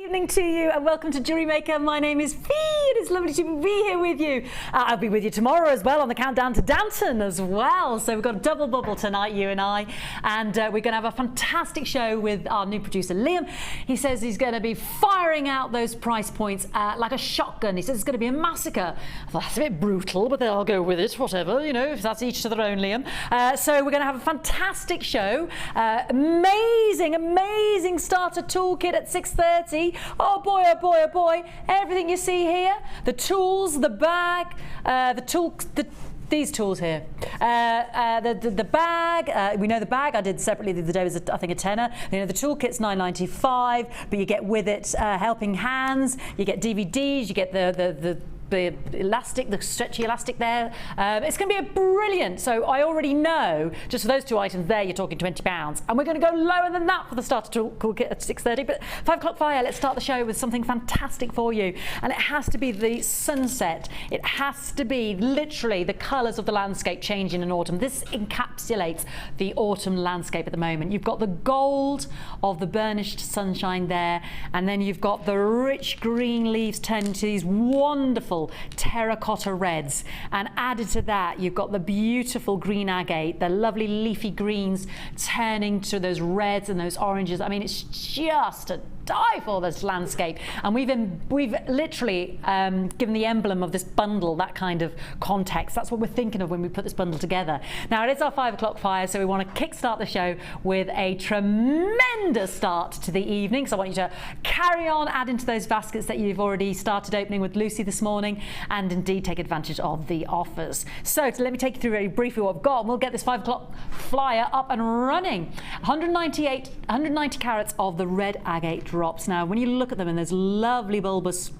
evening to you and welcome to Jewellery Maker. My name is Fee. It is lovely to be here with you. I'll be with you tomorrow as well on the countdown to Downton as well. So we've got a double bubble tonight, you and I, and we're going to have a fantastic show with our new producer Liam. He says he's going to be firing out those price points like a shotgun. He says it's going to be a massacre. I thought that's a bit brutal, but I'll go with it, whatever, you know, if that's each to their own, Liam. So we're going to have a fantastic show. Amazing starter toolkit at 6:30. Oh boy, oh boy, oh boy. Everything you see here, the tools, the bag, these tools here, the bag, we know the bag I did separately the other day was I think a tenner. You know, the toolkit's $9.95, but you get with it helping hands, you get DVDs, you get the elastic, the stretchy elastic there. It's going to be a brilliant. So I already know just for those two items there you're talking £20, and we're going to go lower than that for the starter toolkit at 6:30. But 5 o'clock fire, let's start the show with something fantastic for you, and it has to be the sunset. It has to be literally the colours of the landscape changing in autumn. This encapsulates the autumn landscape at the moment. You've got the gold of the burnished sunshine there, and then you've got the rich green leaves turning to these wonderful terracotta reds, and added to that you've got the beautiful green agate, the lovely leafy greens turning to those reds and those oranges. I mean, it's just a die for this landscape, and we've literally given the emblem of this bundle that kind of context. That's what we're thinking of when we put this bundle together. Now it is our 5 o'clock fire, so we want to kickstart the show with a tremendous start to the evening. So I want you to carry on, add into those baskets that you've already started opening with Lucy this morning, and indeed take advantage of the offers. So let me take you through very briefly what I've got, and we'll get this 5 o'clock flyer up and running. 190 carats of the red agate drops. Now when you look at them, and there's lovely bulbous,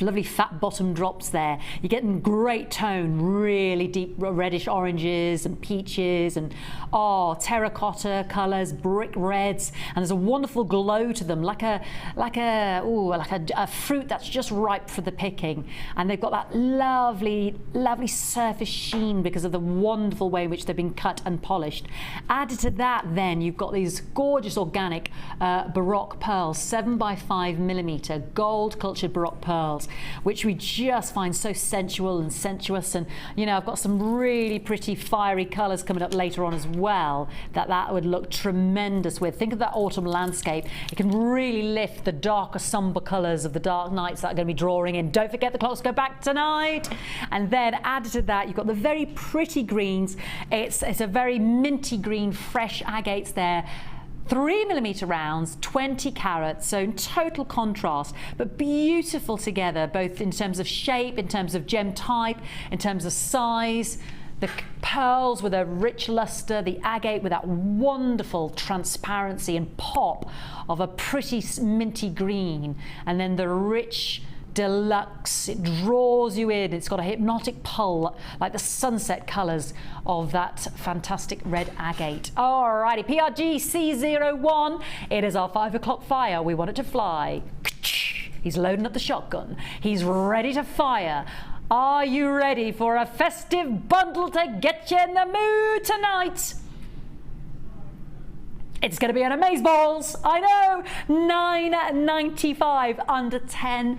lovely fat bottom drops there, you're getting great tone, really deep reddish oranges and peaches and terracotta colours, brick reds, and there's a wonderful glow to them, like a fruit that's just ripe for the picking. And they've got that lovely surface sheen because of the wonderful way in which they've been cut and polished. Added to that, then you've got these gorgeous organic Baroque pearls, 7x5mm gold cultured Baroque pearls, which we just find so sensual and sensuous. And you know, I've got some really pretty fiery colours coming up later on as well that would look tremendous with. Think of that autumn landscape. It can really lift the darker somber colours of the dark nights that are going to be drawing in. Don't forget the clocks go back tonight. And then added to that, you've got the very pretty greens. It's a very minty green, fresh agates there. 3mm rounds, 20 carats, so in total contrast, but beautiful together, both in terms of shape, in terms of gem type, in terms of size. The pearls with a rich luster, the agate with that wonderful transparency and pop of a pretty minty green, and then the rich deluxe, it draws you in. It's got a hypnotic pull, like the sunset colours of that fantastic red agate. Alrighty, PRG C01, it is our 5 o'clock fire. We want it to fly. He's loading up the shotgun. He's ready to fire. Are you ready for a festive bundle to get you in the mood tonight? It's going to be an amazeballs. I know. $9.95, under £10.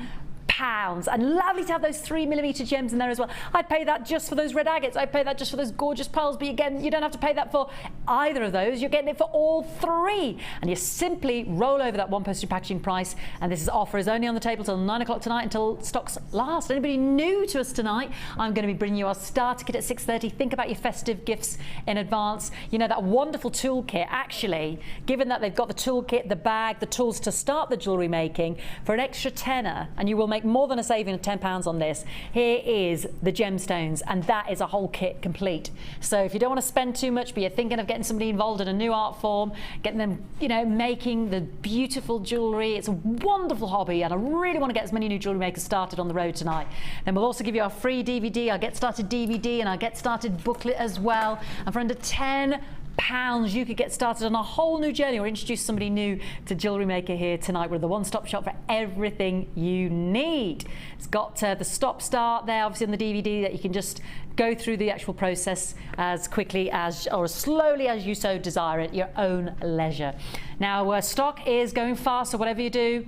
And lovely to have those 3mm gems in there as well. I'd pay that just for those red agates. I'd pay that just for those gorgeous pearls. But again, you don't have to pay that for either of those. You're getting it for all three. And you simply roll over that one postage packaging price. And this offer is only on the table till 9 o'clock tonight until stocks last. Anybody new to us tonight, I'm going to be bringing you our starter kit at 6:30. Think about your festive gifts in advance. You know, that wonderful toolkit, actually, given that they've got the toolkit, the bag, the tools to start the jewellery making, for an extra tenner, and you will make more than a saving of £10 on this. Here is the gemstones, and that is a whole kit complete. So if you don't want to spend too much, but you're thinking of getting somebody involved in a new art form, getting them, you know, making the beautiful jewellery, it's a wonderful hobby, and I really want to get as many new jewellery makers started on the road tonight. Then we'll also give you our free DVD, our Get Started DVD, and our Get Started booklet as well. And for under £10, £5. You could get started on a whole new journey or introduce somebody new to Jewellery Maker here tonight. We're the one-stop shop for everything you need. It's got the stop-start there, obviously on the DVD, that you can just go through the actual process as quickly as or as slowly as you so desire at your own leisure. Now, stock is going fast, so whatever you do.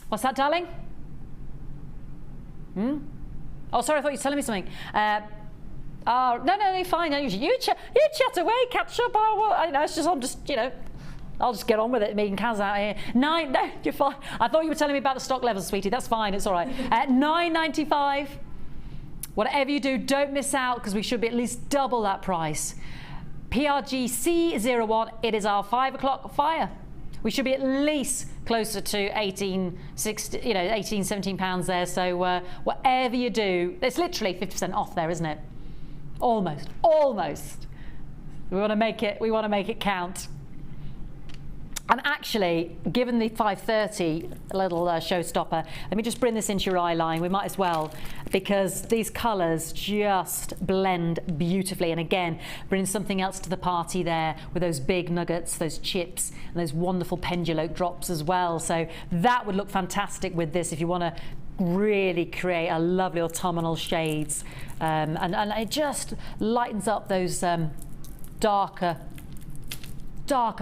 What's that, darling? Oh, sorry, I thought you were telling me something. Oh, no, you're fine. You chat away, catch up. It's just, I'll just get on with it. Me and Kaz out here. No, you're fine. I thought you were telling me about the stock levels, sweetie. That's fine. It's all right. $9.95. Whatever you do, don't miss out, because we should be at least double that price. PRGC01. It is our 5 o'clock fire. We should be at least closer to 18, 17 pounds there. So whatever you do, it's literally 50% off there, isn't it? Almost. We want to make it count. And actually, given the 5:30 little showstopper, let me just bring this into your eye line. We might as well, because these colours just blend beautifully. And again, bring something else to the party there with those big nuggets, those chips, and those wonderful pendulope drops as well. So that would look fantastic with this if you want to really create a lovely autumnal shades. And it just lightens up those darker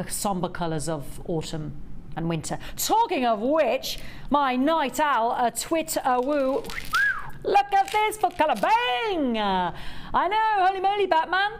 somber colours of autumn and winter. Talking of which, my night owl, a twit a woo. Look at this for colour, bang! I know, holy moly, Batman.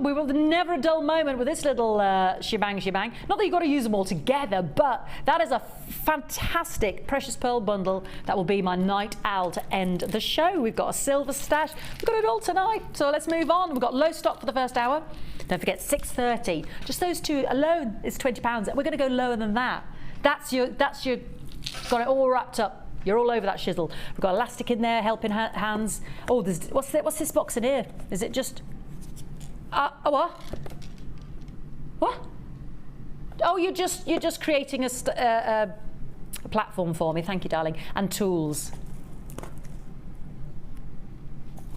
We will never a dull moment with this little shebang. Not that you've got to use them all together, but that is a fantastic precious pearl bundle that will be my night owl to end the show. We've got a silver stash. We've got it all tonight, so let's move on. We've got low stock for the first hour. Don't forget 6:30. Just those two alone is £20. We're going to go lower than that. That's your got it all wrapped up. You're all over that shizzle. We've got elastic in there, helping hands. Oh, what's this box in here? Is it just what? Oh, you're just creating a platform for me. Thank you, darling. And tools.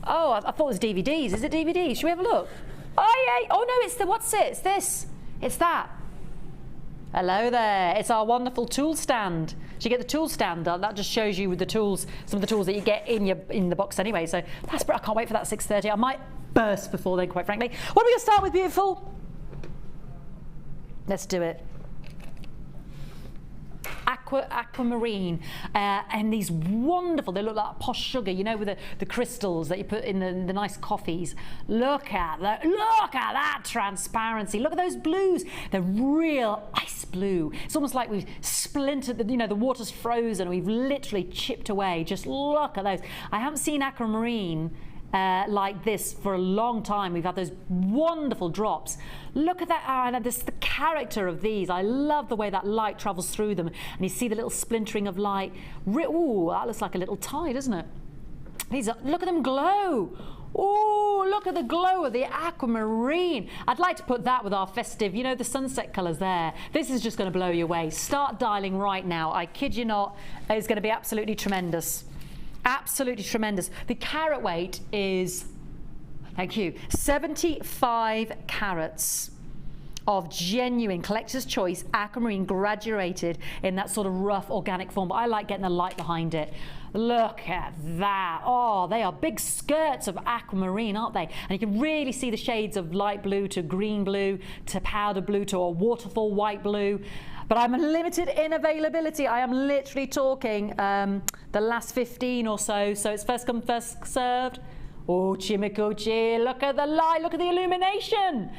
Oh, I thought it was DVDs. Is it DVDs? Should we have a look? Oh, yeah. Oh, no, it's what's it? It's this. It's that. Hello there. It's our wonderful tool stand. So you get the tool stand. That just shows you with the tools, some of the tools that you get in the box anyway. So that's I can't wait for that 6:30. I might burst before then, quite frankly. What are we going to start with, beautiful? Let's do it. Aquamarine, and these wonderful, they look like posh sugar, with the crystals that you put in the nice coffees. Look at that transparency. Look at those blues. They're real ice blue. It's almost like we've splintered the water's frozen, we've literally chipped away. Just look at those. I haven't seen aquamarine like this for a long time. We've had those wonderful drops. Look at that, and the character of these. I love the way that light travels through them, and you see the little splintering of light. Ooh, that looks like a little tide, doesn't it? Look at them glow. Oh, look at the glow of the aquamarine. I'd like to put that with our festive, the sunset colours there. This is just going to blow you away. Start dialing right now. I kid you not, it's going to be absolutely tremendous. Absolutely tremendous. The carat weight is, thank you, 75 carats of genuine collector's choice aquamarine, graduated in that sort of rough organic form, but I like getting the light behind it. Look at that. Oh, they are big skirts of aquamarine, aren't they? And you can really see the shades of light blue to green blue to powder blue to a waterfall white blue. But I'm limited in availability. I am literally talking the last 15 or so. So it's first come, first served. Oh, chimicucci, look at the light, look at the illumination.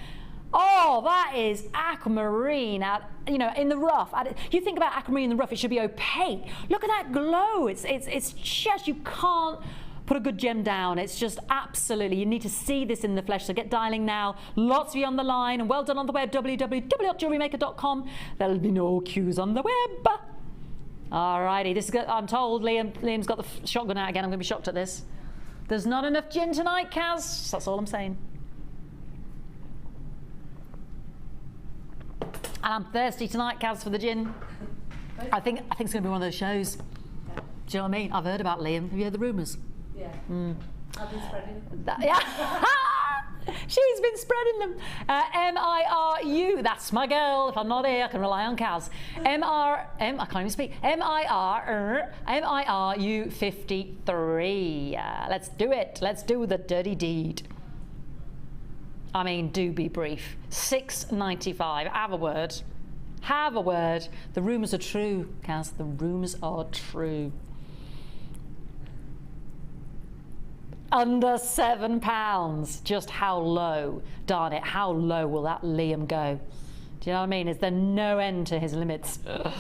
Oh, that is aquamarine, in the rough. You think about aquamarine in the rough, it should be opaque. Look at that glow. It's just, you can't put a good gem down. It's just absolutely, you need to see this in the flesh. So get dialing now. Lots of you on the line, and well done on the web, www.jewellerymaker.com. There'll be no queues on the web. Alrighty, this is good. I'm told Liam's got the shotgun out again. I'm going to be shocked at this. There's not enough gin tonight, Kaz. That's all I'm saying. And I'm thirsty tonight, Kaz, for the gin. I think it's going to be one of those shows. Do you know what I mean? I've heard about Liam. Have you heard the rumours? Yeah. I've been spreading. Yeah. She's been spreading them. M-I-R-U, that's my girl. If I'm not here, I can rely on Kaz. I can't even speak. M-I-R-U 53. Let's do it. Let's do the dirty deed. I mean, do be brief. $6.95. Have a word. Have a word. The rumours are true, Kaz. The rumours are true. Under £7. Just how low, darn it, how low will that Liam go? Do you know what I mean? Is there no end to his limits? Ugh.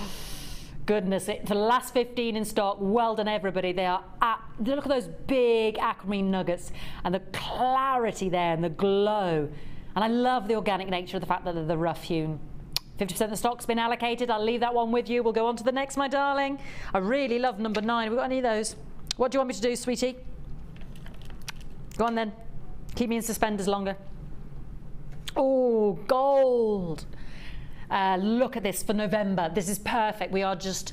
Goodness, for the last 15 in stock, well done everybody. They are look at those big aquamarine nuggets and the clarity there and the glow. And I love the organic nature of the fact that they're the rough hewn. 50% of the stock's been allocated. I'll leave that one with you. We'll go on to the next, my darling. I really love number 9. Have we got any of those? What do you want me to do, sweetie? Go on then. Keep me in suspenders longer. Oh, gold. Look at this for November. This is perfect. We are just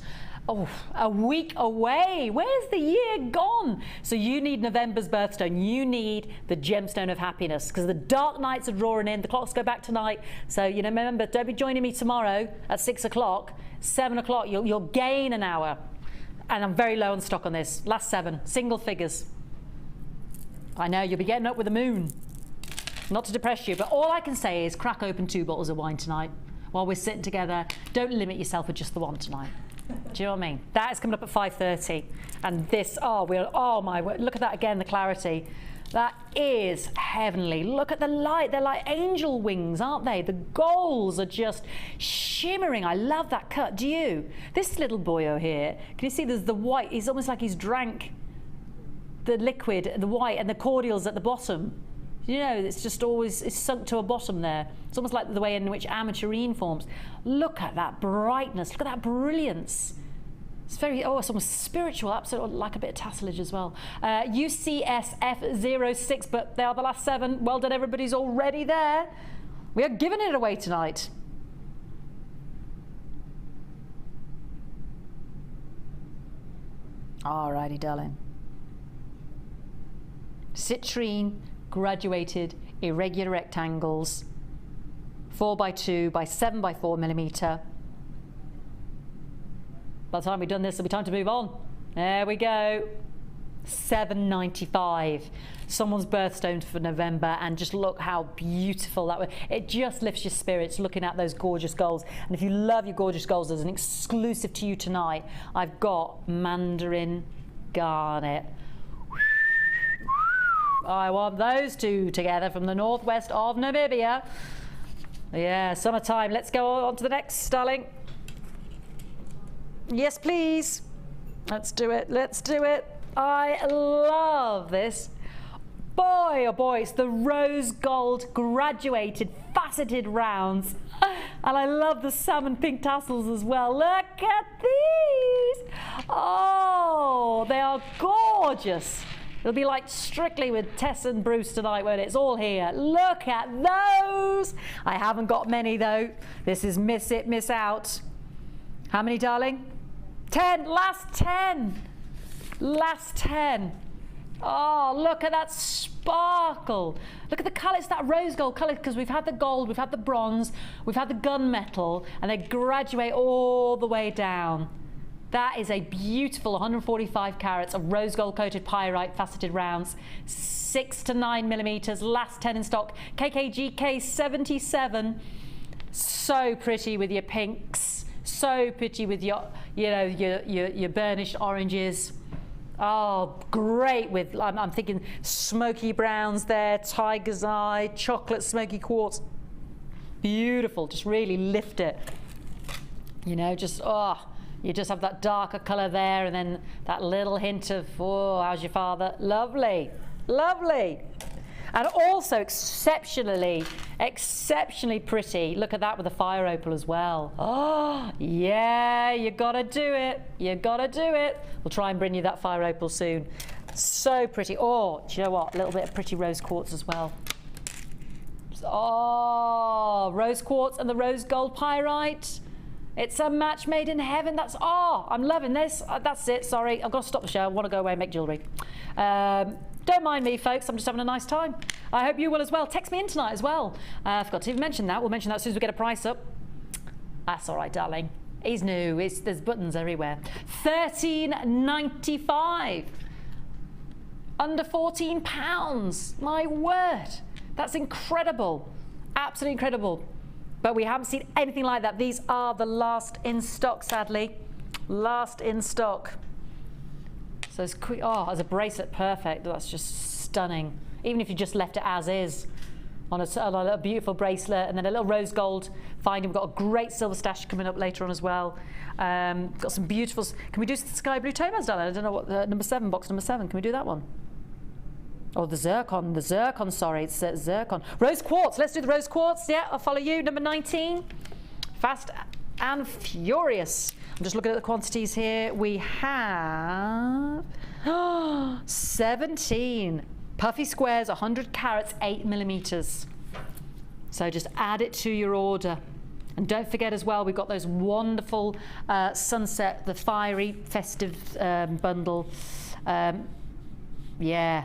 a week away. Where's the year gone? So you need November's birthstone. You need the gemstone of happiness, because the dark nights are drawing in. The clocks go back tonight. So, you know, remember, don't be joining me tomorrow at 6 o'clock. 7 o'clock, you'll gain an hour. And I'm very low on stock on this. Last 7, single figures. I know, you'll be getting up with the moon. Not to depress you, but all I can say is crack open 2 bottles of wine tonight while we're sitting together. Don't limit yourself with just the one tonight. Do you know what I mean? That is coming up at 5:30. And this, oh my word, look at that again, the clarity. That is heavenly. Look at the light. They're like angel wings, aren't they? The golds are just shimmering. I love that cut. Do you? This little boyo here, can you see there's the white? He's almost like he's drank the liquid, the white, and the cordials at the bottom. You know, it's just always, it's sunk to a bottom there. It's almost like the way in which ameturine forms. Look at that brightness. Look at that brilliance. It's very, it's almost spiritual, absolutely, like a bit of tasselage as well. UCSF06, but they are the last 7. Well done, everybody's already there. We are giving it away tonight. Alrighty, darling. Citrine graduated irregular rectangles, 4x2 by 7x4 millimeter. By the time we've done this, it'll be time to move on. There we go. $7.95. Someone's birthstone for November, and just look how beautiful that was. It just lifts your spirits looking at those gorgeous golds. And if you love your gorgeous golds, there's an exclusive to you tonight. I've got Mandarin Garnet. I want those 2 together from the northwest of Namibia. Yeah, summertime. Let's go on to the next, darling. Yes, please. Let's do it. Let's do it. I love this. Boy, oh boy, it's the rose gold graduated faceted rounds. And I love the salmon pink tassels as well. Look at these. Oh, they are gorgeous. It'll be like Strictly with Tess and Bruce tonight when it's all here. Look at those. I haven't got many though. This is miss it, miss out. How many, darling? 10. Last 10. Last 10. Oh, look at that sparkle. Look at the colour. It's that rose gold colour, because we've had the gold, we've had the bronze, we've had the gunmetal, and they graduate all the way down. That is a beautiful 145 carats of rose gold coated pyrite faceted rounds, 6 to 9 millimeters, last 10 in stock, KKGK 77. So pretty with your pinks, so pretty with your, you know, your burnished oranges. Oh, great with, I'm thinking smoky browns there, tiger's eye, chocolate smoky quartz. Beautiful, just really lift it. You know, just, you just have that darker colour there, and then that little hint of, how's your father? Lovely, lovely. And also exceptionally pretty. Look at that with the fire opal as well. Oh, yeah, you gotta do it. You gotta do it. We'll try and bring you that fire opal soon. So pretty. Oh, do you know what? A little bit of pretty rose quartz as well. Oh, rose quartz and the rose gold pyrite. It's a match made in heaven. That's, I'm loving this. That's it, sorry. I've got to stop the show. I want to go away and make jewellery. Don't mind me, folks. I'm just having a nice time. I hope you will as well. Text me in tonight as well. I forgot to even mention that. We'll mention that as soon as we get a price up. That's all right, darling. He's new. There's buttons everywhere. $13.95. Under £14. My word. That's incredible. Absolutely incredible. But we haven't seen anything like that. These are the last in stock, sadly. Last in stock. So it's quick. Oh, as a bracelet, perfect. That's just stunning. Even if you just left it as is. On a beautiful bracelet, and then a little rose gold finding. We've got a great silver stash coming up later on as well. Got some beautiful. Can we do sky blue topaz, darling? I don't know what number 7, box number 7. Can we do that one? Oh, the zircon. Sorry, it's zircon. Rose quartz. Let's do the rose quartz. Yeah, I'll follow you. Number 19. Fast and furious. I'm just looking at the quantities here. We have 17. Puffy squares, 100 carats, 8 millimeters. So just add it to your order. And don't forget as well, we've got those wonderful sunset, the fiery festive bundle. Yeah,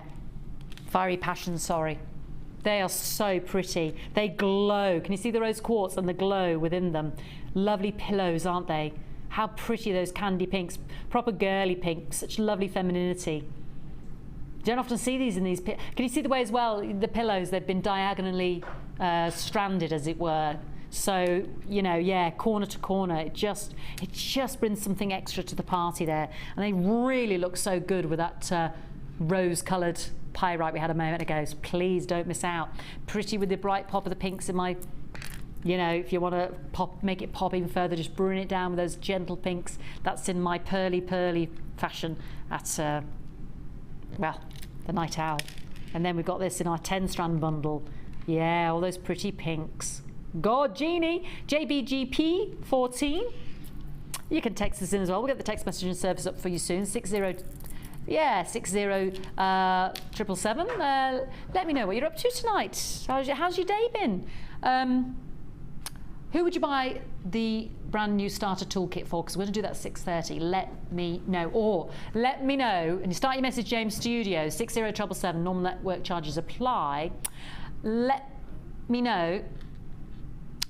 fiery passion, sorry. They are so pretty. They glow. Can you see the rose quartz and the glow within them? Lovely pillows, aren't they? How pretty those candy pinks. Proper girly pink, such lovely femininity. You don't often see these in these. Can you see the way as well, the pillows, they've been diagonally stranded, as it were. So, you know, yeah, corner to corner. It just brings something extra to the party there. And they really look so good with that rose-coloured pyrite we had a moment ago. So please don't miss out. Pretty with the bright pop of the pinks in my, you know, if you want to make it pop even further, just bring it down with those gentle pinks. That's in my pearly fashion. That's, well, the night owl. And then we've got this in our 10-strand bundle. Yeah, all those pretty pinks. God, Jeannie, JBGP 14. You can text us in as well. We'll get the text messaging service up for you soon. 60777. Let me know what you're up to tonight. How's your day been? Who would you buy the brand new starter toolkit for? Because we're going to do that at 6:30. Let me know. Or let me know, and you start your message, James Studio, 60777. Normal network charges apply. Let me know,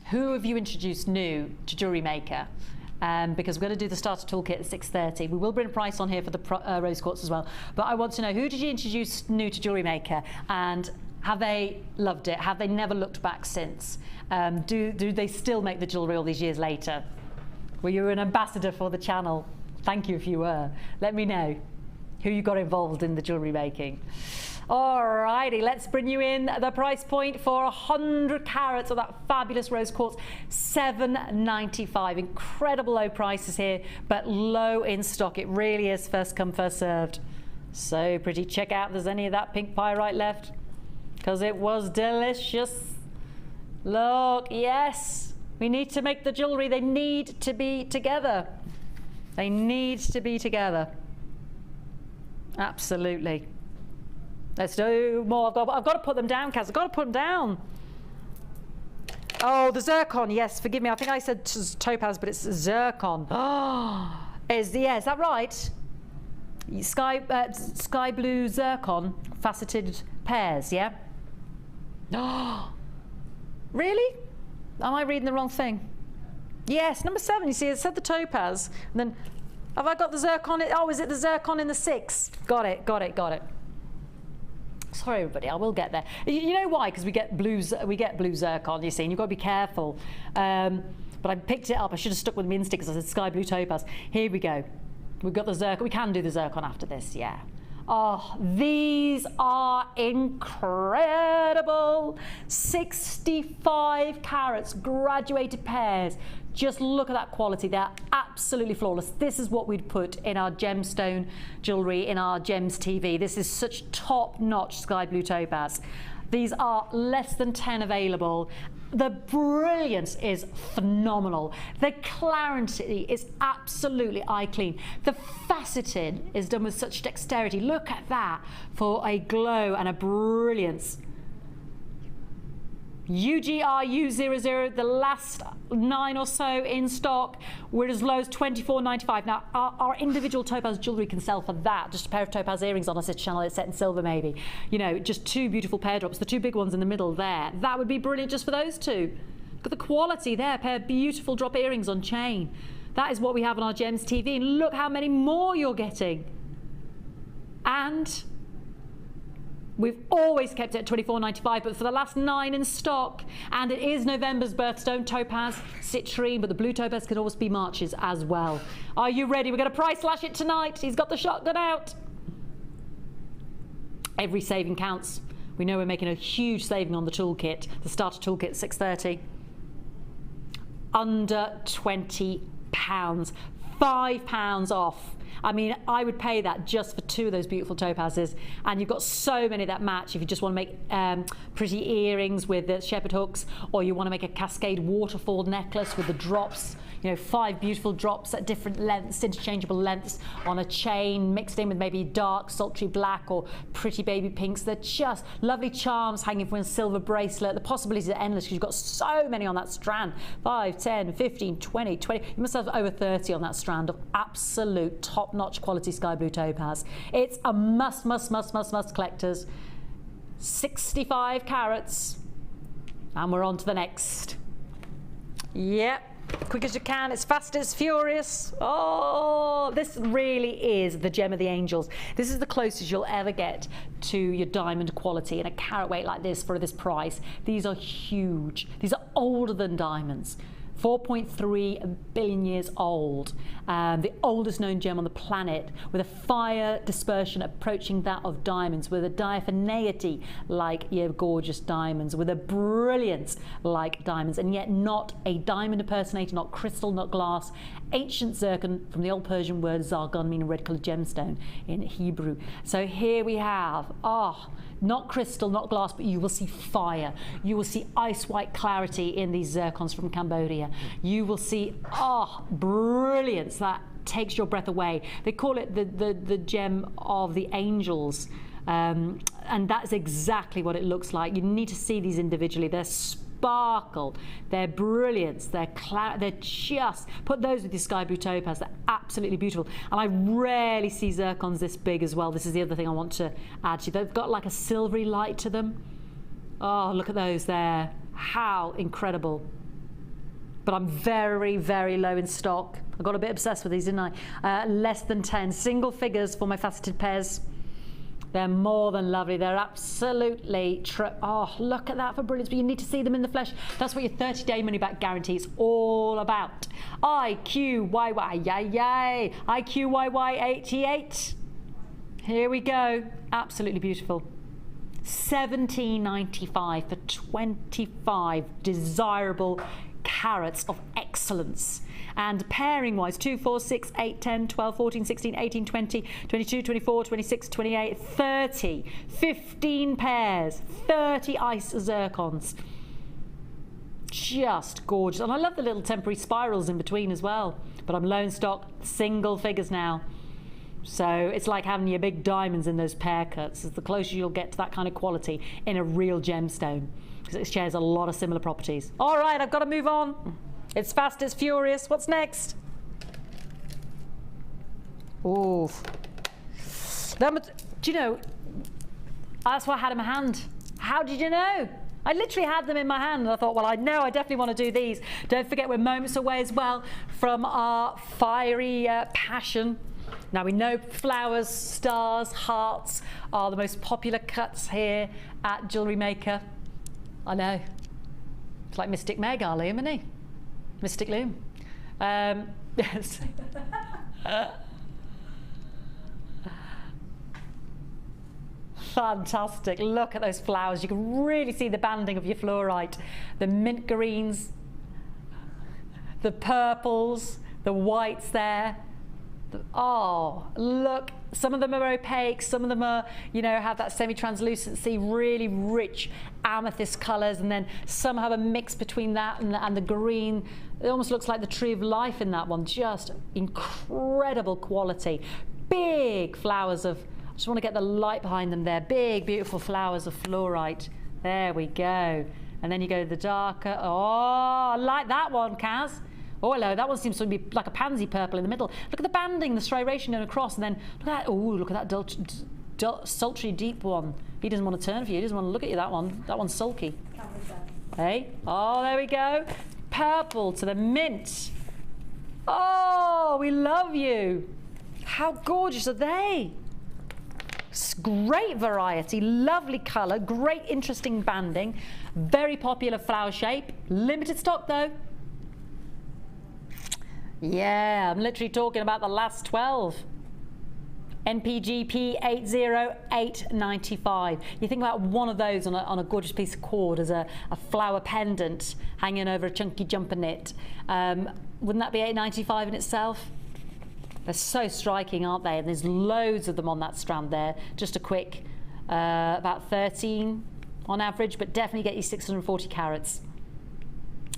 who have you introduced new to Jewellery Maker? Because we're going to do the starter toolkit at 6:30. We will bring a price on here for the rose quartz as well. But I want to know, who did you introduce new to Jewellery Maker? And have they loved it? Have they never looked back since? Do they still make the jewellery all these years later? Were you an ambassador for the channel? Thank you if you were. Let me know who you got involved in the jewellery making. Alrighty, let's bring you in the price point for 100 carats of that fabulous rose quartz, $7.95. Incredible low prices here, but low in stock. It really is first come, first served. So pretty. Check out if there's any of that pink pyrite left, because it was delicious. Look, yes, we need to make the jewellery. They need to be together. They need to be together. Absolutely. Let's do more. I've got to put them down, Kaz. I've got to put them down. Oh, the zircon. Yes, forgive me. I think I said topaz, but it's zircon. Oh, is that right? Sky blue zircon faceted pairs. Yeah. Oh, really? Am I reading the wrong thing? Yes, number 7. You see, it said the topaz. And then, have I got the zircon? Oh, is it the zircon in the 6? Got it. Sorry, everybody, I will get there. You know why? Because we get blue zircon, you see, and you've got to be careful. But I picked it up. I should have stuck with my instinct because I said sky blue topaz. Here we go. We've got the zircon. We can do the zircon after this, yeah. Oh, these are incredible. 65 carats, graduated pairs. Just look at that quality. They're absolutely flawless. This is what we'd put in our gemstone jewellery, in our gems TV. This is such top-notch sky blue topaz. These are less than 10 available. The brilliance is phenomenal. The clarity is absolutely eye clean. The faceting is done with such dexterity. Look at that for a glow and a brilliance. UGRU00, the last 9 or so in stock. We're as low as $24.95. Now, our individual topaz jewellery can sell for that. Just a pair of topaz earrings on a Sister Chanel set in silver, maybe. You know, just 2 beautiful pear drops, the 2 big ones in the middle there. That would be brilliant just for those 2. Look at the quality there, a pair of beautiful drop earrings on chain. That is what we have on our Gems TV, and look how many more you're getting. And we've always kept it at $24.95, but for the last 9 in stock, and it is November's birthstone, topaz, citrine, but the blue topaz could always be March's as well. Are you ready? We're going to price slash it tonight. He's got the shotgun out. Every saving counts. We know we're making a huge saving on the toolkit, the starter toolkit, $630. Under £20, £5 off. I mean, I would pay that just for 2 of those beautiful topazes, and you've got so many that match. If you just want to make pretty earrings with the shepherd hooks, or you want to make a cascade waterfall necklace with the drops, you know, 5 beautiful drops at different lengths, interchangeable lengths on a chain, mixed in with maybe dark sultry black or pretty baby pinks. They're just lovely charms hanging from a silver bracelet. The possibilities are endless because you've got so many on that strand. 5, 10, 15, 20. You must have over 30 on that strand of absolute top-notch quality sky blue topaz. It's a must collectors. 65 carats. And we're on to the next. Yep. Quick as you can, it's fast as furious. Oh, this really is the gem of the angels. This is the closest you'll ever get to your diamond quality in a carat weight like this for this price. These are huge. These are older than diamonds. 4.3 billion years old, the oldest known gem on the planet, with a fire dispersion approaching that of diamonds, with a diaphaneity like your gorgeous diamonds, with a brilliance like diamonds, and yet not a diamond impersonator, not crystal, not glass. Ancient zircon, from the old Persian word zargon, meaning red coloured gemstone in Hebrew. So here we have, not crystal, not glass, but you will see fire. You will see ice white clarity in these zircons from Cambodia. You will see, brilliance that takes your breath away. They call it the gem of the angels. And that's exactly what it looks like. You need to see these individually. They're sparkle, their brilliance, they're just, put those with your sky blue topaz, they're absolutely beautiful. And I rarely see zircons this big as well. This is the other thing I want to add to you. They've got like a silvery light to them. Oh, look at those there. How incredible. But I'm very, very low in stock. I got a bit obsessed with these, didn't I? Less than 10. Single figures for my faceted pairs. They're more than lovely. They're absolutely look at that for brilliance. But you need to see them in the flesh. That's what your 30-day money-back guarantee is all about. IQYY88. Here we go. Absolutely beautiful. $17.95 for 25 desirable carats of excellence. And pairing wise, 2, 4, 6, 8, 10, 12, 14, 16, 18, 20, 22, 24, 26, 28, 30, 15 pairs, 30 ice zircons. Just gorgeous. And I love the little temporary spirals in between as well. But I'm low in stock, single figures now. So it's like having your big diamonds in those pear cuts. It's the closer you'll get to that kind of quality in a real gemstone, because it shares a lot of similar properties. All right, I've got to move on. It's fast, it's furious. What's next? Oh, do you know, that's what I had in my hand. How did you know? I literally had them in my hand and I thought, well, I know I definitely want to do these. Don't forget we're moments away as well from our fiery passion. Now we know flowers, stars, hearts are the most popular cuts here at Jewellery Maker. I know. It's like Mystic Meg, our Liam, isn't he? Mystic Liam. Yes. Fantastic. Look at those flowers. You can really see the banding of your fluorite. The mint greens, the purples, the whites there. Oh, look, some of them are opaque, some of them are, you know, have that semi-translucency, really rich amethyst colours, and then some have a mix between that and the green. It almost looks like the tree of life in that one. Just incredible quality. Big flowers of, I just want to get the light behind them there. Big, beautiful flowers of fluorite. There we go. And then you go to the darker. Oh, I like that one, Kaz. Oh, hello, that one seems to be like a pansy purple in the middle. Look at the banding, the striation going across, and then look at that. Oh, look at that sultry deep one. He doesn't want to turn for you. He doesn't want to look at you, that one. That one's sulky. Hey, oh, there we go. Purple to the mint. Oh, we love you. How gorgeous are they? Great variety, lovely colour, great interesting banding, very popular flower shape. Limited stock though. Yeah, I'm literally talking about the last 12. NPGP 80895. You think about one of those on a gorgeous piece of cord as a flower pendant hanging over a chunky jumper knit. Wouldn't that be 895 in itself? They're so striking, aren't they? And there's loads of them on that strand there. Just a quick, about 13 on average, but definitely get you 640 carats.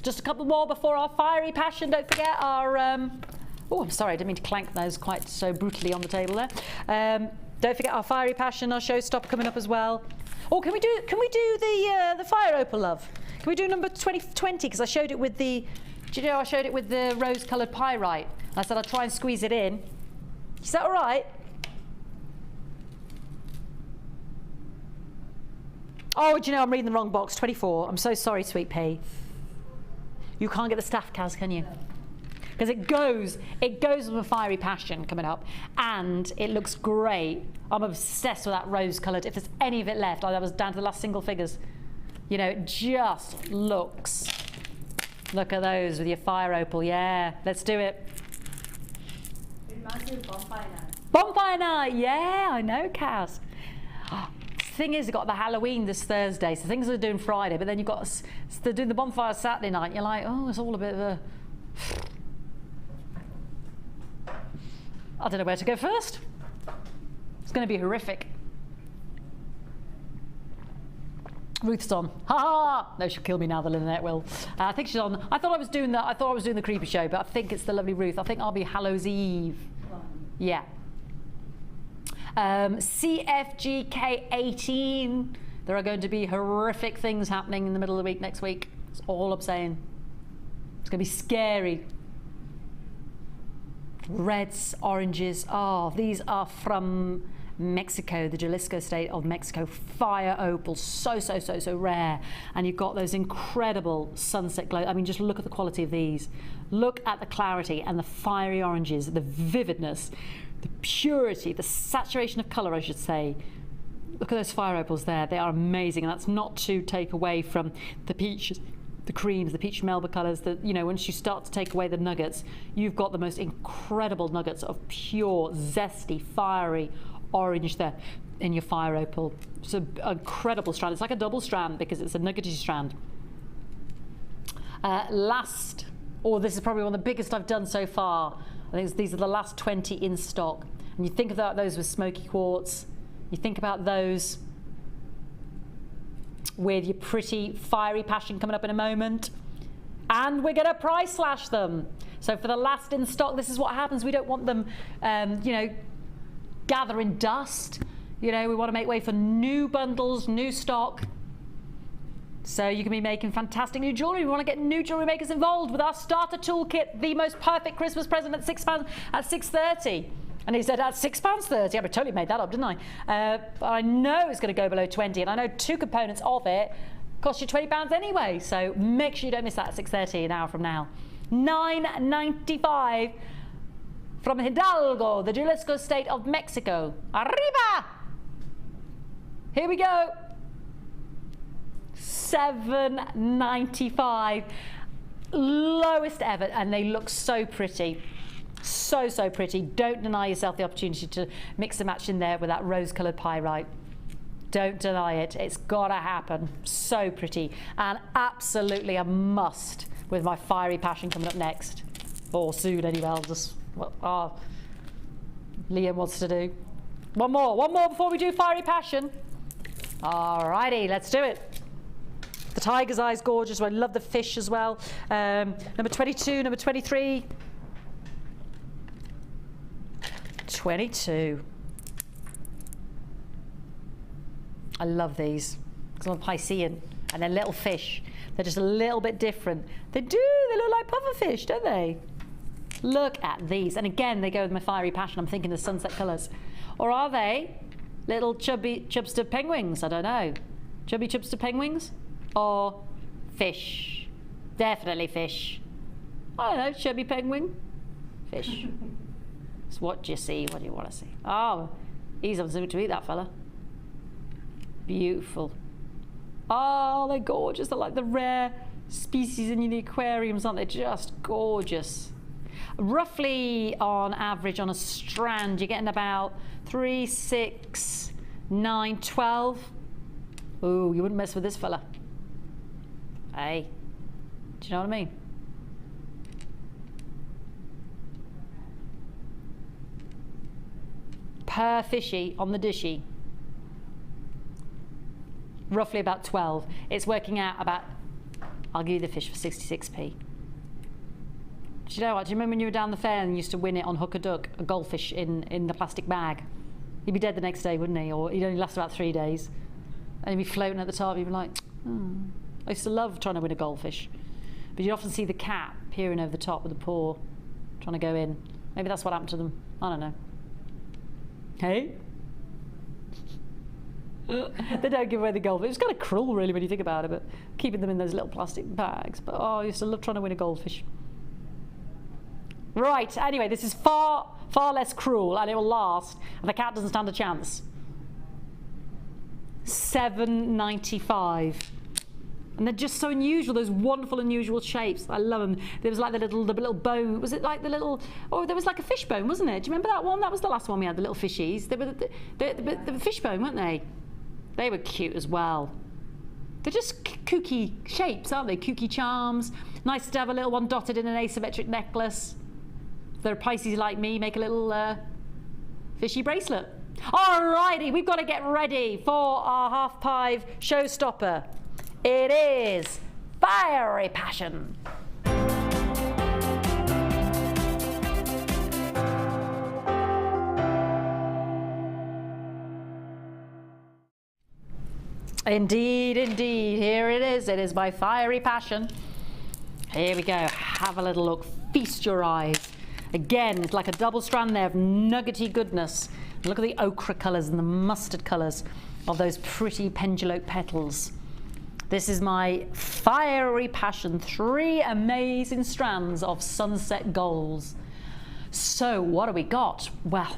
Just a couple more before our fiery passion. Don't forget our, oh, I'm sorry, I didn't mean to clank those quite so brutally on the table there. Don't forget our fiery passion, our showstopper coming up as well. Oh, can we do the fire opal, love? Can we do number 2020? Because I showed it with the, do you know, I showed it with the rose-coloured pyrite. I said I'd try and squeeze it in. Is that all right? Oh, do you know, I'm reading the wrong box, 24. I'm so sorry, Sweet Pea. You can't get the staff, Kaz, can you? Because it goes with a fiery passion coming up, and it looks great. I'm obsessed with that rose-coloured. If there's any of it left, that was down to the last single figures. You know, it just looks. Look at those with your fire opal. Yeah, let's do it. Bonfire night. Bonfire night, yeah, I know, Kaz. Oh, the thing is, you've got the Halloween this Thursday, so things are doing Friday, but then you've got they're doing the bonfire Saturday night. You're like, oh, it's all a bit of a. I don't know where to go first. It's going to be horrific. Ruth's on. Ha ha! No, she'll kill me now. The Lynette will. I think she's on. I thought I was doing the creepy show, but I think it's the lovely Ruth. I think I'll be Hallows Eve. Yeah. CFGK18. There are going to be horrific things happening in the middle of the week next week. That's all I'm saying. It's going to be scary. Reds, oranges. Oh, these are from Mexico, the Jalisco state of Mexico. Fire opal, so rare. And you've got those incredible sunset glow. I mean, just look at the quality of these. Look at the clarity and the fiery oranges, the vividness, the purity, the saturation of colour, I should say. Look at those fire opals there. They are amazing, and that's not to take away from the peaches, the creams, the peach melba colours. That, you know, once you start to take away the nuggets, you've got the most incredible nuggets of pure, zesty, fiery orange there in your fire opal. It's an incredible strand. It's like a double strand because it's a nuggety strand. This is probably one of the biggest I've done so far. I think these are the last 20 in stock. And you think about those with smoky quartz. You think about those with your pretty fiery passion coming up in a moment. And we're going to price slash them. So for the last in stock, this is what happens. We don't want them, you know, gathering dust. You know, we want to make way for new bundles, new stock. So you can be making fantastic new jewellery. We want to get new jewellery makers involved with our starter toolkit, the most perfect Christmas present at £6 at £6.30. And he said, at £6.30. I totally made that up, didn't I? But I know it's going to go below 20, and I know two components of it cost you £20 anyway. So make sure you don't miss that at 6:30 an hour from now. $9.95 from Hidalgo, the Jalisco state of Mexico. Arriba! Here we go. $7.95. Lowest ever, and they look so pretty. So pretty. Don't deny yourself the opportunity to mix and match in there with that rose-coloured pyrite. Don't deny it. It's got to happen. So pretty. And absolutely a must with my fiery passion coming up next. Or soon anyway. I'll just... Liam wants to do. One more before we do fiery passion. Alrighty, let's do it. The tiger's eye's gorgeous. I love the fish as well. Number 22, number 23. 22. I love these because I'm a Piscean, and they're little fish. They're just a little bit different. They do, they look like pufferfish, don't they? Look at these. And again, they go with my fiery passion. I'm thinking the sunset colours. Or are they little chubby chubster penguins? I don't know. Chubby chubster penguins? Or fish? Definitely fish. I don't know, chubby penguin? Fish. It's what you see, what do you want to see? Oh, he's on something to eat, that fella. Beautiful. Oh, they're gorgeous. They're like the rare species in the aquariums, aren't they? Just gorgeous. Roughly, on average, on a strand, you're getting about 3, 6, 9, 12. Ooh, you wouldn't mess with this fella. Hey, do you know what I mean? Per fishy on the dishy. Roughly about 12. It's working out about, I'll give you the fish for 66p. Do you know what? Do you remember when you were down the fair and you used to win it on hook or duck, a goldfish in the plastic bag? He'd be dead the next day, wouldn't he? Or he'd only last about 3 days. And he'd be floating at the top. You'd be like, oh. I used to love trying to win a goldfish. But you'd often see the cat peering over the top with a paw, trying to go in. Maybe that's what happened to them. I don't know. Hey? They don't give away the goldfish. It's kind of cruel, really, when you think about it, but keeping them in those little plastic bags. But oh, I used to love trying to win a goldfish. Right, anyway, this is far, far less cruel, and it will last, and the cat doesn't stand a chance. $7.95. And they're just so unusual, those wonderful, unusual shapes. I love them. There was like the little bone. Was it like the little, oh, there was like a fish bone, wasn't it? Do you remember that one? That was the last one we had, the little fishies. They were the fish bone, weren't they? They were cute as well. They're just kooky shapes, aren't they? Kooky charms. Nice to have a little one dotted in an asymmetric necklace. If they're Pisces like me, make a little fishy bracelet. Alrighty, we've got to get ready for our $5 showstopper. It is Fiery Passion. Indeed, indeed. Here it is. It is my Fiery Passion. Here we go. Have a little look. Feast your eyes. Again, it's like a double strand there of nuggety goodness. Look at the ochre colours and the mustard colours of those pretty pendulope petals. This is my Fiery Passion, 3 amazing strands of sunset golds. So what do we got? Well,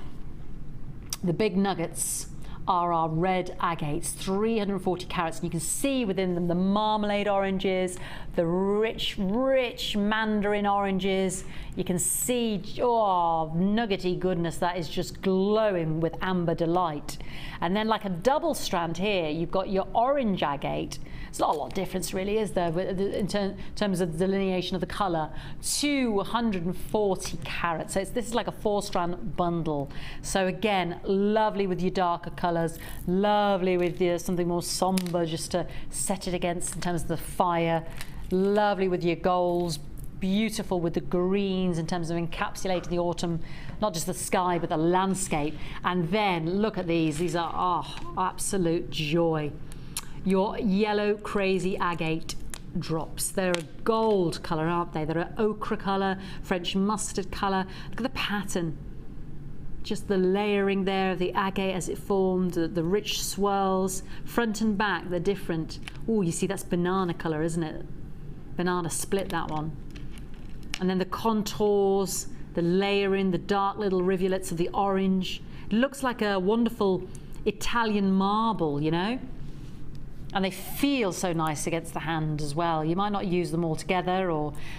the big nuggets are our red agates, 340 carats, and you can see within them the marmalade oranges, the rich, rich mandarin oranges. You can see, oh, nuggety goodness, that is just glowing with amber delight. And then like a double strand here, you've got your orange agate. It's not a lot of difference really, is there, in terms of the delineation of the colour. 240 carats, so this is like a 4-strand bundle. So again, lovely with your darker colours, lovely with your something more sombre just to set it against in terms of the fire, lovely with your golds, beautiful with the greens in terms of encapsulating the autumn, not just the sky but the landscape. And then look at these are, oh, absolute joy. Your yellow crazy agate drops. They're a gold colour, aren't they? They're an ochre colour, French mustard colour. Look at the pattern. Just the layering there of the agate as it formed, the rich swirls, front and back, they're different. Oh, you see that's banana colour, isn't it? Banana split, that one. And then the contours, the layering, the dark little rivulets of the orange. It looks like a wonderful Italian marble, you know? And they feel so nice against the hand as well. You might not use them all together,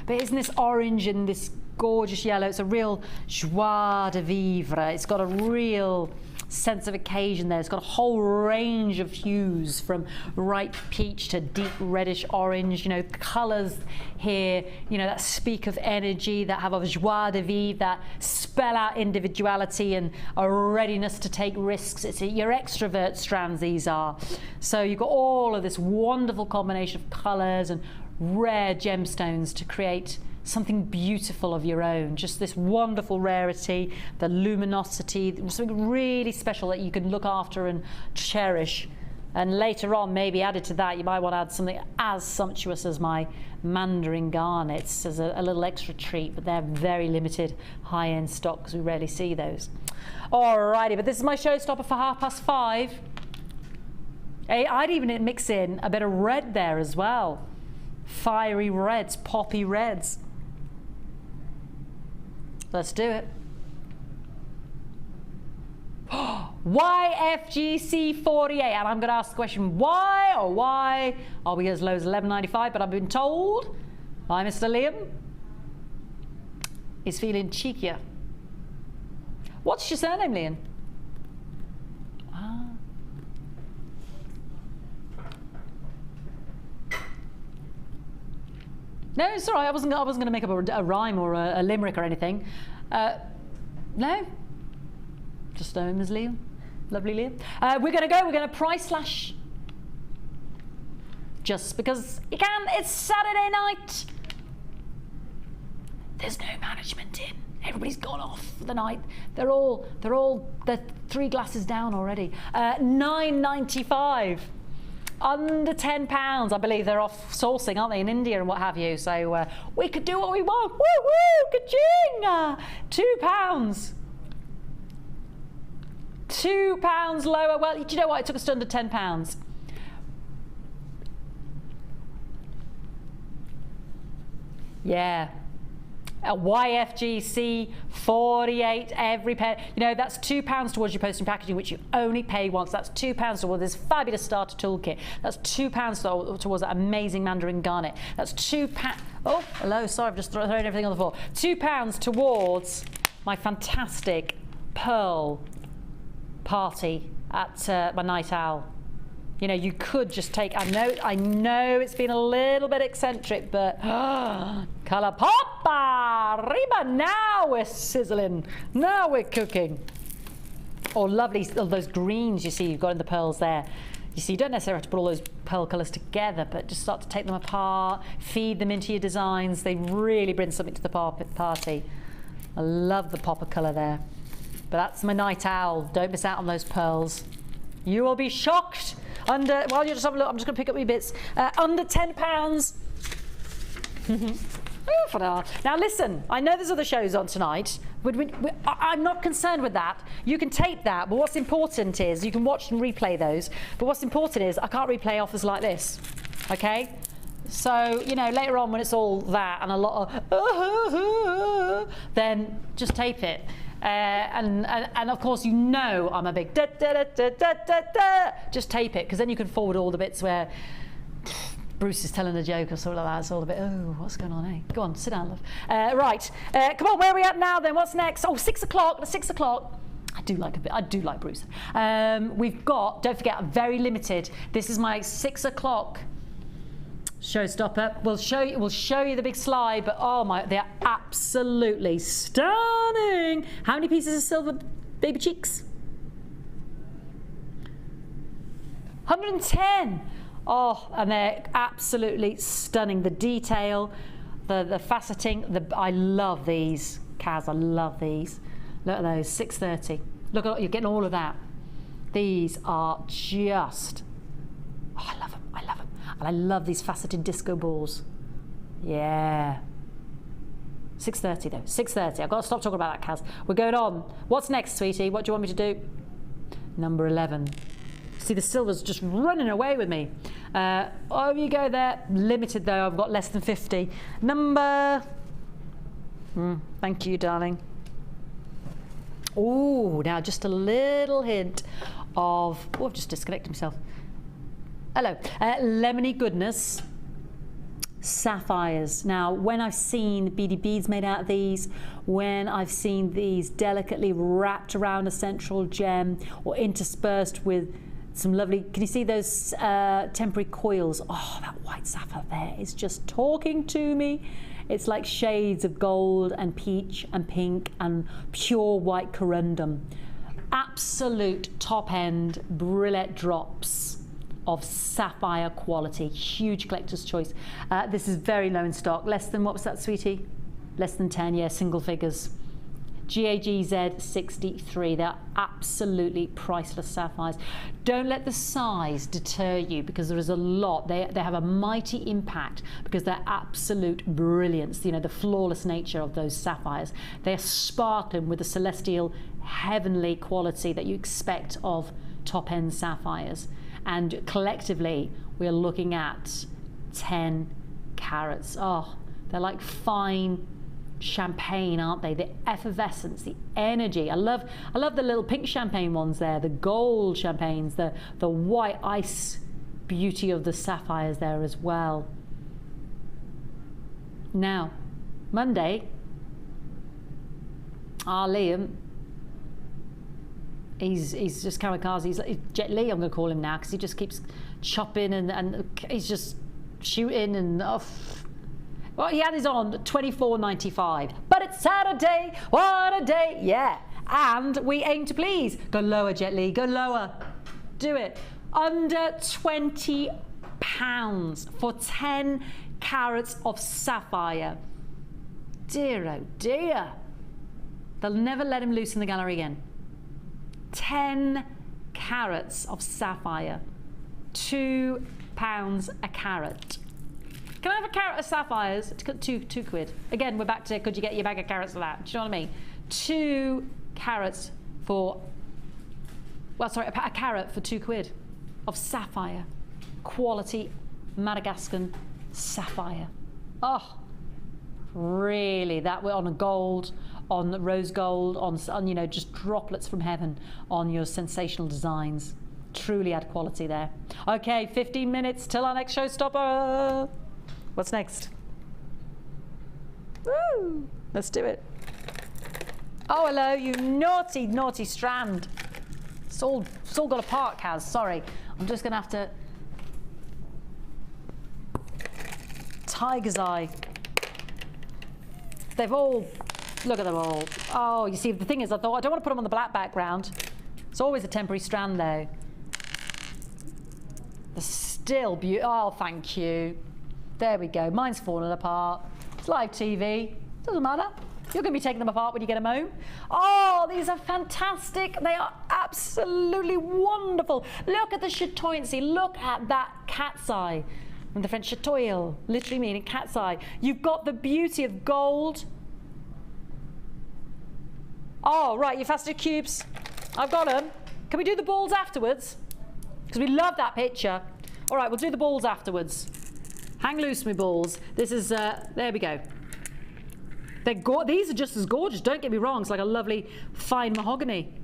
but isn't this orange and this gorgeous yellow? It's a real joie de vivre. It's got a real sense of occasion there. It's got a whole range of hues from ripe peach to deep reddish orange, you know, colours here, you know, that speak of energy, that have a joie de vivre, that spell out individuality and a readiness to take risks. It's your extrovert strands, these are. So you've got all of this wonderful combination of colours and rare gemstones to create something beautiful of your own. Just this wonderful rarity, the luminosity, something really special that you can look after and cherish And later on, maybe added to that, you might want to add something as sumptuous as my mandarin garnets as a little extra treat, but they're very limited high-end stock because we rarely see those. Alrighty, but this is my showstopper for 5:30. I'd even mix in a bit of red there as well. Fiery reds, poppy reds. Let's do it. YFGC48, and I'm going to ask the question, why are we as low as $11.95? But I've been told by Mr. Liam he's feeling cheekier. What's your surname, Liam? Ah. No, it's all right. I wasn't going to make up a rhyme or a limerick or anything. No. Just know him as Liam. Lovely Liam. We're going to price slash. Just because you can. It's Saturday night. There's no management in. Everybody's gone off for the night. They're 3 glasses down already. $9.95. Under £10, I believe. They're off sourcing, aren't they, in India and what have you. So we could do what we want. Woo woo, ka-ching! £2. £2 lower. Well, do you know what? It took us to under £10. Yeah. A YFGC 48 every pair. You know, that's £2 towards your postage and packaging, which you only pay once. That's £2 towards this fabulous starter toolkit. That's £2 towards that amazing mandarin garnet. That's £2. Oh, hello. Sorry, I've just thrown everything on the floor. £2 towards my fantastic pearl party at my night owl. You know, you could just take, I know it's been a little bit eccentric, but colour pop, arriba, now we're sizzling, now we're cooking. Oh, lovely, all those greens you see you've got in the pearls there. You see, you don't necessarily have to put all those pearl colours together, but just start to take them apart, feed them into your designs. They really bring something to the party. I love the pop of colour there. But that's my night owl. Don't miss out on those pearls. You will be shocked. While you're just having a look, I'm just going to pick up your bits. Under £10. Now listen, I know there's other shows on tonight. I'm not concerned with that. You can tape that, but what's important is you can watch and replay those. But what's important is I can't replay offers like this. Okay? So, you know, later on when it's all that and a lot of then just tape it. And of course, you know I'm a big da, da, da, da, da, da. Just tape it, because then you can forward all the bits where Bruce is telling a joke or something like that. It's all a bit, oh, what's going on, eh? Go on, sit down, love. Right, come on, where are we at now then? What's next? Oh, 6 o'clock, 6 o'clock. I do like Bruce. We've got, don't forget, very limited. This is my 6 o'clock showstopper. We'll show you the big slide, but oh my, they're absolutely stunning. How many pieces of silver baby cheeks? 110. Oh, and they're absolutely stunning. The detail, the faceting, I love these, Kaz, I love these. Look at those, 630. Look at, you're getting all of that. These are just, oh, I love them. And I love these faceted disco balls. Yeah. 6:30 though, 6:30. I've got to stop talking about that, Kaz. We're going on. What's next, sweetie? What do you want me to do? Number 11. See, the silver's just running away with me. Oh, you go there. Limited though, I've got less than 50. Number... thank you, darling. Oh, now just a little hint of... Oh, I've just disconnected myself. Hello. Lemony Goodness sapphires. Now, when I've seen beady beads made out of these, when I've seen these delicately wrapped around a central gem or interspersed with some lovely, can you see those temporary coils? Oh, that white sapphire there is just talking to me. It's like shades of gold and peach and pink and pure white corundum. Absolute top end brilette drops of sapphire quality, huge collector's choice. This is very low in stock, less than, what was that, sweetie? Less than 10, yeah, single figures. GAGZ 63, they're absolutely priceless sapphires. Don't let the size deter you, because there is a lot. They have a mighty impact because they're absolute brilliance. You know, the flawless nature of those sapphires. They're sparkling with the celestial, heavenly quality that you expect of top-end sapphires. And collectively, we're looking at 10 carats. Oh, they're like fine champagne, aren't they? The effervescence, the energy. I love the little pink champagne ones there, the gold champagnes, the white ice beauty of the sapphires there as well. Now, Monday, Liam, he's just kamikaze. He's Jet Li, I'm going to call him now, because he just keeps chopping and he's just shooting and off. Well, he had his on $24.95, but it's Saturday. What a day! Yeah, and we aim to please. Go lower, Jet Li. Go lower. Do it. Under £20 for 10 carats of sapphire. Dear oh dear. They'll never let him loose in the gallery again. 10 carats of sapphire. £2 a carat. Can I have a carat of sapphires? Two quid. Again, we're back to, could you get your bag of carats for that? Do you know what I mean? 2 carats for, well, sorry, a carat for 2 quid of sapphire. Quality Madagascan sapphire. Oh, really, that we're on a gold, on rose gold, on you know, just droplets from heaven on your sensational designs. Truly add quality there. Okay, 15 minutes till our next showstopper. What's next? Woo! Let's do it. Oh, hello, you naughty, naughty strand. It's all got a part, Kaz. Sorry. I'm just going to have to... Tiger's eye. They've all... Look at them all. Oh, you see, the thing is, I thought, I don't want to put them on the black background. It's always a temporary strand, though. They're still beautiful. Oh, thank you. There we go. Mine's falling apart. It's live TV. Doesn't matter. You're going to be taking them apart when you get them home. Oh, these are fantastic. They are absolutely wonderful. Look at the chatoyancy. Look at that cat's eye. From the French chatoyal, literally meaning cat's eye. You've got the beauty of gold. Oh, right, your faceted cubes. I've got them. Can we do the balls afterwards? Because we love that picture. All right, we'll do the balls afterwards. Hang loose, my balls. This is, there we go. These are just as gorgeous, don't get me wrong. It's like a lovely fine mahogany.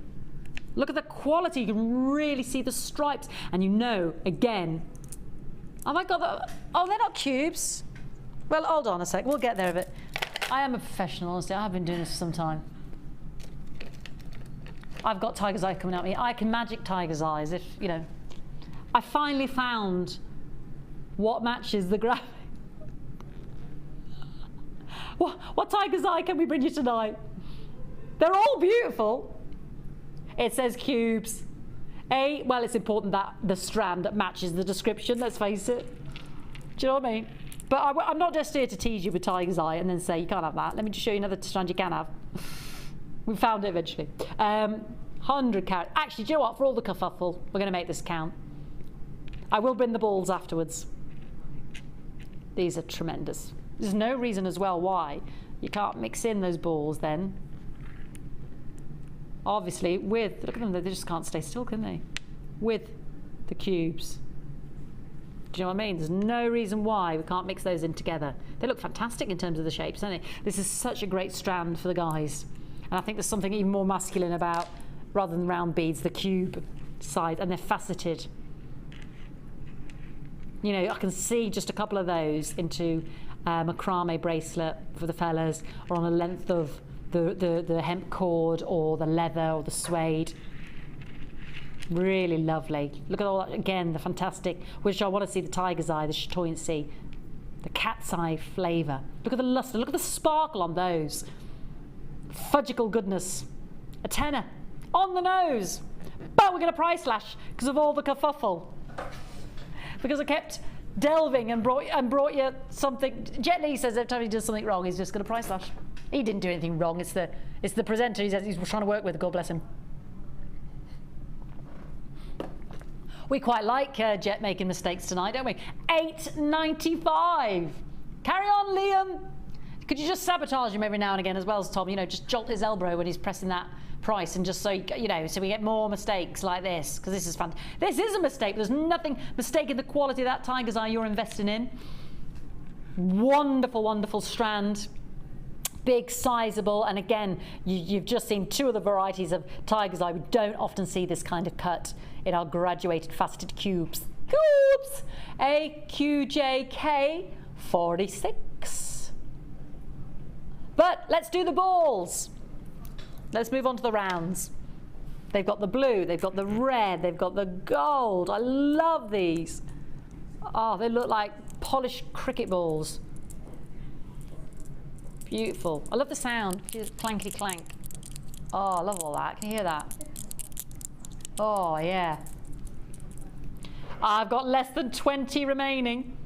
Look at the quality. You can really see the stripes. And you know, again, have I got the, oh, they're not cubes. Well, hold on a sec. We'll get there a bit. I am a professional, honestly. I have been doing this for some time. I've got tiger's eye coming at me. I can magic tiger's eyes if, you know. I finally found what matches the graphic. What tiger's eye can we bring you tonight? They're all beautiful. It says cubes. Well, it's important that the strand that matches the description, let's face it. Do you know what I mean? But I'm not just here to tease you with tiger's eye and then say you can't have that. Let me just show you another strand you can have. We found it eventually. 100 carat. Actually, do you know what? For all the kerfuffle, we're going to make this count. I will bring the balls afterwards. These are tremendous. There's no reason as well why you can't mix in those balls then. Obviously, with, look at them, they just can't stay still, can they? With the cubes. Do you know what I mean? There's no reason why we can't mix those in together. They look fantastic in terms of the shapes, don't they? This is such a great strand for the guys. And I think there's something even more masculine about, rather than round beads, the cube side, and they're faceted. You know, I can see just a couple of those into macrame bracelet for the fellas, or on the length of the hemp cord, or the leather, or the suede. Really lovely. Look at all that, again, the fantastic, which I want to see the tiger's eye, the chatoyancy, the cat's eye flavour. Look at the lustre, look at the sparkle on those. Fudgical goodness. A tenner on the nose. But we're going to price slash because of all the kerfuffle. Because I kept delving and brought you something. Jet Li says every time he does something wrong, he's just going to price slash. He didn't do anything wrong. It's the presenter he's trying to work with. God bless him. We quite like Jet making mistakes tonight, don't we? $8.95. Carry on, Liam. Could you just sabotage him every now and again as well as Tom? You know, just jolt his elbow when he's pressing that price, and just so you know, so we get more mistakes like this, because this is fun. This is a mistake. There's nothing mistaking the quality of that tiger's eye you're investing in. Wonderful, wonderful strand. Big, sizable, and again, you've just seen two of the varieties of tiger's eye. We don't often see this kind of cut in our graduated faceted cubes. AQJK 46. But let's do the balls. Let's move on to the rounds. They've got the blue, they've got the red, they've got the gold. I love these. Oh, they look like polished cricket balls. Beautiful. I love the sound. Just clankety clank. Oh, I love all that. Can you hear that? Oh, yeah. I've got less than 20 remaining.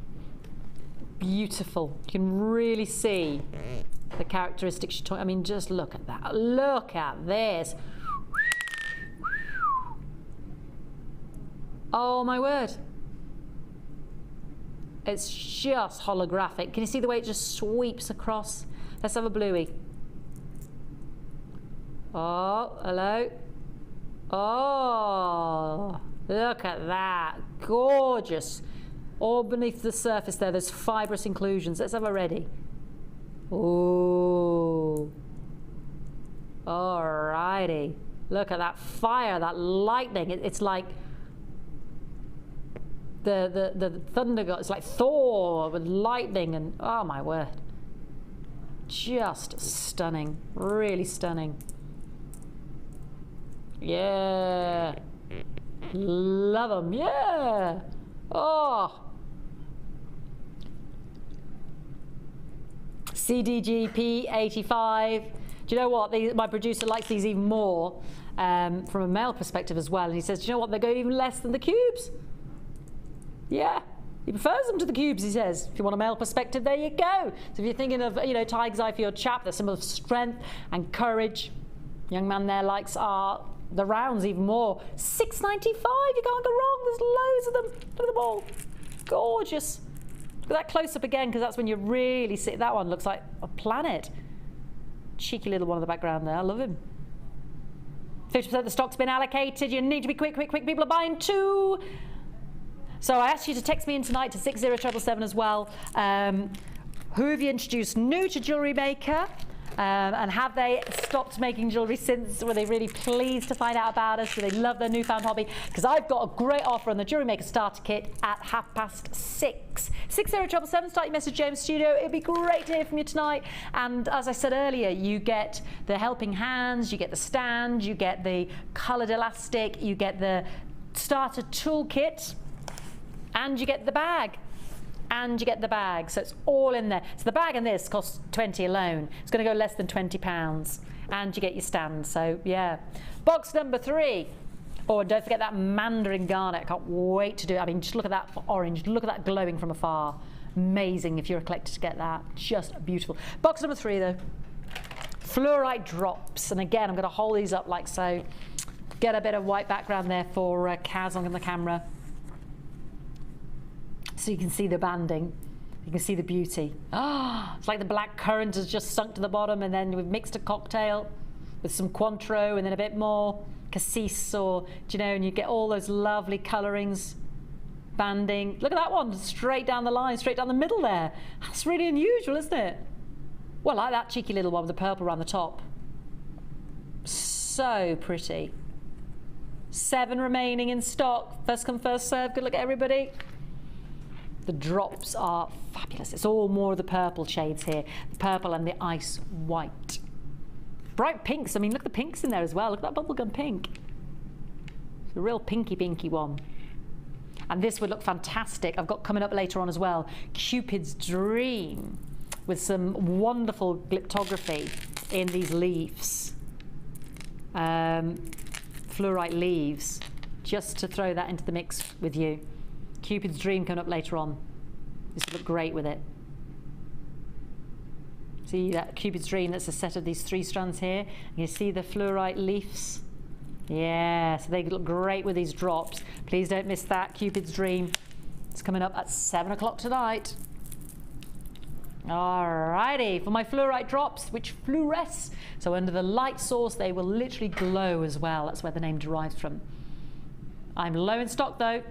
Beautiful. You can really see the characteristics. I mean, just look at that. Look at this. Oh, my word. It's just holographic. Can you see the way it just sweeps across? Let's have a bluey. Oh, hello. Oh, look at that. Gorgeous. All beneath the surface there, there's fibrous inclusions. Let's have a ready. Ooh. Alrighty. Look at that fire, that lightning. It's like the thunder god. It's like Thor with lightning, and oh my word. Just stunning. Really stunning. Yeah. Love them. Yeah. Oh. CDGP 85. Do you know what? My producer likes these even more from a male perspective as well. And he says, do you know what? They go even less than the cubes. Yeah. He prefers them to the cubes, he says. If you want a male perspective, there you go. So if you're thinking of, you know, tiger's eye for your chap, that's symbol of strength and courage. Young man there likes the rounds even more. $6.95, you can't go wrong. There's loads of them. Look at them all. Gorgeous. Look at that close up again, because that's when you really see. That one looks like a planet. Cheeky little one in the background there. I love him. 50% of the stock's been allocated. You need to be quick, quick, quick. People are buying too. So I asked you to text me in tonight to 60777 as well. Who have you introduced new to Jewellery Maker? And have they stopped making jewellery since? Were they really pleased to find out about us? Do they love their newfound hobby? Because I've got a great offer on the Jewellery Maker starter kit at 6:30. 60777, start your message, James Studio. It'd be great to hear from you tonight. And as I said earlier, you get the helping hands, you get the stand, you get the coloured elastic, you get the starter toolkit, and you get the bag. And you get the bag, so it's all in there. So the bag and this costs 20 alone. It's going to go less than £20, and you get your stand. So yeah, box number 3. Oh, and don't forget that mandarin garnet. I can't wait to do it. I mean, just look at that orange. Look at that glowing from afar. Amazing if you're a collector to get that. Just beautiful. Box number 3 though. Fluorite drops, and again, I'm going to hold these up like so. Get a bit of white background there for Kaz on the camera. So you can see the banding, you can see the beauty. Ah, it's like the black currant has just sunk to the bottom, and then we've mixed a cocktail with some Cointreau and then a bit more cassis, or do you know, and you get all those lovely colorings, banding. Look at that one, straight down the line, straight down the middle there. That's really unusual, isn't it? Well, I like that cheeky little one with the purple around the top. So pretty. 7 remaining in stock. First come, first serve. Good luck, everybody. The drops are fabulous. It's all more of the purple shades here. The purple and the ice white. Bright pinks. I mean, look at the pinks in there as well. Look at that bubblegum pink. It's a real pinky one. And this would look fantastic. I've got coming up later on as well, Cupid's Dream, with some wonderful glyptography in these leaves. Fluorite leaves. Just to throw that into the mix with you. Cupid's Dream coming up later on. This would look great with it. See that Cupid's Dream, that's a set of these 3 strands here. You see the fluorite leaves Yeah, so they look great with these drops. Please don't miss that. Cupid's Dream. It's coming up at 7 o'clock tonight. Alrighty, for my fluorite drops, which fluoresce, so under the light source, they will literally glow as well. That's where the name derives from. I'm low in stock though.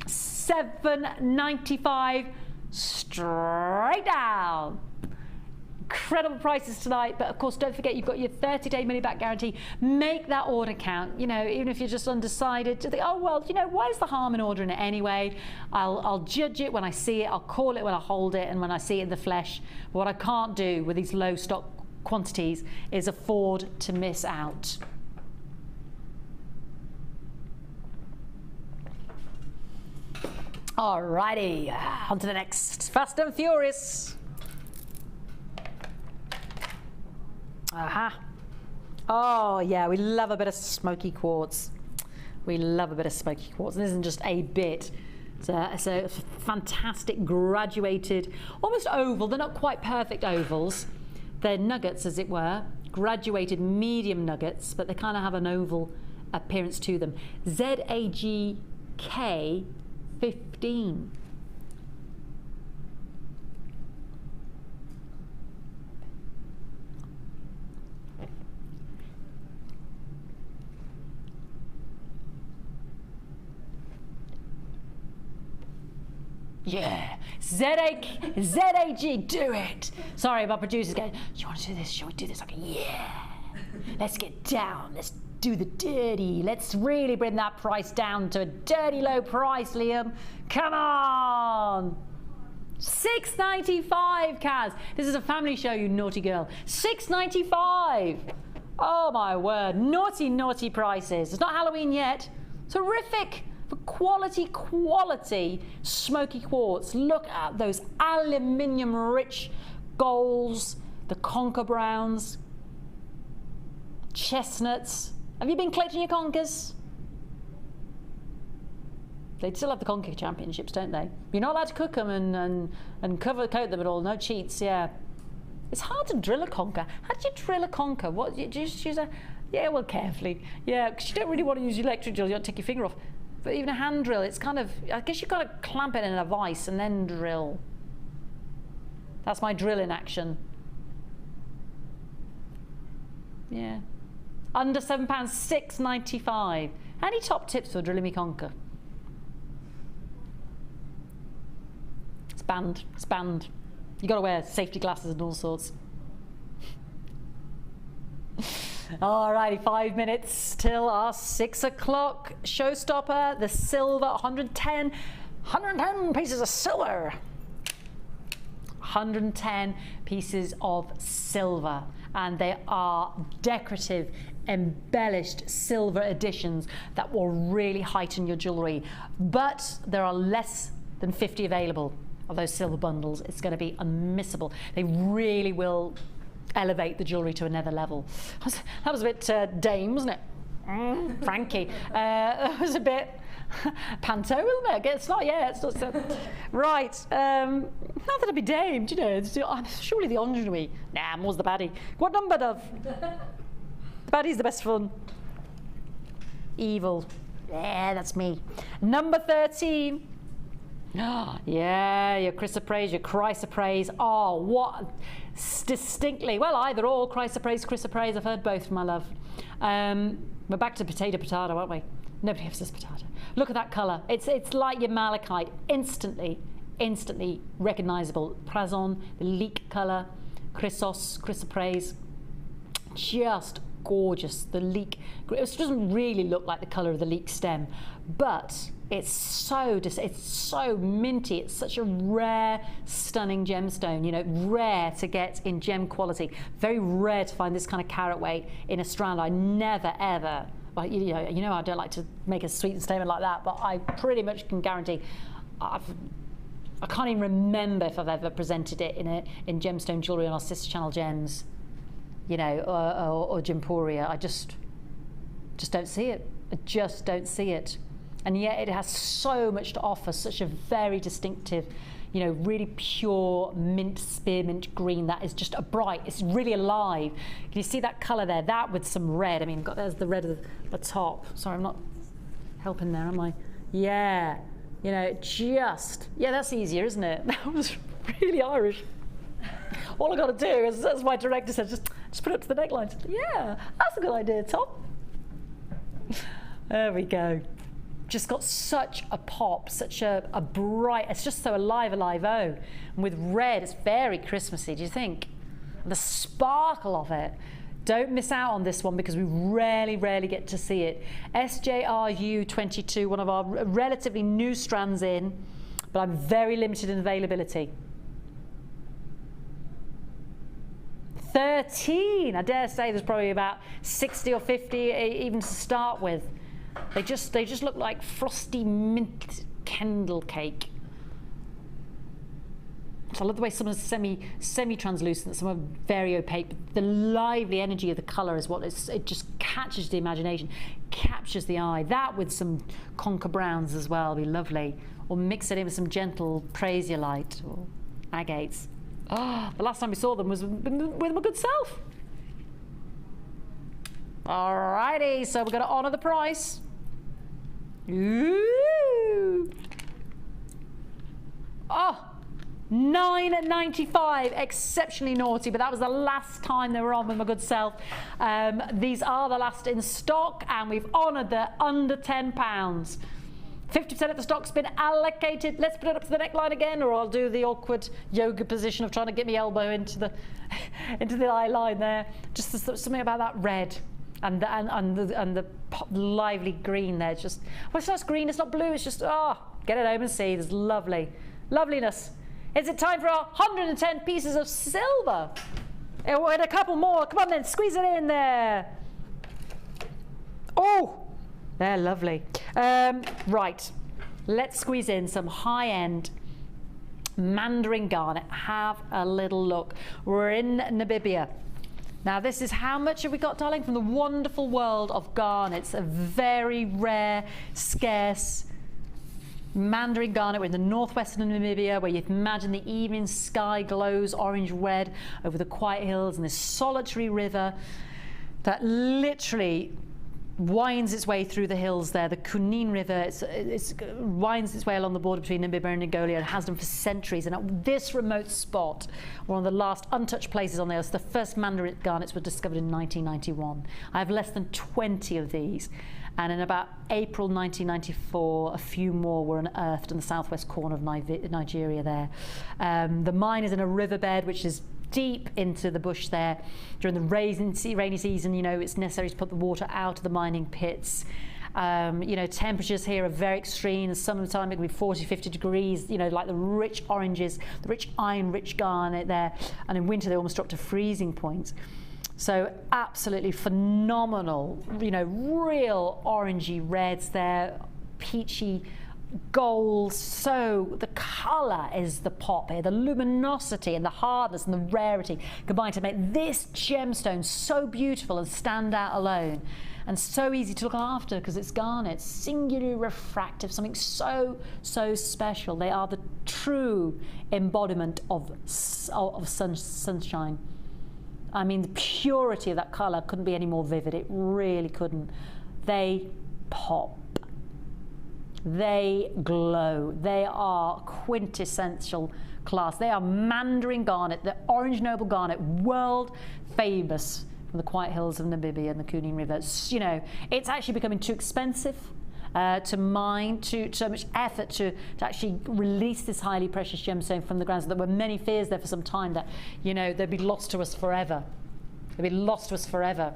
$7.95 straight down. Incredible prices tonight, but of course don't forget you've got your 30-day money-back guarantee. Make that order count. You know, even if you're just undecided to think, oh well, you know, where's the harm in ordering it anyway? I'll judge it when I see it. I'll call it when I hold it and when I see it in the flesh. But what I can't do with these low stock quantities is afford to miss out. Alrighty, on to the next. Fast and Furious. Aha. Oh yeah, we love a bit of smoky quartz. We love a bit of smoky quartz. This isn't just a bit. It's a fantastic graduated, almost oval. They're not quite perfect ovals. They're nuggets, as it were. Graduated medium nuggets, but they kind of have an oval appearance to them. ZAGK 15. Yeah, ZAG, do it. Sorry, my producer's going, do you want to do this? Shall we do this? Like, yeah. Let's get down. Let's do the dirty. Let's really bring that price down to a dirty low price, Liam. Come on. $6.95, Kaz. This is a family show, you naughty girl. $6.95. Oh my word. Naughty, naughty prices. It's not Halloween yet. Terrific. For quality smoky quartz. Look at those aluminium rich golds, the conker browns, chestnuts. Have you been collecting your conkers? They still have the conker championships, don't they? You're not allowed to cook them and coat them at all. No cheats, yeah. It's hard to drill a conker. How do you drill a conker? What, do you just use a, yeah, well, carefully. Yeah, because you don't really want to use electric drill. You don't take your finger off. But even a hand drill, it's kind of, I guess you've got to clamp it in a vise and then drill. That's my drilling action. Yeah. Under £7, $6.95. Any top tips for drilling me conker? It's banned. It's banned. You got to wear safety glasses and all sorts. Alrighty, 5 minutes till our 6 o'clock showstopper. The silver, 110 pieces of silver. 110 pieces of silver, and they are decorative, embellished silver editions that will really heighten your jewellery. But there are less than 50 available of those silver bundles. It's going to be unmissable. They really will elevate the jewellery to another level. That was a bit Dame, wasn't it? Frankie. That was a bit panto, wasn't it? It's not, yeah, it's not so. Right. Not that I'd be Dame, do you know? Surely the Anjouy. Nah, more's the baddie. What number, Dove? The baddie's the best fun. Evil. Yeah, that's me. Number 13. Yeah, your chrysoprase, your chrysoprase. Oh, what distinctly, well, either or, chrysoprase, chrysoprase. I've heard both, my love. We're back to potato, aren't we? Nobody ever says potato. Look at that colour. It's like your malachite, instantly recognisable. Prazon, the leek colour, chrysos, chrysoprase, just gorgeous. The leek, it doesn't really look like the colour of the leek stem, but it's so minty. It's such a rare, stunning gemstone. You know, rare to get in gem quality. Very rare to find this kind of carat weight in a strand. I never ever. Well, you know, I don't like to make a sweeping statement like that, but I pretty much can guarantee. I can't even remember if I've ever presented it in gemstone jewellery on our sister channel Gems, you know, or Gemporia. I just don't see it. I just don't see it. And yet it has so much to offer, such a very distinctive, you know, really pure mint, spearmint green. That is just a bright, it's really alive. Can you see that colour there? That with some red. I mean, there's the red at the top. Sorry, I'm not helping there, am I? Yeah, you know, yeah, that's easier, isn't it? That was really Irish. All I got to do is, as my director said, just put it up to the neckline. Yeah, that's a good idea, Tom. There we go. Just got such a pop, such a bright, it's just so alive, oh. And with red, it's very Christmassy, do you think? And the sparkle of it. Don't miss out on this one because we rarely get to see it. SJRU22, one of our relatively new strands in, but I'm very limited in availability. 13, I dare say there's probably about 60 or 50 even to start with. They just look like frosty mint candle cake. So I love the way some are semi-translucent, some are very opaque, but the lively energy of the colour is what it just catches the imagination, captures the eye. That with some conker browns as well, be lovely. Or mix it in with some gentle prasiolite or agates. Oh, the last time we saw them was with my good self. Alrighty, so we're going to honour the price. Ooh. Oh, £9.95, exceptionally naughty, but that was the last time they were on with my good self. These are the last in stock, and we've honoured the under £10. 50% of the stock's been allocated. Let's put it up to the neckline again, or I'll do the awkward yoga position of trying to get my elbow into the into the eye line there. Just something about that red and the lively green there. Just, well, it's not green, it's not blue. It's just, get it home and see. There's loveliness. Is it time for our 110 pieces of silver? And a couple more. Come on then, squeeze it in there. Oh, they're lovely. Right, let's squeeze in some high-end Mandarin garnet. Have a little look. We're in Namibia. Now this is, how much have we got, darling? From the wonderful world of garnets, a very rare, scarce Mandarin garnet. We're in the northwestern of Namibia, where you imagine the evening sky glows orange-red over the quiet hills and this solitary river that literally winds its way through the hills there. The Kunene River winds its way along the border between Namibia and Angola, and has done for centuries. And at this remote spot, one of the last untouched places on the earth, the first Mandarin garnets were discovered in 1991. I have less than 20 of these. And in about April 1994, a few more were unearthed in the southwest corner of Nigeria there. The mine is in a riverbed, which is deep into the bush there. During the rainy season, you know, it's necessary to put the water out of the mining pits. You know, temperatures here are very extreme. In summertime it can be 40, 50 degrees, you know, like the rich oranges, the rich iron, rich garnet there. And in winter they almost drop to freezing point. So absolutely phenomenal, you know, real orangey reds there, peachy gold. So the colour is the pop here, the luminosity and the hardness and the rarity combined to make this gemstone so beautiful and stand out alone, and so easy to look after because it's garnet, singularly refractive, something so special. They are the true embodiment of sunshine. I mean, the purity of that colour couldn't be any more vivid. It really couldn't. They pop. They glow. They are quintessential class. They are Mandarin garnet, the orange noble garnet, world famous from the quiet hills of Namibia and the Kunene River. You know, it's actually becoming too expensive to mine, so much effort to actually release this highly precious gemstone from the ground. So there were many fears there for some time that, you know, they'd be lost to us forever. They'd be lost to us forever.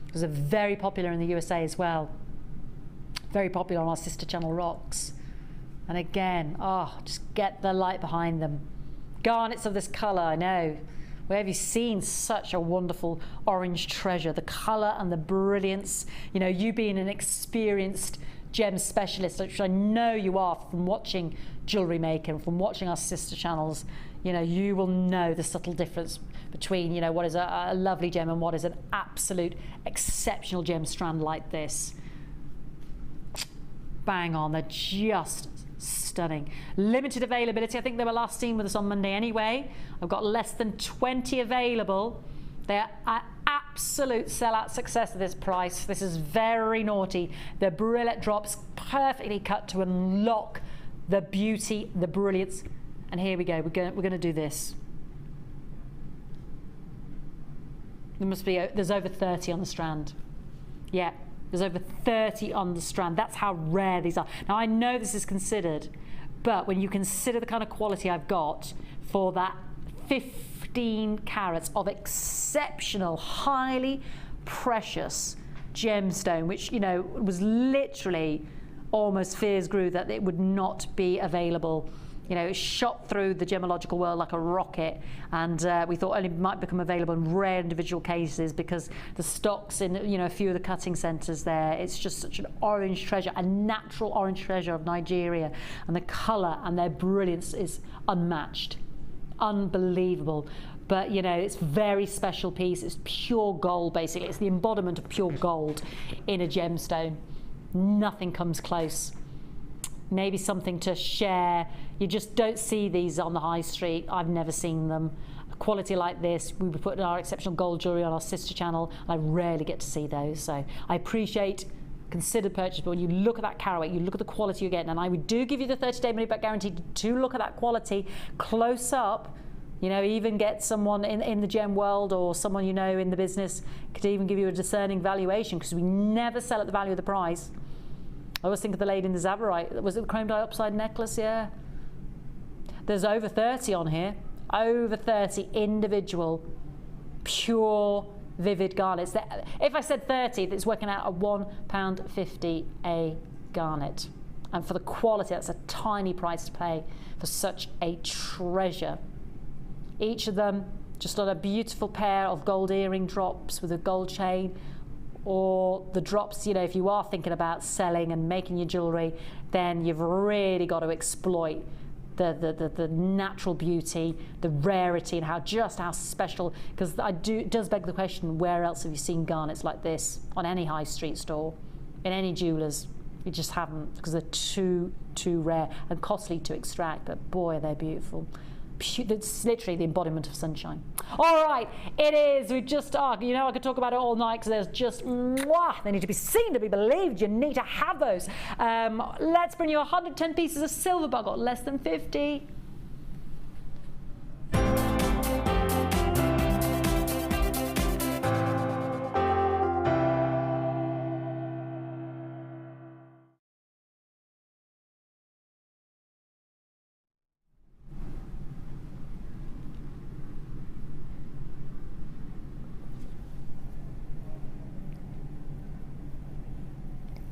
It was very popular in the USA as well. Very popular on our sister channel Rocks. And again, just get the light behind them. Garnets of this colour, I know. Where have you seen such a wonderful orange treasure? The colour and the brilliance. You know, you being an experienced gem specialist, which I know you are from watching Jewellery Maker and from watching our sister channels, you know, you will know the subtle difference between, you know, what is a lovely gem and what is an absolute exceptional gem strand like this. Bang on, they're just stunning. Limited availability. I think they were last seen with us on Monday anyway. I've got less than 20 available. They're an absolute sellout success at this price. This is very naughty. The brilette drops perfectly cut to unlock the beauty, the brilliance. And here we go. We're going to do this. There's over 30 on the strand. Yeah, there's over 30 on the strand. That's how rare these are. Now I know this is considered, but when you consider the kind of quality I've got for that 15 carats of exceptional, highly precious gemstone, which, you know, was literally almost fears grew that it would not be available. You know, it shot through the gemological world like a rocket, and we thought only might become available in rare individual cases because the stocks in, you know, a few of the cutting centres there. It's just such an orange treasure, a natural orange treasure of Nigeria, and the colour and their brilliance is unmatched, unbelievable. But you know, it's a very special piece. It's pure gold, basically. It's the embodiment of pure gold in a gemstone. Nothing comes close. Maybe something to share. You just don't see these on the high street. I've never seen them. A quality like this, we would put our exceptional gold jewellery on our sister channel. I rarely get to see those, so I appreciate considered purchase, but when you look at that carat weight, you look at the quality you're getting, and I would do give you the 30-day money-back guarantee to look at that quality close up. You know, even get someone in the gem world or someone you know in the business could even give you a discerning valuation, because we never sell at the value of the price. I always think of the lady in the Zavarite. Was it the chrome dioxide necklace? Yeah. There's over 30 on here. Over 30 individual, pure, vivid garnets. If I said 30, it's working out at £1.50 a garnet. And for the quality, that's a tiny price to pay for such a treasure. Each of them just on a beautiful pair of gold earring drops with a gold chain, or the drops, you know, if you are thinking about selling and making your jewellery, then you've really got to exploit the natural beauty, the rarity, and how special, because it does beg the question, where else have you seen garnets like this on any high street store, in any jewellers? You just haven't, because they're too rare and costly to extract, but boy, they're beautiful. It's literally the embodiment of sunshine. All right, it is. We've just, you know, I could talk about it all night because there's just, mwah, they need to be seen to be believed. You need to have those. Let's bring you 110 pieces of silver, but I got less than 50.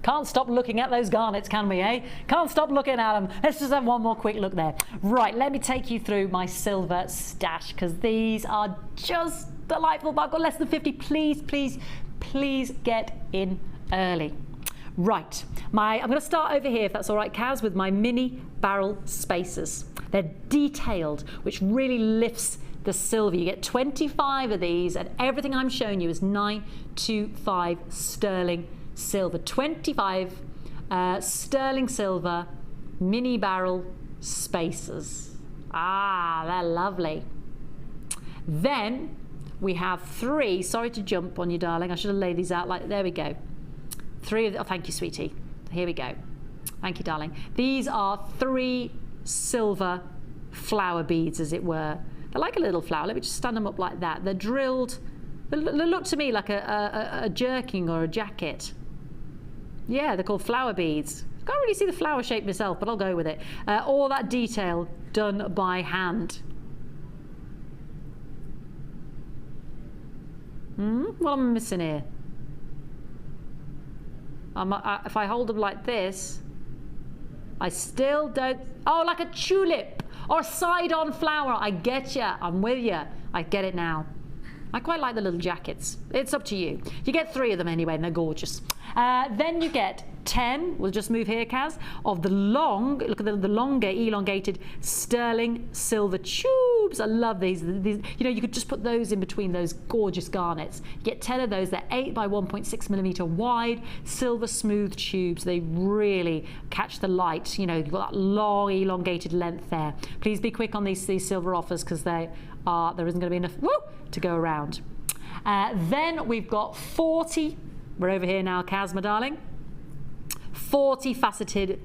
Can't stop looking at those garnets, can we, eh? Can't stop looking at them. Let's just have one more quick look there. Right, let me take you through my silver stash, because these are just delightful, but I've got less than 50. Please, please, please get in early. Right, I'm going to start over here, if that's all right, Kaz, with my mini barrel spacers. They're detailed, which really lifts the silver. You get 25 of these, and everything I'm showing you is 925 sterling silver. 25 sterling silver mini barrel spacers. They're lovely. Then we have 3. Sorry to jump on you, darling. I should have laid these out like, there we go. 3 of, oh, thank you, sweetie. Here we go. Thank you, darling. These are 3 silver flower beads, as it were. They're like a little flower. Let me just stand them up like that. They're drilled. They look to me like a jerking or a jacket. Yeah, they're called flower beads. Can't really see the flower shape myself, but I'll go with it. All that detail done by hand. What am I missing here? If I hold them like this, I still don't. Oh, like a tulip or a side-on flower. I get ya. I'm with ya. I get it now. I quite like the little jackets. It's up to you. You get 3 of them anyway, and they're gorgeous. Then you get 10, we'll just move here, Kaz, of the look at the longer elongated sterling silver tubes. I love these. You know, you could just put those in between those gorgeous garnets. You get 10 of those. They're 8 by 1.6 millimeter wide, silver smooth tubes. They really catch the light. You know, you've got that long elongated length there. Please be quick on these silver offers, because there isn't going to be enough to go around. Then we've got 40, we're over here now, Kaz, my darling, 40 faceted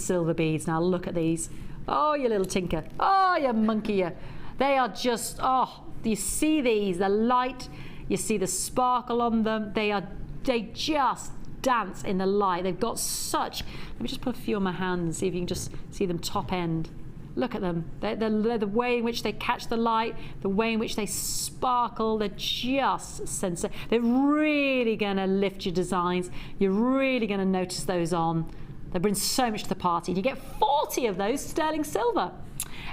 silver beads. Now look at these. Oh, you little tinker. Oh, you monkey, you. They are just, oh, you see these, the light, you see the sparkle on them. They just dance in the light. They've got such, let me just put a few on my hand and see if you can just see them top end. Look at them. They're the way in which they catch the light, the way in which they sparkle, they're just sensational. They're really going to lift your designs. You're really going to notice those on. They bring so much to the party. You get 40 of those sterling silver.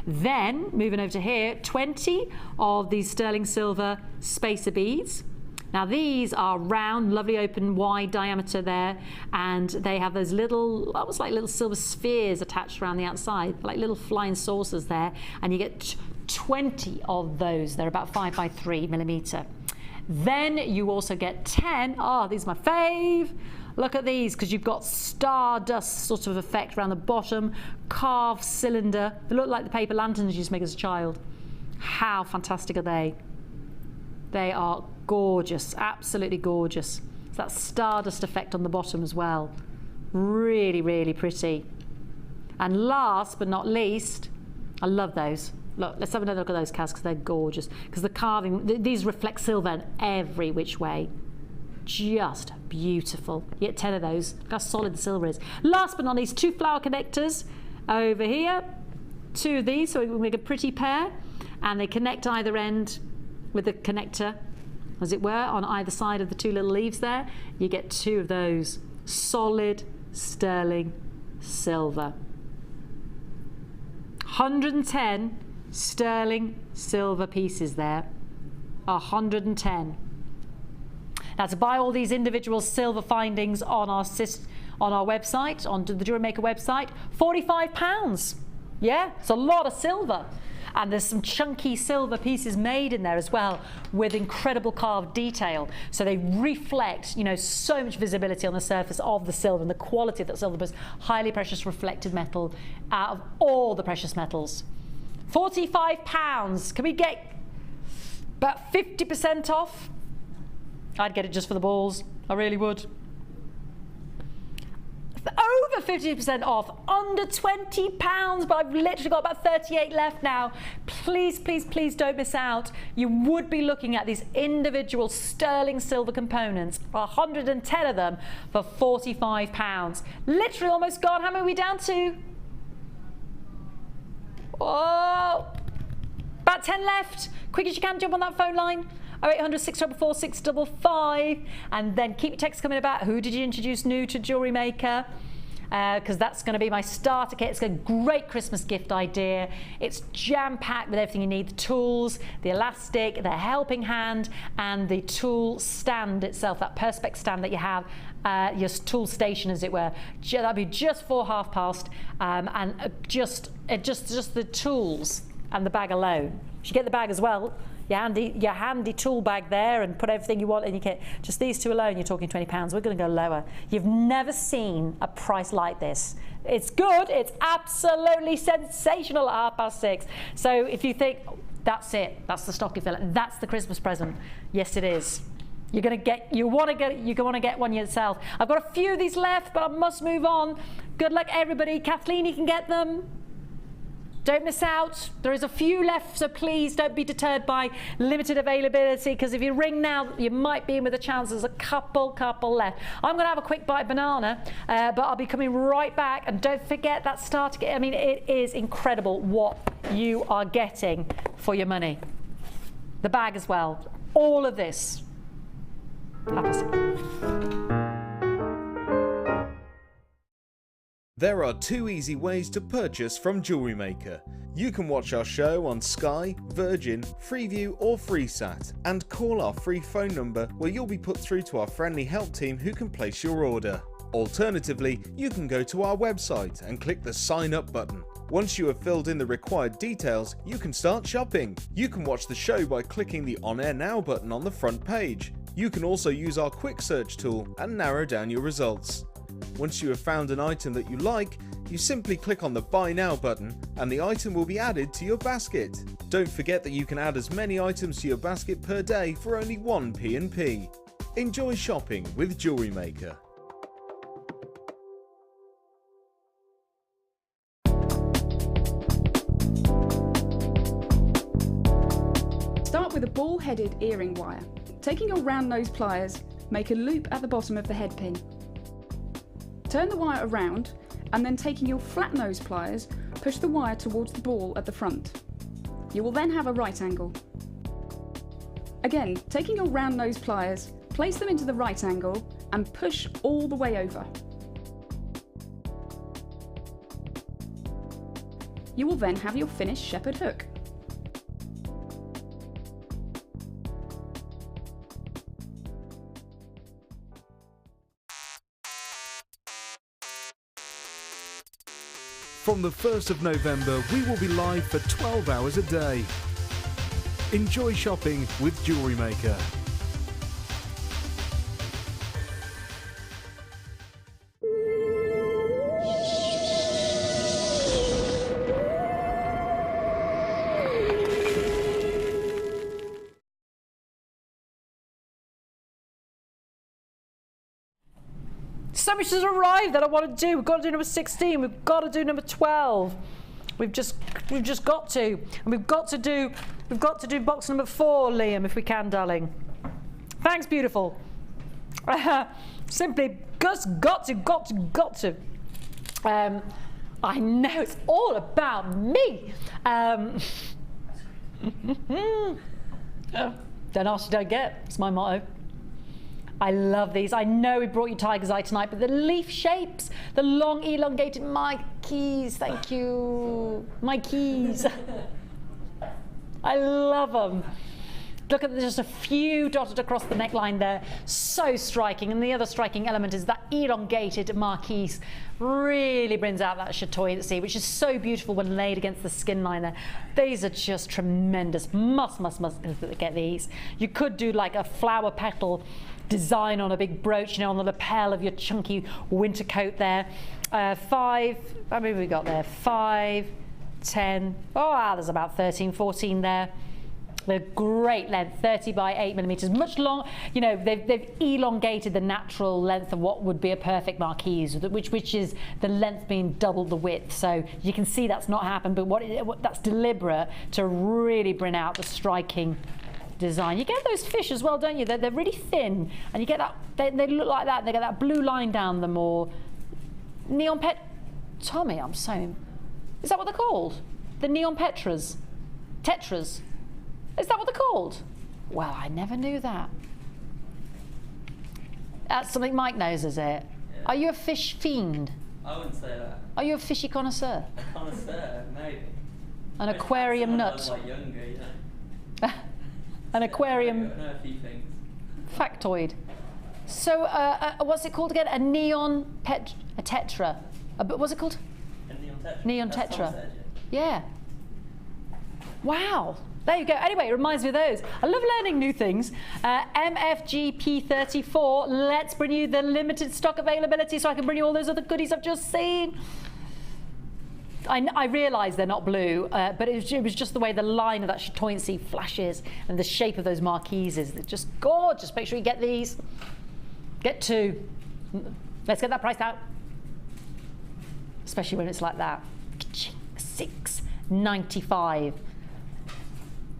Then, moving over to here, 20 of these sterling silver spacer beads. Now these are round, lovely open, wide diameter there, and they have those little, almost like little silver spheres attached around the outside, like little flying saucers there, and you get 20 of those. They're about 5 by 3 millimeter. Then you also get 10, oh, these are my fave. Look at these, because you've got stardust sort of effect around the bottom, carved cylinder. They look like the paper lanterns you used to make as a child. How fantastic are they? They are gorgeous, absolutely gorgeous. It's that stardust effect on the bottom as well. Really, really pretty. And last but not least, I love those. Look, let's have another look at those, Kaz, because they're gorgeous. Because the carving, these reflect silver in every which way. Just beautiful. You get 10 of those. Look how solid the silver is. Last but not least, 2 flower connectors over here. 2 of these, so we make a pretty pair. And they connect either end with the connector, as it were, on either side of the 2 little leaves there. You get 2 of those solid sterling silver. 110 sterling silver pieces there. 110. Now, to buy all these individual silver findings on our website, on the Jewellery Maker website, £45. Yeah, it's a lot of silver. And there's some chunky silver pieces made in there as well, with incredible carved detail. So they reflect, you know, so much visibility on the surface of the silver, and the quality of that silver is highly precious reflected metal out of all the precious metals. £45. Can we get about 50% off? I'd get it just for the balls. I really would. Over 50% off, under £20, but I've literally got about 38 left now. Please, please, please don't miss out. You would be looking at these individual sterling silver components, 110 of them for £45. Literally almost gone. How many are we down to? Oh, about 10 left. Quick as you can, jump on that phone line. 0800 644 655, and then keep your texts coming about who did you introduce new to Jewellery Maker, because that's going to be my starter kit. It's a great Christmas gift idea. It's jam-packed with everything you need: the tools, the elastic, the helping hand, and the tool stand itself, that perspex stand that you have, your tool station, as it were. That'd be just for £past, and just the tools and the bag alone. You should get the bag as well. Your handy tool bag there, and put everything you want in your kit. Just these 2 alone, you're talking £20. We're going to go lower. You've never seen a price like this. It's good. It's absolutely sensational at 6:30. So if you think, that's it, that's the stocking filler, that's the Christmas present, yes it is. You want to get one yourself. I've got a few of these left, but I must move on. Good luck, everybody. Kathleen, you can get them. Don't miss out. There is a few left, so please don't be deterred by limited availability, because if you ring now, you might be in with a chance. There's a couple left. I'm going to have a quick bite of banana, but I'll be coming right back. And don't forget that starter kit. I mean, it is incredible what you are getting for your money. The bag as well. All of this. There are 2 easy ways to purchase from Jewellery Maker. You can watch our show on Sky, Virgin, Freeview or FreeSat, and call our free phone number where you'll be put through to our friendly help team who can place your order. Alternatively, you can go to our website and click the sign up button. Once you have filled in the required details, you can start shopping. You can watch the show by clicking the On Air Now button on the front page. You can also use our quick search tool and narrow down your results. Once you have found an item that you like, you simply click on the Buy Now button and the item will be added to your basket. Don't forget that you can add as many items to your basket per day for only 1 P&P. Enjoy shopping with Jewellery Maker. Start with a ball-headed earring wire. Taking your round nose pliers, make a loop at the bottom of the head pin. Turn the wire around and then taking your flat nose pliers, push the wire towards the ball at the front. You will then have a right angle. Again, taking your round nose pliers, place them into the right angle and push all the way over. You will then have your finished shepherd hook. From the 1st of November, we will be live for 12 hours a day. Enjoy shopping with Jewellery Maker. So much has arrived that I want to do. We've got to do number 16. We've got to do number 12. We've just got to, and we've got to do box number 4, Liam, if we can, darling. Thanks, beautiful. Simply just got to. I know it's all about me. Don't ask, you don't get. It's my motto. I love these. I know we brought you Tiger's Eye tonight, but the leaf shapes, the long elongated marquees, thank you. My keys. I love them. Look at just a few dotted across the neckline there. So striking. And the other striking element is that elongated marquise really brings out that chatoyancy, which is so beautiful when laid against the skin line there. These are just tremendous. Must get these. You could do like a flower petal design on a big brooch, you know, on the lapel of your chunky winter coat there. 5, how many have we got there? 5, 10, oh wow, there's about 13, 14 there. They're great length, 30 by 8 millimeters, much long, you know, they've elongated the natural length of what would be a perfect marquise, which is the length being double the width. So you can see that's not happened, but that's deliberate to really bring out the striking design. You get those fish as well, don't you? They're really thin, and you get that, they look like that, they get that blue line down them, or neon pet, Tommy, I'm so, is that what they're called? The neon tetras? Is that what they're called? Well, I never knew that. That's something Mike knows, is it? Yeah. Are you a fish fiend? I wouldn't say that. Are you a fishy connoisseur? A connoisseur, maybe. An aquarium nut? I was like younger, you know. An aquarium I know a few things. factoid. So, what's it called again? A neon a tetra. What's it called? A neon tetra. Neon tetra. Yeah. Wow. There you go. Anyway, it reminds me of those. I love learning new things. MFGP34. Let's bring you the limited stock availability so I can bring you all those other goodies I've just seen. I realise they're not blue, but it was just the way the line of that chatoyancy flashes and the shape of those marquises. They're just gorgeous. Make sure you get these. Get 2. Let's get that priced out. Especially when it's like that. $6.95.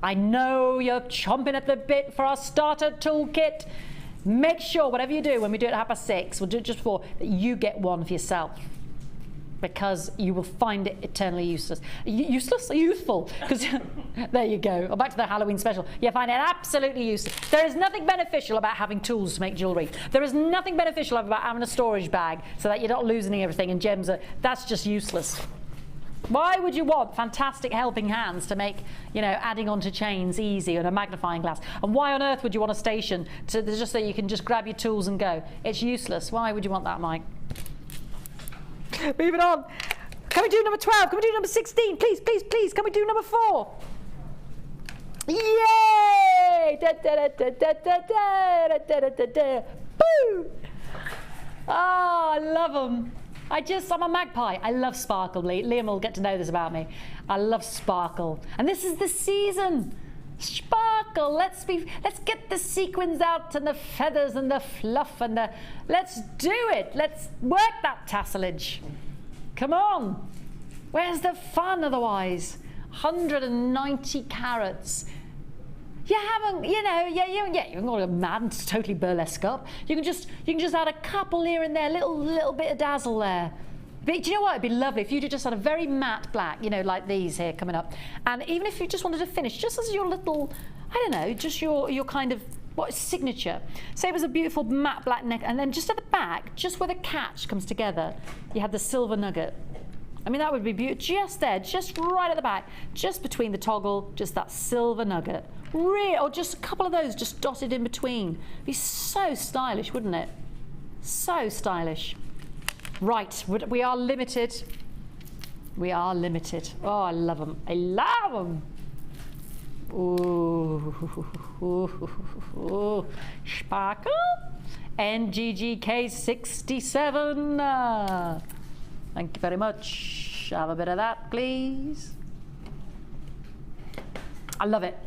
I know you're chomping at the bit for our starter toolkit. Make sure, whatever you do, when we do it at 6:30, we'll do it just before, that you get one for yourself, because you will find it eternally useless. Useless or useful? Because there you go. Or back to the Halloween special. You find it absolutely useless. There is nothing beneficial about having tools to make jewellery. There is nothing beneficial about having a storage bag so that you're not losing everything and gems. That's just useless. Why would you want fantastic helping hands to make, you know, adding onto chains easy and a magnifying glass? And why on earth would you want a station just so you can just grab your tools and go? It's useless. Why would you want that, Mike? Moving on. Can we do number 12? Can we do number 16? Please, please, please. Can we do number 4? Yay! Da, da, da, da, da, da, da, da, da, da. Boo! Oh, I love them. I'm a magpie. I love sparkle. Liam will get to know this about me. I love sparkle. And this is the season. Sparkle. Let's get the sequins out and the feathers and the fluff and the... Let's do it. Let's work that tasselage. Come on. Where's the fun otherwise? 190 carats. You haven't, you haven't got to go mad and totally burlesque up. You can just add a couple here and there, little bit of dazzle there. But do you know what? It'd be lovely if you just had a very matte black, like these here coming up. And even if you just wanted to finish, just as your little, I don't know, just your kind of signature. Say it was a beautiful matte black neck, and then just at the back, just where the catch comes together, you had the silver nugget. I mean, that would be beautiful. Just there, just right at the back, just between the toggle, just that silver nugget. Or just a couple of those just dotted in between. Be so stylish, wouldn't it? So stylish. Right, we are limited. We are limited. Oh, I love them. I love them. Ooh. Sparkle. NGGK67. Thank you very much. Have a bit of that, please. I love it.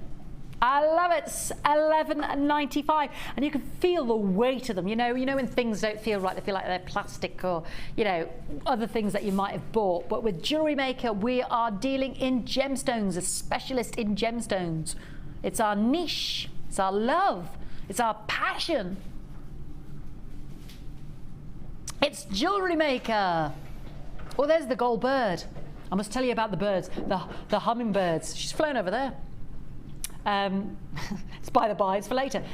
I love it. $11.95, and you can feel the weight of them. You know when things don't feel right, they feel like they're plastic, or other things that you might have bought. But with Jewellery Maker, we are dealing in gemstones, a specialist in gemstones. It's our niche. It's our love. It's our passion. It's Jewellery Maker. Oh, there's the gold bird. I must tell you about the birds, the hummingbirds. She's flown over there. It's by the by, it's for later.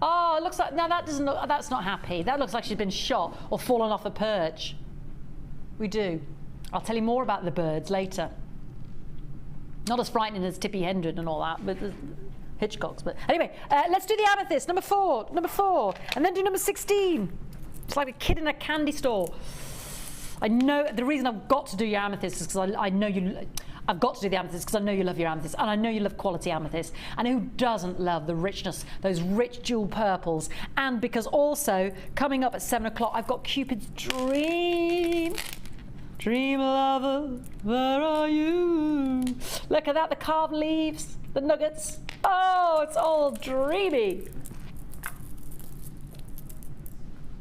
Oh, it looks like, no, that's not happy. That looks like she's been shot or fallen off a perch. We do. I'll tell you more about the birds later. Not as frightening as Tippi Hedren and all that, but Hitchcock's. But anyway, let's do the amethyst, number 4, and then do number 16. It's like a kid in a candy store. I know the reason I've got to do your amethyst is because I know you. I've got to do the amethyst because I know you love your amethyst, and I know you love quality amethyst. And who doesn't love the richness, those rich jewel purples? And because also coming up at 7 o'clock, I've got Cupid's Dream. Dream lover, where are you? Look at that, the carved leaves, the nuggets. Oh, it's all dreamy.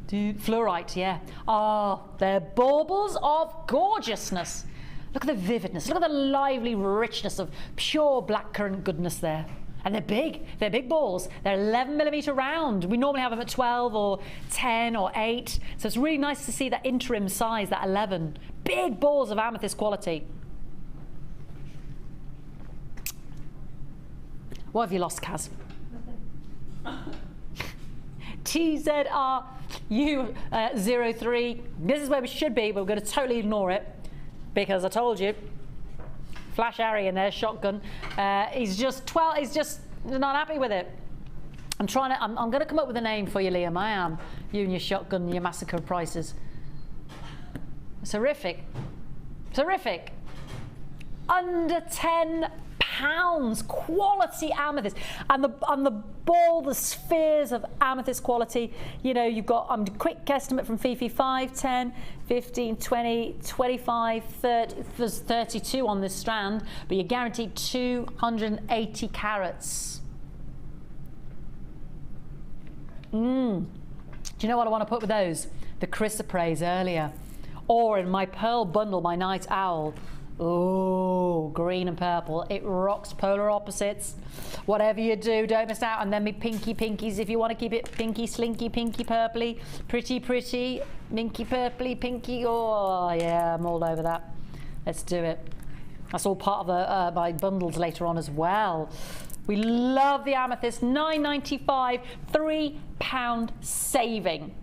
Fluorite, yeah. Oh, they're baubles of gorgeousness. Look at the vividness. Look at the lively richness of pure blackcurrant goodness there. And they're big. They're big balls. They're 11mm round. We normally have them at 12 or 10 or 8. So it's really nice to see that interim size, that 11. Big balls of amethyst quality. What have you lost, Kaz? TZRU03. This is where we should be, but we're going to totally ignore it because I told you. Flash Harry in there, shotgun. He's just 12. He's just not happy with it. I'm going to come up with a name for you, Liam. I am. You and your shotgun and your massacre prices. It's horrific. It's horrific. Under £10. Quality amethyst, and the ball, the spheres of amethyst quality. You know, you've got quick estimate from Fifi, 5, 10, 15, 20, 25, 30. There's 32 on this strand, but you're guaranteed 280 carats. Do you know what I want to put with those? The chrysoprase earlier, or in my pearl bundle, my night owl. Oh, green and purple. It rocks, polar opposites. Whatever you do, don't miss out. And then me pinkies if you want to keep it pinky, slinky, pinky, purpley, pretty, minky, purpley, pinky. Oh, yeah, I'm all over that. Let's do it. That's all part of my bundles later on as well. We love the amethyst. $9.95, £3 saving.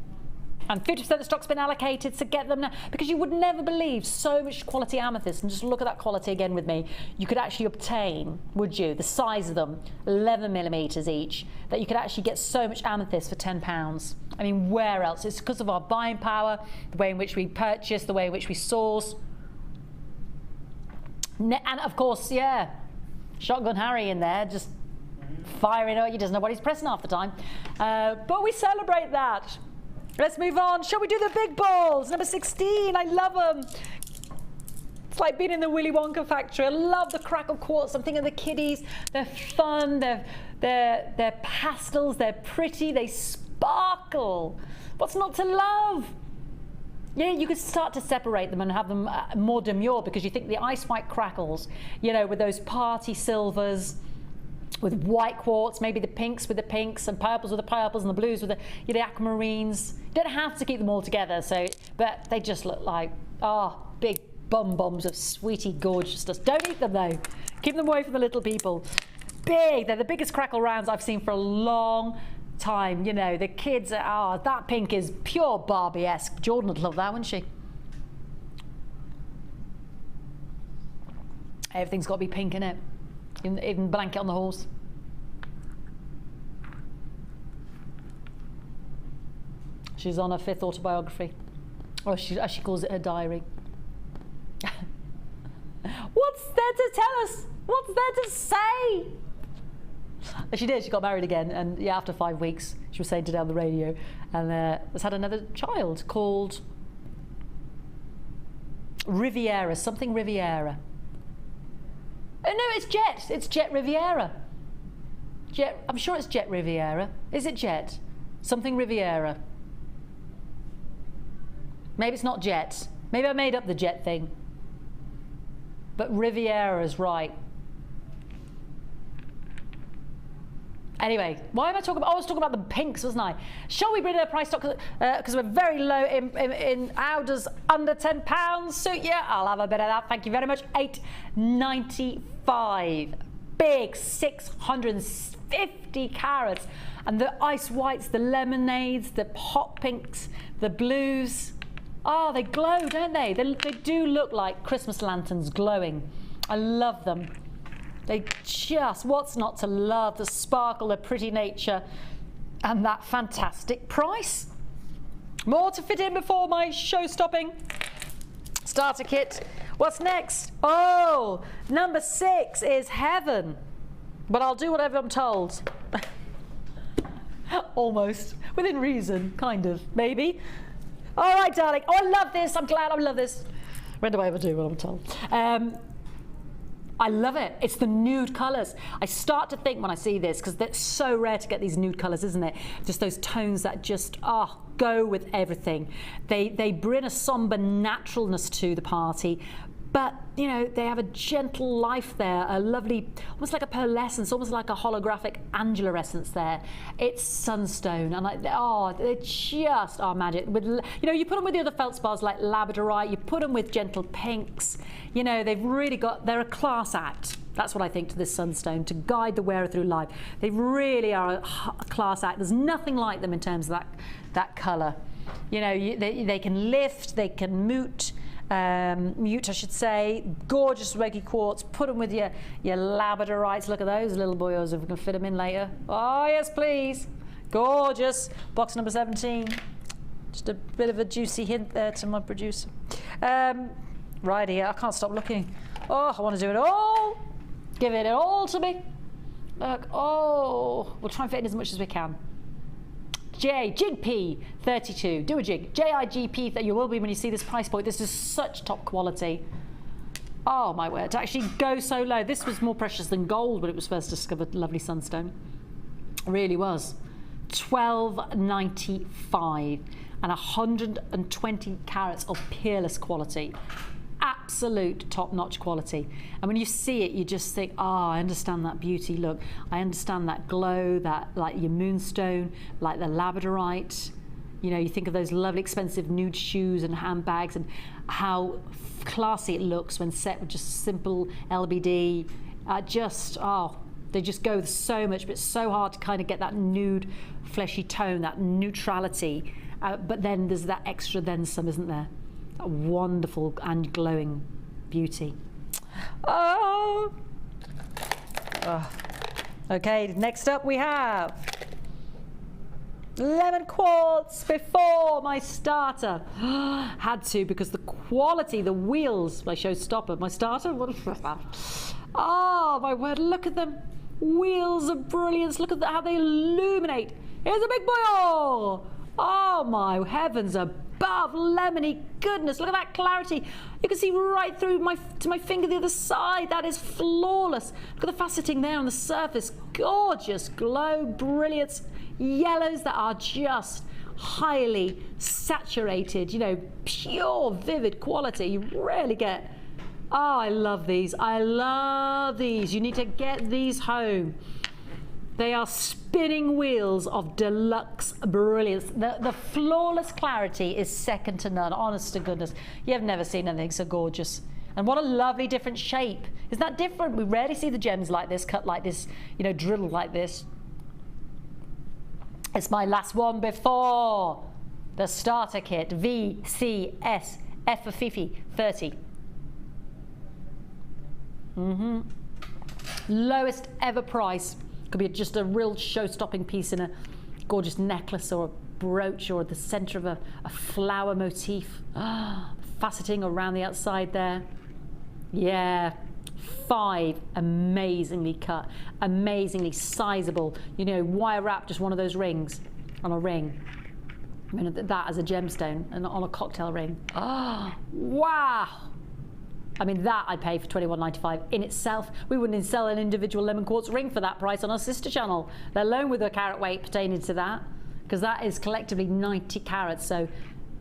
And 50% of the stock's been allocated, so get them now. Because you would never believe so much quality amethyst, and just look at that quality again with me, you could actually obtain, would you, the size of them, 11 millimeters each, that you could actually get so much amethyst for £10. I mean, where else? It's because of our buying power, the way in which we purchase, the way in which we source. And of course, yeah, Shotgun Harry in there, just firing out. He doesn't know what he's pressing half the time. But we celebrate that. Let's move on. Shall we do the big balls? Number 16. I love them. It's like being in the Willy Wonka factory. I love the crackle quartz. I'm thinking of the kiddies. They're fun. They're pastels. They're pretty. They sparkle. What's not to love? Yeah, you could start to separate them and have them more demure, because you think the ice white crackles, you know, with those party silvers, with white quartz, maybe the pinks with the pinks, and purples with the purples, and the blues with the, you know, aquamarines. You don't have to keep them all together, so, but they just look like, big bombs of sweetie gorgeousness. Don't eat them though. Keep them away from the little people. Big, they're the biggest crackle rounds I've seen for a long time. You know, the kids are, that pink is pure Barbie-esque. Jordan would love that, wouldn't she? Everything's got to be pink in it. Even blanket on the horse. She's on her 5th autobiography, or as she calls it, her diary. What's there to tell us? What's there to say? She did. She got married again, and yeah, after 5 weeks, she was saying today on the radio, and has had another child called Riviera, something Riviera. Oh no, it's Jet. It's Jet Riviera. Jet. I'm sure it's Jet Riviera. Is it Jet? Something Riviera. Maybe it's not Jet. Maybe I made up the Jet thing. But Riviera is right. Anyway, why am I talking about? I was talking about the pinks, wasn't I? Shall we bring our price stock? Because we're very low in Auda's under £10. Suit you? I'll have a bit of that. Thank you very much. £8.95. Big 650 carats. And the ice whites, the lemonades, the hot pinks, the blues. Oh, they glow, don't they? They do look like Christmas lanterns glowing. I love them. They just, what's not to love? The sparkle, the pretty nature, and that fantastic price. More to fit in before my show stopping. Starter kit. What's next? Oh, number 6 is heaven. But I'll do whatever I'm told. Almost. Within reason, kind of, maybe. All right, darling. Oh, I love this. I'm glad I love this. When do I ever do what I'm told? I love it. It's the nude colours. I start to think when I see this, because it's so rare to get these nude colours, isn't it? Just those tones that just go with everything. They bring a somber naturalness to the party, but you know, they have a gentle life there, a lovely, almost like a pearlescence, almost like a holographic angelorescence there. It's sunstone, and they just are magic. With, you know, you put them with the other feldspars like labradorite, you put them with gentle pinks. You know, they've really got, they're a class act. That's what I think to this sunstone, to guide the wearer through life. They really are a class act. There's nothing like them in terms of that colour. You know, they can lift, they can mute I should say. Gorgeous reggie quartz. Put them with your labradorites. Look at those little boyos, if we can fit them in later. Oh yes, please. Gorgeous. Box number 17. Just a bit of a juicy hint there to my producer. Right here, I can't stop looking. Oh, I want to do it all. Give it all to me. Look, oh, we'll try and fit in as much as we can. Jig P 32. Do a jig. JIGP that you will be when you see this price point. This is such top quality. Oh my word, to actually go so low. This was more precious than gold when it was first discovered. Lovely sunstone. It really was. $12.95 and 120 carats of peerless quality. Absolute top-notch quality. And when you see it, you just think, I understand that beauty. Look, I understand that glow, that like your moonstone, like the labradorite. You know, you think of those lovely expensive nude shoes and handbags, and how classy it looks when set with just simple LBD. They just go with so much, but it's so hard to kind of get that nude, fleshy tone, that neutrality. but then there's that extra then some, isn't there? That wonderful and glowing beauty. Oh. Okay, next up we have lemon quartz before my starter. Had to, because the quality, the wheels, my showstopper, my starter. Oh my word, look at them. Wheels of brilliance. Look at how they illuminate. Here's a big boy. Oh my heavens above, lemony goodness. Look at that clarity. You can see right through to my finger the other side. That is flawless. Look at the faceting there on the surface. Gorgeous glow, brilliance. Yellows that are just highly saturated, you know, pure, vivid quality. You rarely get. Oh, I love these. I love these. You need to get these home. They are spinning wheels of deluxe brilliance. The flawless clarity is second to none, honest to goodness. You've never seen anything so gorgeous. And what a lovely different shape. Isn't that different? We rarely see the gems like this, cut like this, you know, drilled like this. It's my last one before the starter kit, VCS, F for Fifi, 30. Lowest ever price. Could be just a real show-stopping piece in a gorgeous necklace or a brooch or at the center of a flower motif. Faceting around the outside there. Yeah, 5 amazingly cut, amazingly sizable. You know, wire wrap just one of those rings on a ring. I mean, that as a gemstone and on a cocktail ring. Wow. I mean, that I'd pay for $21.95 in itself. We wouldn't even sell an individual lemon quartz ring for that price on our sister channel, let alone with a carat weight pertaining to that, because that is collectively 90 carats. So,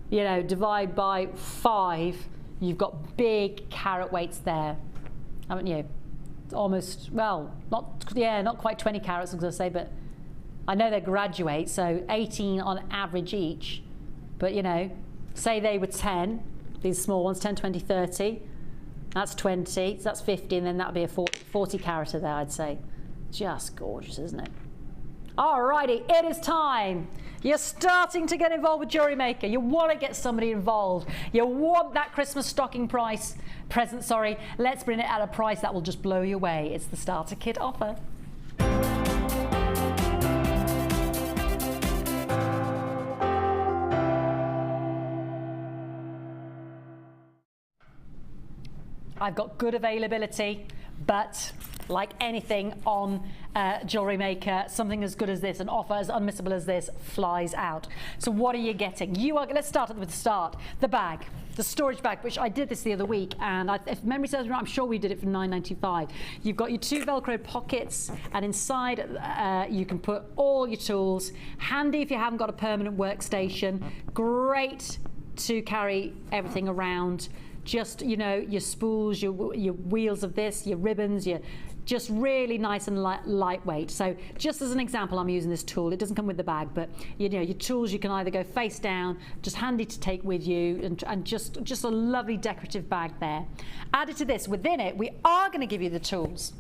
you know, divide by 5, you've got big carat weights there, haven't you? It's almost, well, not quite 20 carats, I was going to say, but I know they graduate, so 18 on average each. But, you know, say they were 10, these small ones, 10, 20, 30. That's 20, so that's 50, and then that would be a 40 carat there, I'd say. Just gorgeous, isn't it? Alrighty, it is time. You're starting to get involved with Jewellery Maker. You want to get somebody involved. You want that Christmas stocking present, sorry. Let's bring it at a price that will just blow you away. It's the starter kit offer. I've got good availability, but like anything on Jewellery Maker, something as good as this, an offer as unmissable as this, flies out. So what are you getting? Let's start with the start. The bag, the storage bag, which I did this the other week, and if memory serves me right, I'm sure we did it for $9.95. You've got your 2 Velcro pockets, and inside you can put all your tools. Handy if you haven't got a permanent workstation. Great to carry everything around. Just, you know, your spools, your wheels of this, your ribbons, just really nice and lightweight. So just as an example, I'm using this tool. It doesn't come with the bag, but you know, your tools, you can either go face down, just handy to take with you, and just a lovely decorative bag there. Added to this, within it, we are going to give you the tools.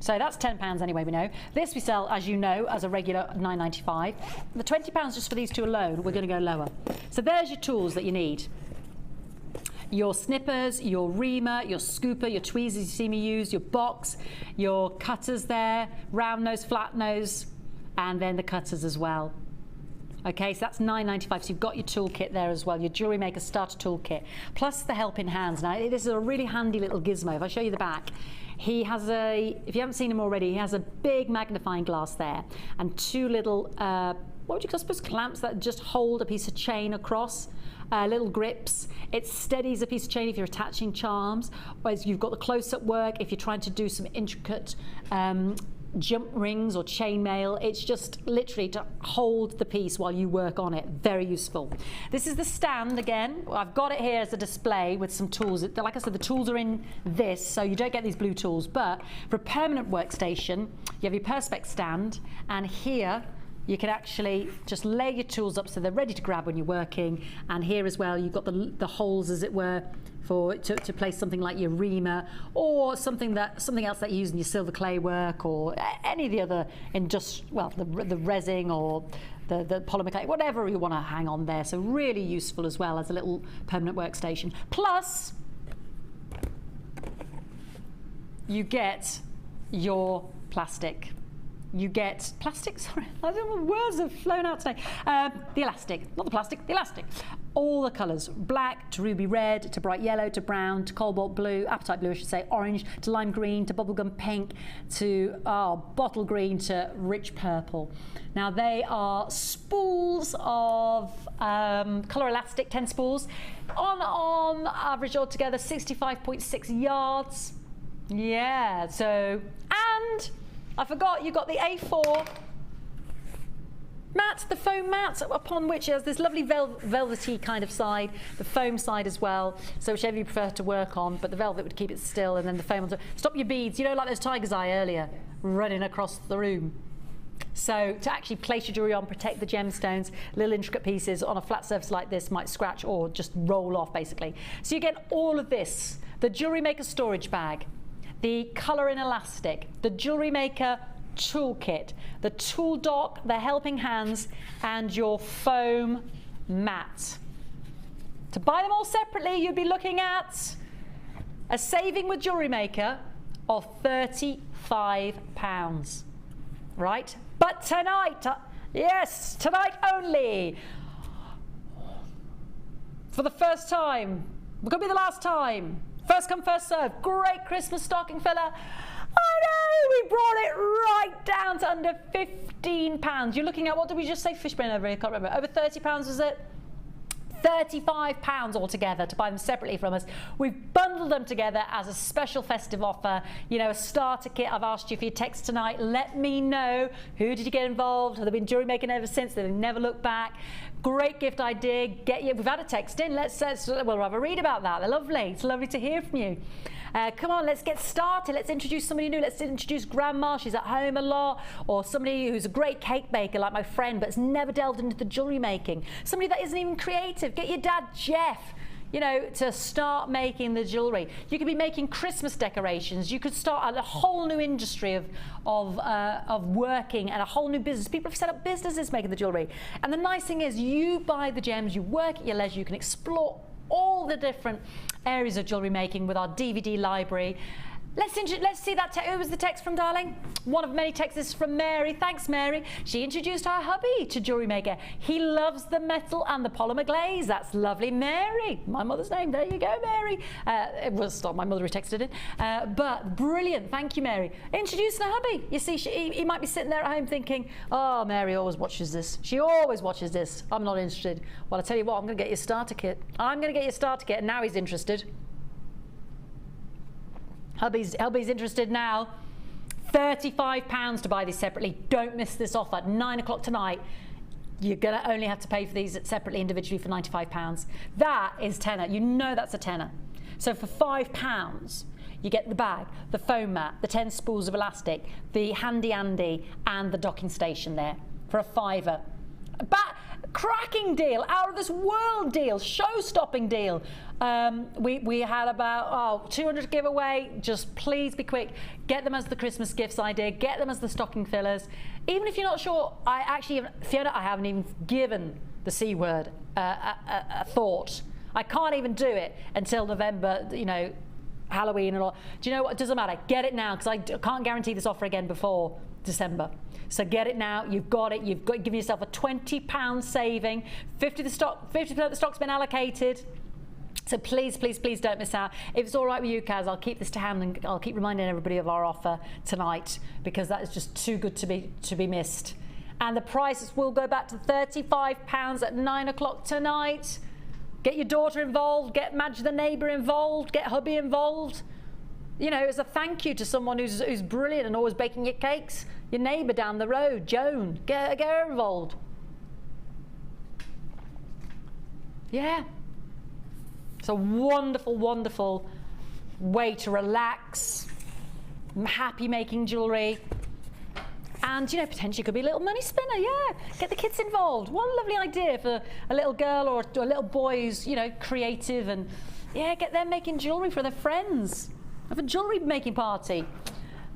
So that's £10 anyway, we know. This we sell, as you know, as a regular $9.95. The £20 just for these two alone, we're going to go lower. So there's your tools that you need. Your snippers, your reamer, your scooper, your tweezers you see me use, your box, your cutters there, round nose, flat nose, and then the cutters as well. Okay, so that's $9.95. So you've got your toolkit there as well, your Jewellery Maker starter toolkit, plus the helping hands. Now, this is a really handy little gizmo. If I show you the back, he has if you haven't seen him already, he has a big magnifying glass there, and 2 little, what would you suppose, clamps that just hold a piece of chain across. Little grips. It steadies a piece of chain if you're attaching charms, whereas you've got the close-up work if you're trying to do some intricate jump rings or chainmail. It's just literally to hold the piece while you work on it. Very useful. This is the stand again. I've got it here as a display with some tools. Like I said, the tools are in this, so you don't get these blue tools, but for a permanent workstation, you have your Perspex stand, and here you can actually just lay your tools up so they're ready to grab when you're working. And here as well, you've got the holes, as it were, to place something like your reamer, or something else that you use in your silver clay work, or any of the other the resin or the polymer clay, whatever you want to hang on there. So really useful as well as a little permanent workstation. Plus, you get your plastic. You get plastic, sorry, I don't know, words have flown out today. The elastic, not the plastic, the elastic. All the colours, black to ruby red, to bright yellow, to brown, to cobalt blue, apatite blue I should say, orange, to lime green, to bubblegum pink, to bottle green, to rich purple. Now they are spools of colour elastic, 10 spools, on average altogether 65.6 yards. Yeah, so, and I forgot, you've got the A4 mat, the foam mat, upon which has this lovely velvety kind of side, the foam side as well, so whichever you prefer to work on, but the velvet would keep it still, and then the foam on top. Stop your beads, you know, like those tiger's eye earlier, running across the room. So to actually place your jewellery on, protect the gemstones, little intricate pieces on a flat surface like this might scratch or just roll off basically. So you get all of this, the Jewellery Maker storage bag, the colour in elastic, the Jewellery Maker toolkit, the tool dock, the helping hands, and your foam mat. To buy them all separately, you'd be looking at a saving with Jewellery Maker of £35, right? But tonight, yes, tonight only, for the first time, it could be the last time, first come, first served, great Christmas stocking filler. I know, we brought it right down to under £15. You're looking at, what did we just say, Fishbone over here, I can't remember, over £30 was it? £35 altogether to buy them separately from us. We've bundled them together as a special festive offer, you know, a starter kit. I've asked you for your text tonight. Let me know, who did you get involved? Have they been jewellery making ever since? They've never looked back. Great gift idea. We've had a text in. We'll have a read about that. They're lovely. It's lovely to hear from you. Come on, let's get started. Let's introduce somebody new. Let's introduce Grandma. She's at home a lot. Or somebody who's a great cake baker like my friend but has never delved into the jewellery making. Somebody that isn't even creative. Get your dad, Jeff, you know, to start making the jewellery. You could be making Christmas decorations. You could start a whole new industry of working and a whole new business. People have set up businesses making the jewellery. And the nice thing is you buy the gems, you work at your leisure, you can explore all the different areas of jewellery making with our DVD library. Let's see that. Who was the text from, darling? One of many texts from Mary. Thanks, Mary. She introduced her hubby to Jewellery Maker. He loves the metal and the polymer glaze. That's lovely, Mary. My mother's name. There you go, Mary. It was not my mother who texted it. But brilliant. Thank you, Mary. Introducing her hubby. You see, he might be sitting there at home thinking, oh, Mary always watches this. She always watches this. I'm not interested. Well, I tell you what, I'm going to get you a starter kit. I'm going to get you a starter kit, and now he's interested. Hubby's interested now. £35 to buy these separately. Don't miss this offer. 9 o'clock tonight. You're going to only have to pay for these separately, individually, for £95. That is tenner. You know that's a tenner. So for £5, you get the bag, the foam mat, the 10 spools of elastic, the handy Andy, and the docking station there for a £5. Cracking deal, out of this world deal, show-stopping deal. We had about 200 to give away. Just please be quick. Get them as the Christmas gifts idea. Get them as the stocking fillers. Even if you're not sure, Fiona, I haven't even given the C word a thought. I can't even do it until November, you know, Halloween and all. Do you know what? It doesn't matter. Get it now, because I can't guarantee this offer again before December. So get it now. You've got it. You've got given yourself a £20 saving. 50% of the stock's been allocated. So please, please, please don't miss out. If it's all right with you, Kaz, I'll keep this to hand and I'll keep reminding everybody of our offer tonight, because that is just too good to be missed. And the prices will go back to £35 at 9 o'clock tonight. Get your daughter involved. Get Madge the neighbour involved. Get hubby involved. You know, as a thank you to someone who's brilliant and always baking your cakes. Your neighbour down the road, Joan, get her involved. Yeah. It's a wonderful, wonderful way to relax. I'm happy making jewellery. And, you know, potentially could be a little money spinner, yeah. Get the kids involved. What a lovely idea for a little girl or a little boy who's, you know, creative and Yeah, get them making jewellery for their friends. Have a jewellery making party.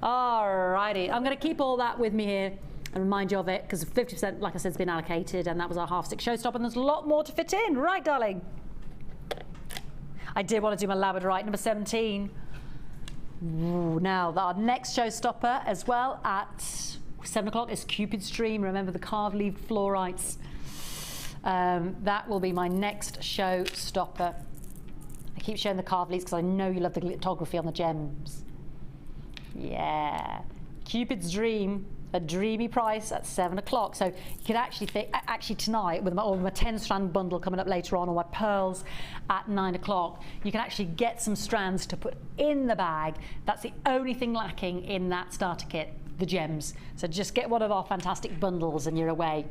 Alrighty, I'm going to keep all that with me here and remind you of it because 50%, like I said, has been allocated, and that was our half-stick showstopper, and there's a lot more to fit in. Right, darling? I did want to do my labradorite, number 17. Ooh, now, our next showstopper as well at 7 o'clock is Cupid's Dream. Remember the carved-leaved fluorites. That will be my next showstopper. I keep showing the carved leaves because I know you love the lithography on the gems. Yeah. Cupid's Dream, a dreamy price at 7 o'clock. So you can actually think, actually tonight with my 10-strand bundle coming up later on, or my pearls at 9 o'clock, you can actually get some strands to put in the bag. That's the only thing lacking in that starter kit, the gems. So just get one of our fantastic bundles and you're away.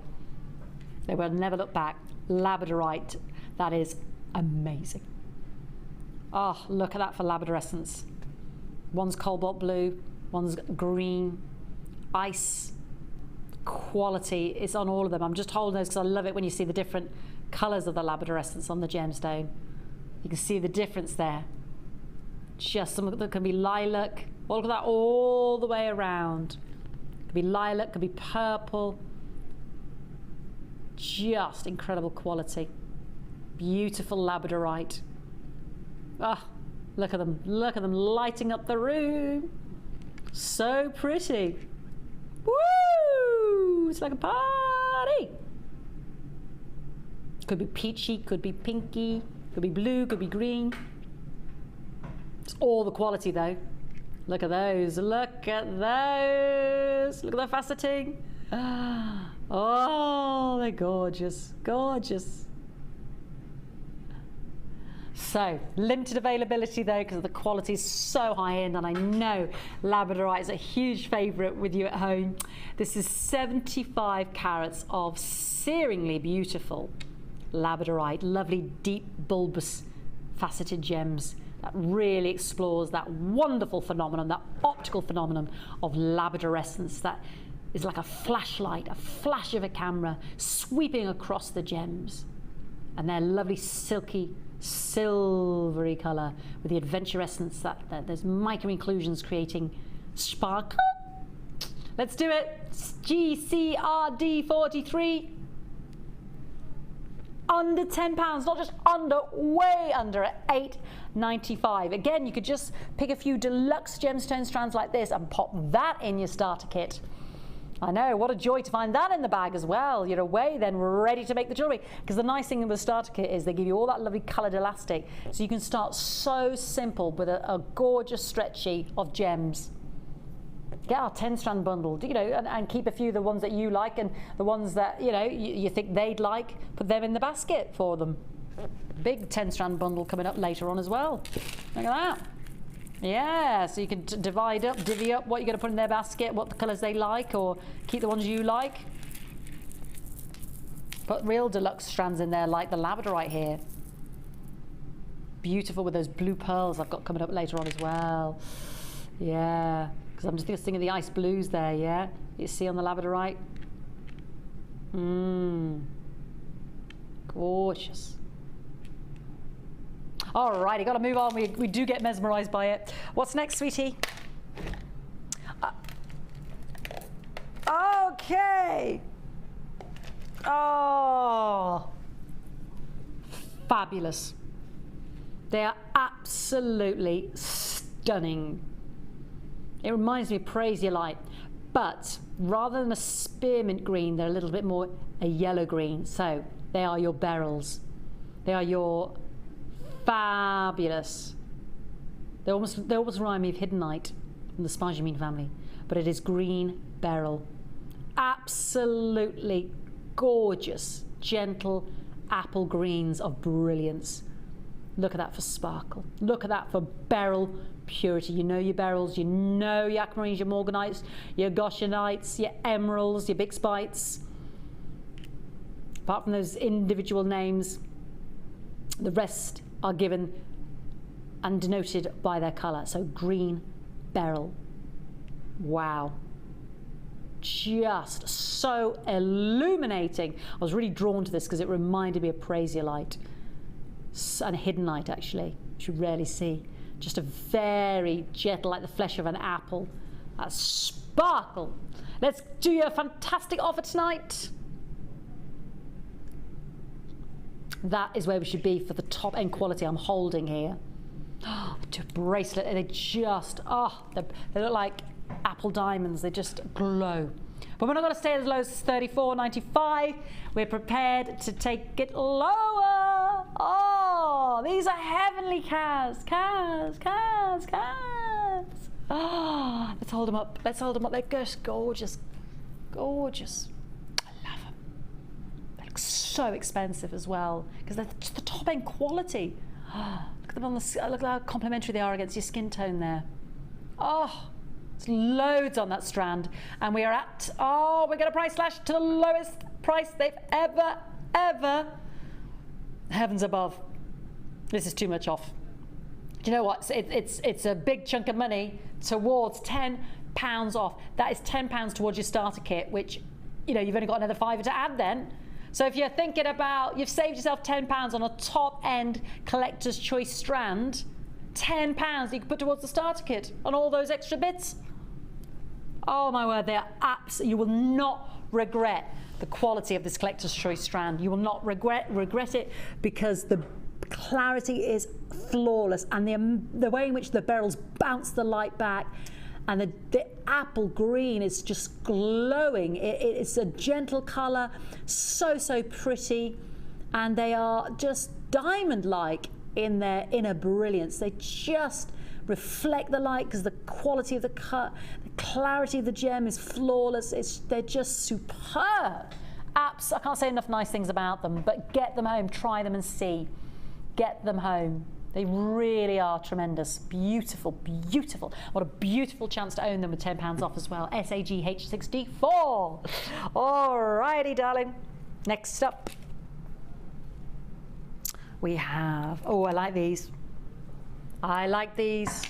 They will never look back. Labradorite, that is amazing. Oh, look at that for labradorescence. One's cobalt blue, one's green, ice. Quality is on all of them. I'm just holding those because I love it when you see the different colours of the labradorescence on the gemstone. You can see the difference there. Just some of them can be lilac. Well, look at that all the way around. Could be lilac, could be purple. Just incredible quality. Beautiful labradorite. Ah, look at them lighting up the room. So pretty. Woo! It's like a party. Could be peachy, could be pinky, could be blue, could be green. It's all the quality though. Look at those, look at those. Look at the faceting. Oh, they're gorgeous, gorgeous. So, limited availability though, because the quality is so high end, and I know labradorite is a huge favourite with you at home. This is 75 carats of searingly beautiful labradorite, lovely deep bulbous faceted gems that really explores that wonderful phenomenon, that optical phenomenon of labradorescence that is like a flashlight, a flash of a camera sweeping across the gems, and their lovely silky silvery colour with the adventurescence that there's micro inclusions creating sparkle. Let's do it. GCRD 43. Under £10, not just under, way under, at $8.95. Again, you could just pick a few deluxe gemstone strands like this and pop that in your starter kit. I know, what a joy to find that in the bag as well. You're away then, ready to make the jewellery. Because the nice thing with the starter kit is they give you all that lovely coloured elastic. So you can start so simple with a gorgeous stretchy of gems. Get our 10-strand bundle, you know, and keep a few of the ones that you like, and the ones that, you know, you think they'd like, put them in the basket for them. Big 10-strand bundle coming up later on as well. Look at that. Yeah, so you can divvy up what you're going to put in their basket, what the colours they like, or keep the ones you like. Put real deluxe strands in there, like the labradorite here. Beautiful with those blue pearls I've got coming up later on as well. Yeah, because I'm just thinking of the ice blues there, yeah? You see on the labradorite? Gorgeous. All right, got to move on. We do get mesmerised by it. What's next, sweetie? Okay. Oh, fabulous. They are absolutely stunning. It reminds me of Praise Your Light, but rather than a spearmint green, they're a little bit more a yellow green. So they are your beryls. They are your fabulous. They almost remind me of Hidden Night from the Spargimine family, but it is green beryl. Absolutely gorgeous, gentle apple greens of brilliance. Look at that for sparkle. Look at that for beryl purity. You know your beryls, you know your aquamarines, your morganites, your goshionites, your emeralds, your big spites. Apart from those individual names, the rest are given and denoted by their colour. So green beryl. Wow. Just so illuminating. I was really drawn to this because it reminded me of Praise Your Light. and a hidden light actually, which you rarely see. Just a very gentle, like the flesh of an apple. That sparkle. Let's do your fantastic offer tonight. That is where we should be for the top end quality I'm holding here. To a bracelet, they just, they look like apple diamonds. They just glow. But we're not going to stay as low as $34.95. We're prepared to take it lower. Oh, these are heavenly calves. Oh, let's hold them up. Let's hold them up. They're just gorgeous. Gorgeous. I love them. They look so expensive as well because they're just the top end quality. Look at them on the, look at how complimentary they are against your skin tone there. Oh. It's loads on that strand, and we are at, we're going to price slash to the lowest price they've ever, heavens above. This is too much off. Do you know what? It's a big chunk of money towards £10 off. That is £10 towards your starter kit, which, you know, you've only got another £5 to add then. So if you're thinking about, you've saved yourself £10 on a top end collector's choice strand, £10 you can put towards the starter kit on all those extra bits. Oh my word, they are you will not regret the quality of this collector's choice strand. You will not regret it because the clarity is flawless, and the way in which the beryls bounce the light back, and the apple green is just glowing. It's a gentle colour, so pretty, and they are just diamond-like in their inner brilliance. They just reflect the light because the quality of the cut, the clarity of the gem is flawless. They're just superb. I can't say enough nice things about them, but get them home, try them and see. Get them home. They really are tremendous. Beautiful, beautiful. What a beautiful chance to own them with £10 off as well. SAGH64. Alrighty, darling. Next up, we have, I like these. I like these.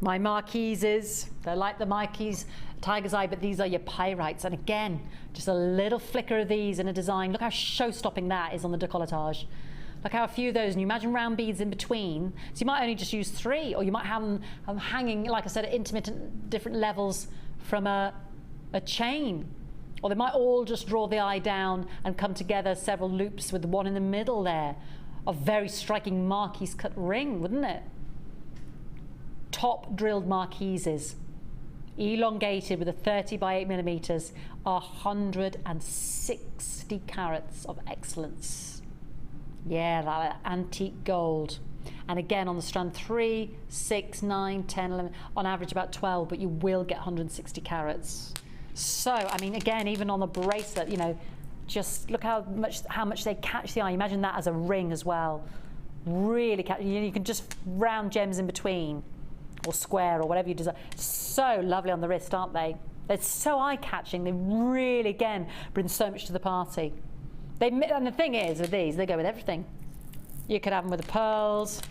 My marquises, they're like the Marquise Tiger's Eye, but these are your pyrites. And again, just a little flicker of these in a design. Look how show-stopping that is on the decolletage. Look how a few of those, and you imagine round beads in between. So you might only just use 3, or you might have them hanging, like I said, at intermittent different levels from a chain. Or they might all just draw the eye down and come together, several loops with the one in the middle there. A very striking marquise cut ring, wouldn't it? Top drilled marquises, elongated with a 30 by 8 millimeters, 160 carats of excellence. Yeah, that antique gold. And again on the strand 3, 6, 9, 10, 11, on average about 12, but you will get 160 carats. So, I mean, again, even on the bracelet, you know, just look how much they catch the eye. Imagine that as a ring as well. Really catch. You can just round gems in between, or square, or whatever you desire. So lovely on the wrist, aren't they? They're so eye-catching. They really, again, bring so much to the party. And the thing is, with these, they go with everything. You could have them with the pearls.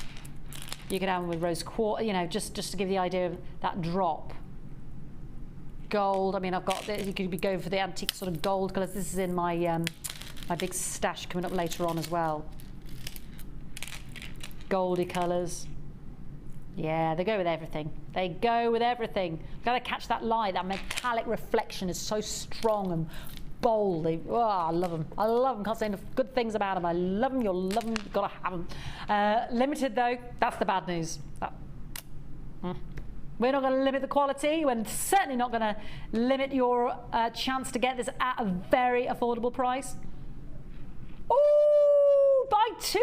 You could have them with rose quartz. You know, just to give the idea of that drop. Gold. I mean, I've got you could be going for the antique sort of gold colours. This is in my my big stash coming up later on as well. Goldy colours. Yeah, they go with everything. They go with everything. Gotta catch that light. That metallic reflection is so strong and bold. I love them. I love them. Can't say enough good things about them. I love them. You'll love them. You've got to have them. Limited though. That's the bad news. We're not going to limit the quality. We're certainly not going to limit your chance to get this at a very affordable price. Ooh, buy 2.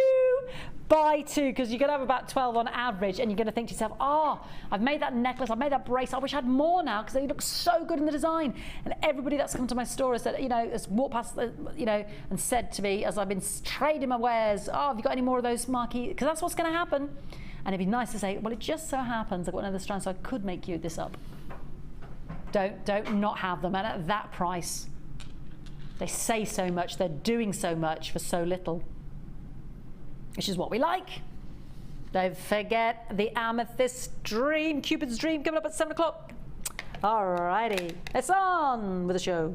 Buy 2, because you're going to have about 12 on average, and you're going to think to yourself, I've made that necklace, I've made that bracelet, I wish I had more now because they look so good in the design. And everybody that's come to my store has said, you know, has walked past, you know, and said to me as I've been trading my wares, have you got any more of those marquee? Because that's what's going to happen. And it'd be nice to say, well, it just so happens I've got another strand, so I could make you this up. Don't not have them. And at that price, they say so much, they're doing so much for so little, which is what we like. Don't forget the Amethyst Dream, Cupid's Dream, coming up at 7 o'clock. Alrighty, it's on with the show.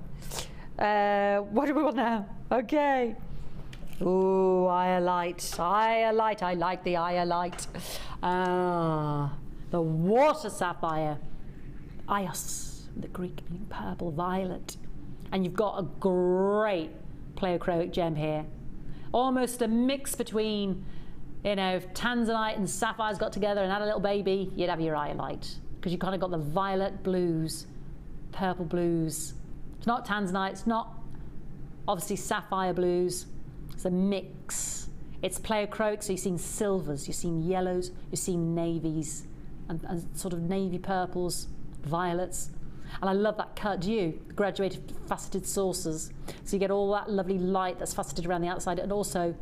What do we want now? Okay. Ooh, iolite. I like the iolite. The water sapphire. Ios, the Greek meaning purple, violet. And you've got a great pleochroic gem here. Almost a mix between, you know, if tanzanite and sapphires got together and had a little baby, you'd have your iolite. Because you kind of got the violet blues, purple blues. It's not tanzanite, it's not obviously sapphire blues. It's a mix. It's pleochroic, so you've seen silvers, you've seen yellows, you've seen navies, and sort of navy purples, violets. And I love that cut, do you? Graduated faceted saucers. So you get all that lovely light that's faceted around the outside, and also,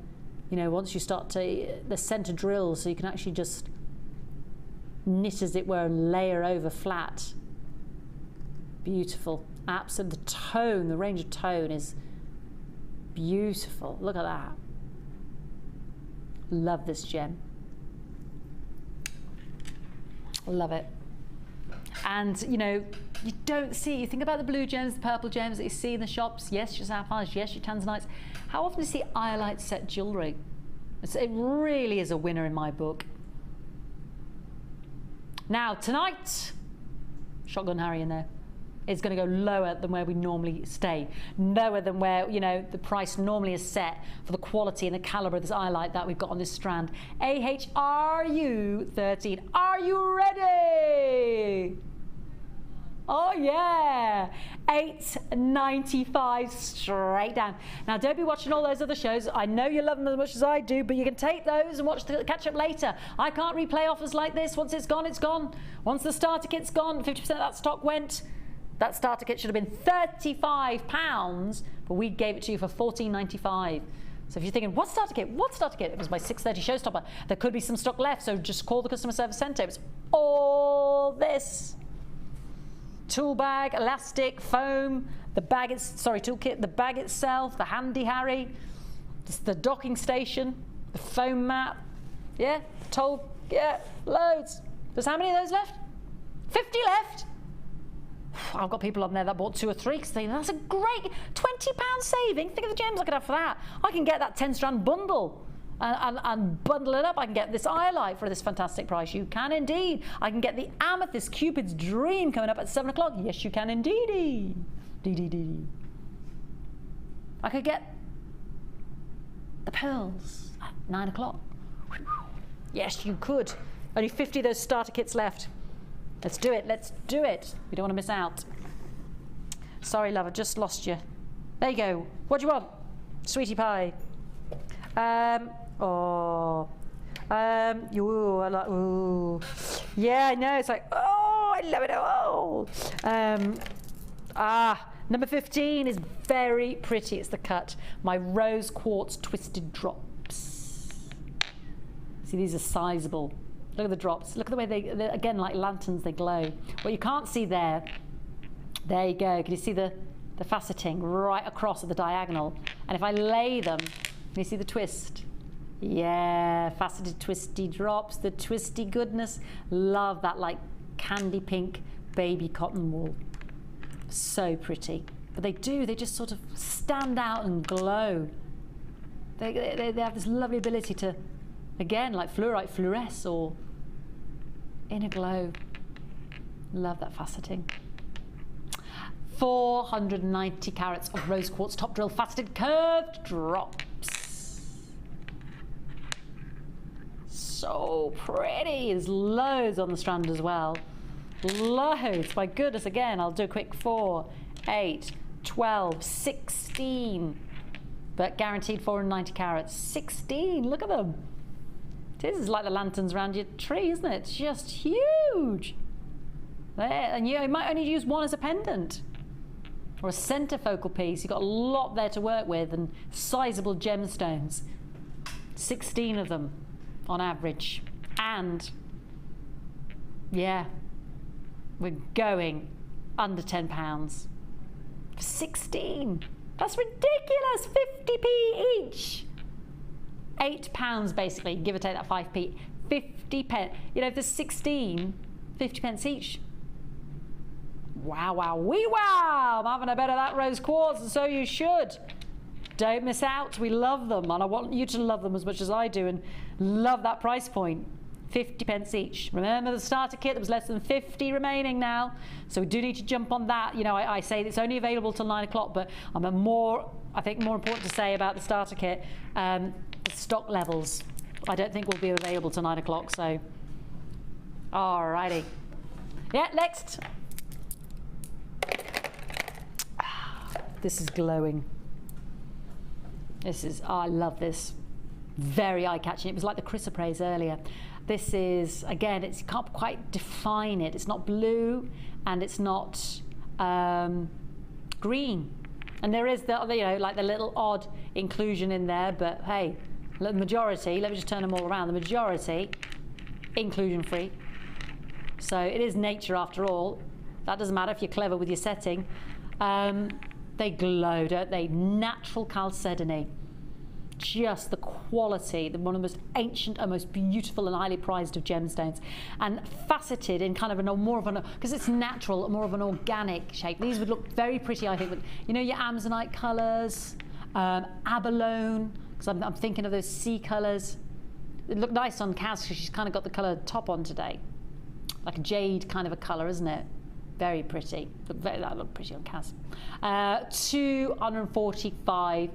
you know, once you start to, the centre drill, so you can actually just knit, as it were, and layer over flat. Beautiful. Absolutely. The tone, the range of tone is beautiful. Look at that. Love this gem. Love it. And, you know, you don't see, you think about the blue gems, the purple gems that you see in the shops. Yes, your sapphires, yes, your tanzanites. How often do you see iolite set jewellery? It really is a winner in my book. Now, tonight, Shotgun Harry in there, is going to go lower than where we normally stay. Lower than where, you know, the price normally is set for the quality and the calibre of this iolite that we've got on this strand. AHRU13. Are you ready? Oh yeah, $8.95 straight down. Now don't be watching all those other shows. I know you love them as much as I do, but you can take those and watch the catch up later. I can't replay offers like this. Once it's gone, it's gone. Once the starter kit's gone, 50% of that stock went. That starter kit should have been £35, but we gave it to you for $14.95. So if you're thinking, what starter kit? What starter kit? It was my 6:30 showstopper. There could be some stock left, so just call the customer service centre. It's all this. Tool bag, elastic, foam, the bag, toolkit, the bag itself, the handy Harry, the docking station, the foam mat, yeah, loads. There's how many of those left? 50 left. I've got people on there that bought 2 or 3 because they, that's a great £20 saving. Think of the gems I could have for that. I can get that 10 strand bundle and bundle it up. I can get this iolite for this fantastic price. You can indeed. I can get the amethyst Cupid's Dream coming up at 7 o'clock. Yes, you can indeed. I could get the pearls at 9 o'clock. Yes, you could. Only 50 of those starter kits left. Let's do it. Let's do it. We don't want to miss out. Sorry, love, I just lost you. There you go. What do you want? Sweetie pie. Ooh, I like, ooh. Yeah, I know. It's like, oh, I love it. Oh. Number 15 is very pretty. It's the cut. My rose quartz twisted drops. See, these are sizable. Look at the drops. Look at the way they again, like lanterns, they glow. What you can't see there you go. Can you see the faceting right across at the diagonal? And if I lay them, can you see the twist? Yeah, faceted twisty drops, the twisty goodness. Love that, like candy pink baby cotton wool. So pretty. But they just sort of stand out and glow. They have this lovely ability to, again, like fluorite, fluoresce or inner glow. Love that faceting. 490 carats of rose quartz top drill faceted curved drops. So pretty. There's loads on the strand as well. Loads. My goodness, again, I'll do a quick 4, 8, 12, 16. But guaranteed 490 carats. 16. Look at them. This is like the lanterns around your tree, isn't it? It's just huge. There, and you might only use one as a pendant or a centre focal piece. You've got a lot there to work with and sizable gemstones. 16 of them on average. And yeah, we're going under £10 for 16. That's ridiculous. 50p each. £8 basically, give or take that 5p. 50 pence. You know, if there's 16, 50 pence each. Wow, wow, wee wow! I'm having a bet of that rose quartz, and so you should. Don't miss out. We love them, and I want you to love them as much as I do and love that price point. 50 pence each. Remember the starter kit, there was less than 50 remaining now, so we do need to jump on that. You know, I say it's only available till 9 o'clock, but I think more important to say about the starter kit, the stock levels I don't think will be available till 9 o'clock, so alrighty. Yeah, next. This is glowing. This is, oh, I love this. Very eye-catching. It was like the chrysoprase earlier. This is, again, you can't quite define it. It's not blue and it's not green. And there is the, you know, like the little odd inclusion in there, but hey, the majority, let me just turn them all around, the majority inclusion free. So it is nature after all. That doesn't matter if you're clever with your setting. They glow, don't they? Natural chalcedony. Just the quality, one of the most ancient and most beautiful and highly prized of gemstones, and faceted in kind of more of an, because it's natural, more of an organic shape. These would look very pretty, I think, with, you know, your Amazonite colours, abalone, because I'm thinking of those sea colours. It look nice on Kaz because she's kind of got the colour top on today, like a jade kind of a colour, isn't it? Very pretty. That looked pretty on Kaz. 245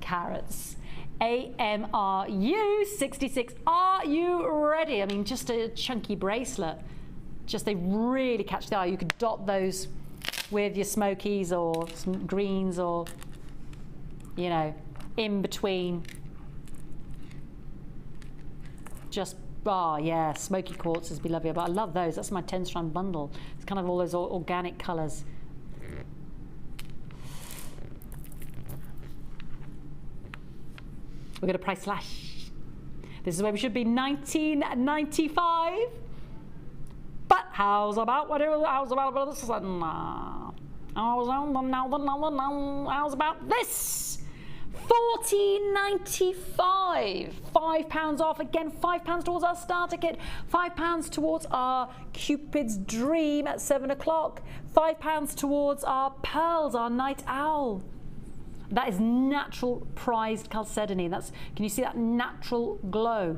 carats. AMRU 66. Are you ready? I mean, just a chunky bracelet. Just, they really catch the eye. You could dot those with your smokies or some greens, or, you know, in between. Just, oh yeah, smoky quartzes be lovely. But I love those. That's my 10-strand bundle. It's kind of all those organic colours. We're going to price slash. This is where we should be, $19.95. But how's about this? $14.95. £5 off. Again, £5 towards our starter kit. £5 towards our Cupid's Dream at 7 o'clock. £5 towards our pearls, our night owl. That is natural prized chalcedony. That's, can you see that natural glow?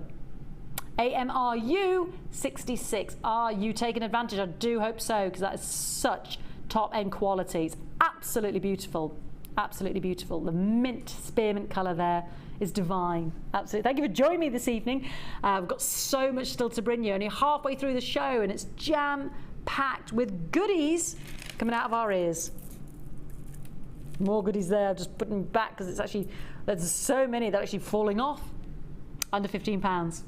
AMRU 66. Are you taking advantage? I do hope so, because that is such top-end qualities. Absolutely beautiful. Absolutely beautiful. The mint, spearmint colour there is divine. Absolutely. Thank you for joining me this evening. We've got so much still to bring you. Only halfway through the show, and it's jam-packed with goodies coming out of our ears. More goodies there. I've just put them back because it's actually, there's so many that are actually falling off. Under £15.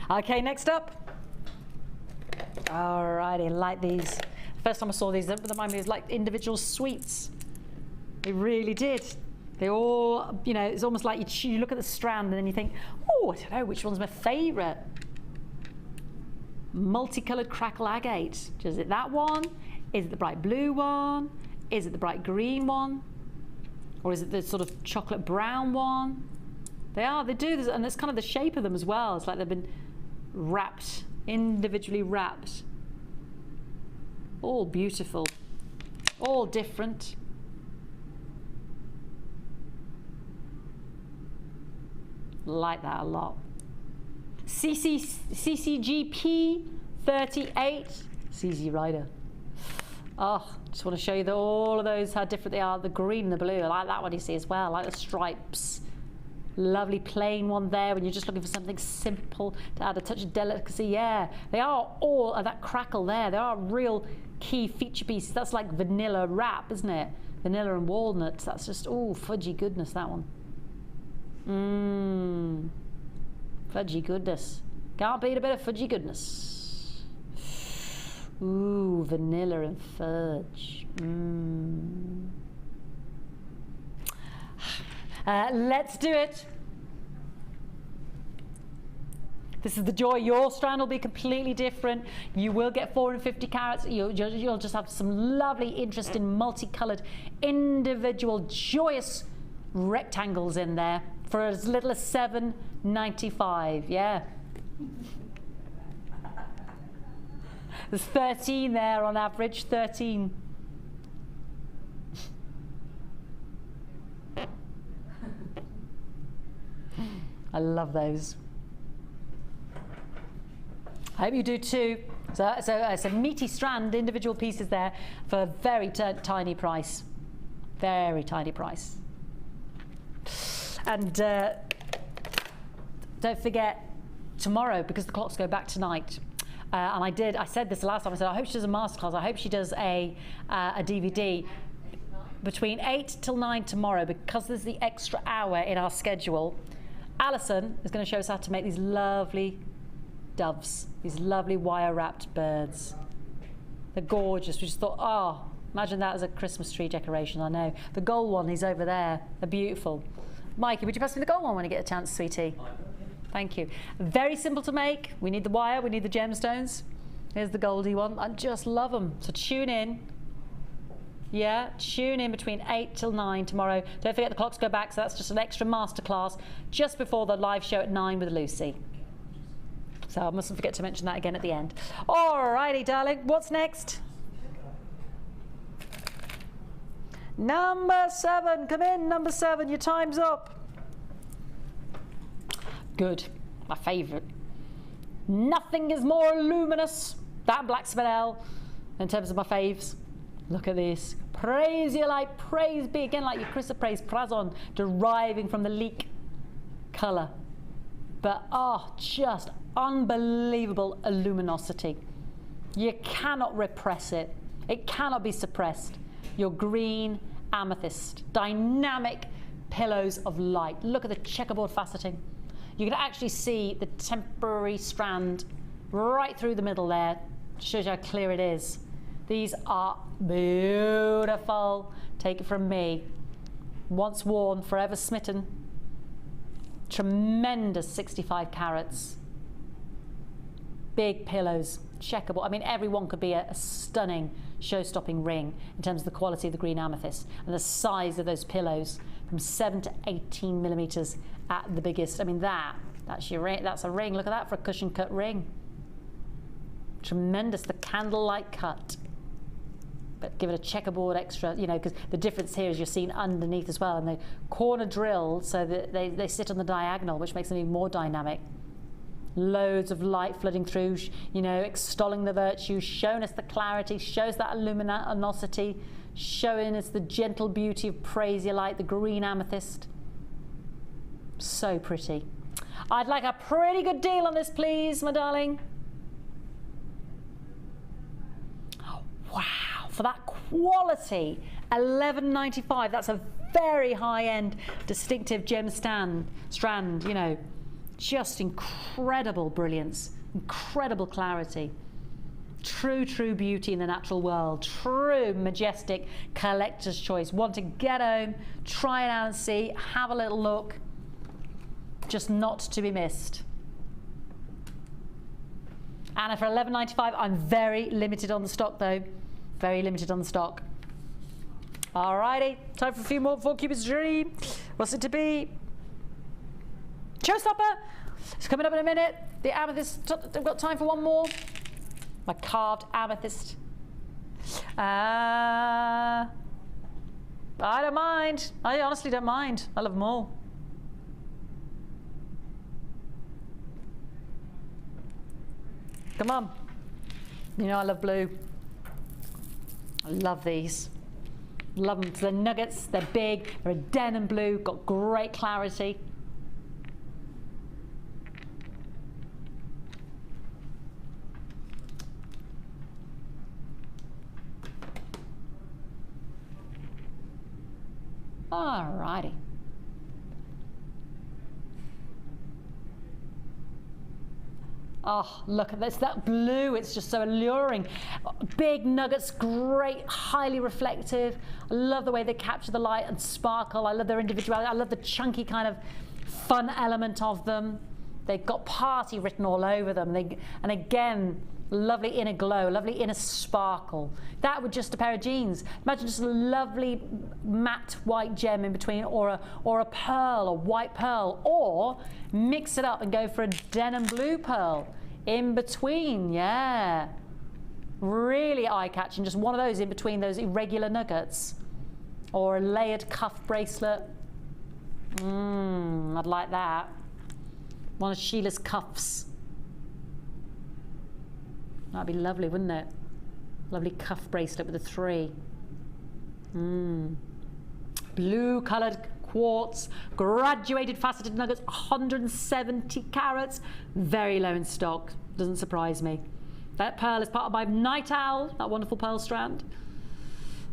Okay, next up. Alrighty, like these. First time I saw these, they remind me of like individual sweets. They really did. They all, you know, it's almost like you look at the strand and then you think, oh, I don't know, which one's my favourite? Multicoloured crackle agate. Is it that one? Is it the bright blue one? Is it the bright green one? Or is it the sort of chocolate brown one? They do this, and it's kind of the shape of them as well. It's like they've been wrapped, individually wrapped. All beautiful, all different. Like that a lot. CCGP 38, CZ Rider. Oh, just want to show you all of those, how different they are. The green and the blue, I like that one you see as well. I like the stripes. Lovely plain one there when you're just looking for something simple to add a touch of delicacy. Yeah, they are all that crackle there. They are real key feature pieces. That's like vanilla wrap, isn't it? Vanilla and walnuts. That's just, oh, fudgy goodness, that one. Fudgy goodness. Can't beat a bit of fudgy goodness. Ooh, vanilla and fudge. Let's do it. This is the joy. Your strand will be completely different. You will get 450 carats. You'll just have some lovely, interesting, multicoloured, individual, joyous rectangles in there for as little as $7.95. Yeah. There's 13 there on average, 13. I love those. I hope you do too. So it's a meaty strand, individual pieces there for a very tiny price. Very tiny price. And don't forget tomorrow, because the clocks go back tonight. And I said this the last time, I said, I hope she does a masterclass. I hope she does a DVD between 8 till 9 tomorrow, because there's the extra hour in our schedule. Alison is going to show us how to make these lovely doves, these lovely wire-wrapped birds. They're gorgeous. We just thought, oh, imagine that as a Christmas tree decoration. I know. The gold one is over there. They're beautiful. Mikey, would you pass me the gold one when you get a chance, sweetie? Thank you. Very simple to make. We need the wire, we need the gemstones. Here's the goldy one. I just love them. So tune in. Yeah, tune in between 8 till 9 tomorrow. Don't forget the clocks go back, so that's just an extra masterclass just before the live show at 9 with Lucy. So I mustn't forget to mention that again at the end. Alrighty, darling. What's next? Number 7. Come in, number 7. Your time's up. Good. My favourite. Nothing is more luminous than black spinel in terms of my faves. Look at this. Praise your light. Praise be again like your chrysoprase prazon, deriving from the leek colour. But just unbelievable luminosity. You cannot repress it. It cannot be suppressed. Your green amethyst, dynamic pillows of light. Look at the checkerboard faceting. You can actually see the temporary strand right through the middle there. Shows you how clear it is. These are beautiful. Take it from me. Once worn, forever smitten. Tremendous 65 carats. Big pillows, checkerboard. I mean, every one could be a stunning show-stopping ring in terms of the quality of the green amethyst and the size of those pillows, from 7 to 18 millimeters at the biggest. I mean, that's your ring. That's a ring. Look at that for a cushion cut ring. Tremendous. The candlelight cut. But give it a checkerboard extra, you know, because the difference here is you're seeing underneath as well, and the corner drilled so that they sit on the diagonal, which makes them even more dynamic. Loads of light flooding through, you know, extolling the virtue, showing us the clarity, shows that luminosity, showing us the gentle beauty of praise your light, the green amethyst. So pretty. I'd like a pretty good deal on this, please, my darling. Oh, wow. For that quality, $11.95. That's a very high-end, distinctive gem strand, you know. Just incredible brilliance, incredible clarity. True beauty in the natural world. True majestic collector's choice. Want to get home, try it out and see, have a little look. Just not to be missed. And for $11.95, I'm very limited on the stock though. Very limited on the stock. Alrighty, time for a few more before Cupid's dream. What's it to be? Showstopper! It's coming up in a minute. The amethyst, I've got time for one more. My carved amethyst. I don't mind. I honestly don't mind. I love them all. Come on. You know I love blue. I love these. Love them. They're nuggets, they're big, they're a denim blue, got great clarity. Alrighty. Oh, look at this, that blue, it's just so alluring. Big nuggets, great, highly reflective. I love the way they capture the light and sparkle. I love their individuality. I love the chunky kind of fun element of them. They've got party written all over them. And again, lovely inner glow, lovely inner sparkle. That with just a pair of jeans. Imagine just a lovely matte white gem in between, or a pearl, a white pearl, or mix it up and go for a denim blue pearl in between. Yeah, really eye-catching. Just one of those in between those irregular nuggets, or a layered cuff bracelet. I'd like that. One of Sheila's cuffs. That'd be lovely, wouldn't it? Lovely cuff bracelet with a 3. Blue coloured quartz, graduated faceted nuggets, 170 carats. Very low in stock, doesn't surprise me. That pearl is part of my night owl, that wonderful pearl strand.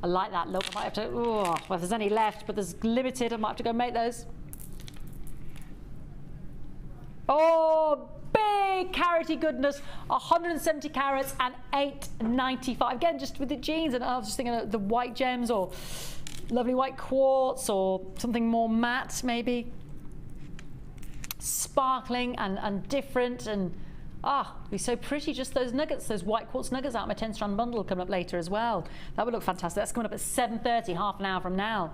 I like that look. I might have to, well, if there's any left, but there's limited, I might have to go make those. Oh, big carroty goodness, 170 carats and 895. Again, just with the jeans, and I was just thinking of the white gems or lovely white quartz or something more matte maybe. Sparkling and different, and it'd be so pretty, just those nuggets, those white quartz nuggets out of my 10 strand bundle coming up later as well. That would look fantastic. That's coming up at 7:30, half an hour from now.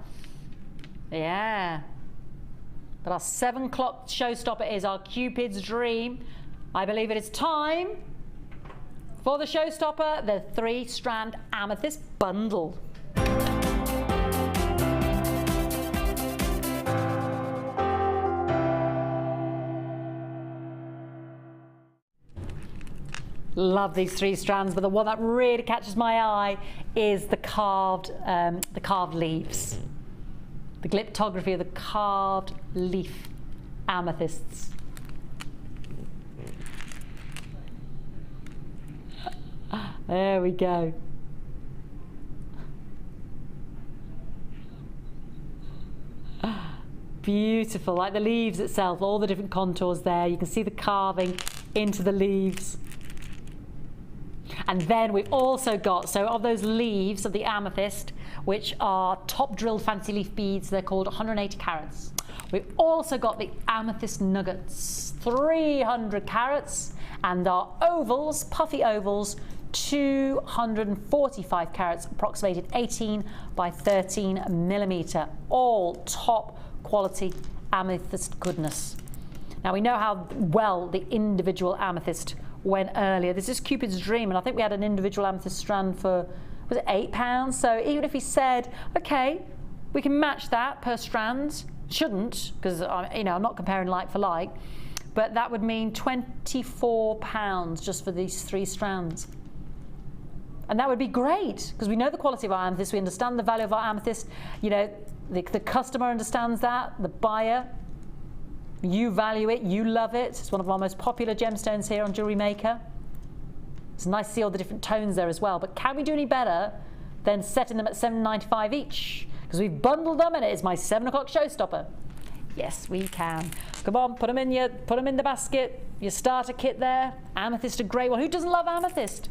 Yeah. But our 7 o'clock showstopper is our Cupid's Dream. I believe it is time for the showstopper, the 3 strand amethyst bundle. Love these 3 strands, but the one that really catches my eye is the carved leaves. The glyptography of the carved leaf amethysts. There we go. Beautiful, like the leaves itself, all the different contours there. You can see the carving into the leaves. And then we've also got, so of those leaves of the amethyst, which are top drilled fancy leaf beads, they're called 180 carats. We've also got the amethyst nuggets, 300 carats, and our ovals, puffy ovals, 245 carats, approximated 18 by 13 millimeter, all top quality amethyst goodness. Now we know how well the individual amethyst went earlier. This is Cupid's Dream, and I think we had an individual amethyst strand for, was it £8? So even if he said, okay, we can match that per strand, shouldn't, because I'm not comparing like for like, but that would mean £24 just for these 3 strands. And that would be great, because we know the quality of our amethyst, we understand the value of our amethyst, the customer understands that, the buyer. You value it, you love it. It's one of our most popular gemstones here on Jewellery Maker. It's nice to see all the different tones there as well, but can we do any better than setting them at $7.95 each? Because we've bundled them and it is my 7 o'clock showstopper. Yes, we can. Come on, put them in the basket. Your starter kit there. Amethyst, a great one. Who doesn't love amethyst?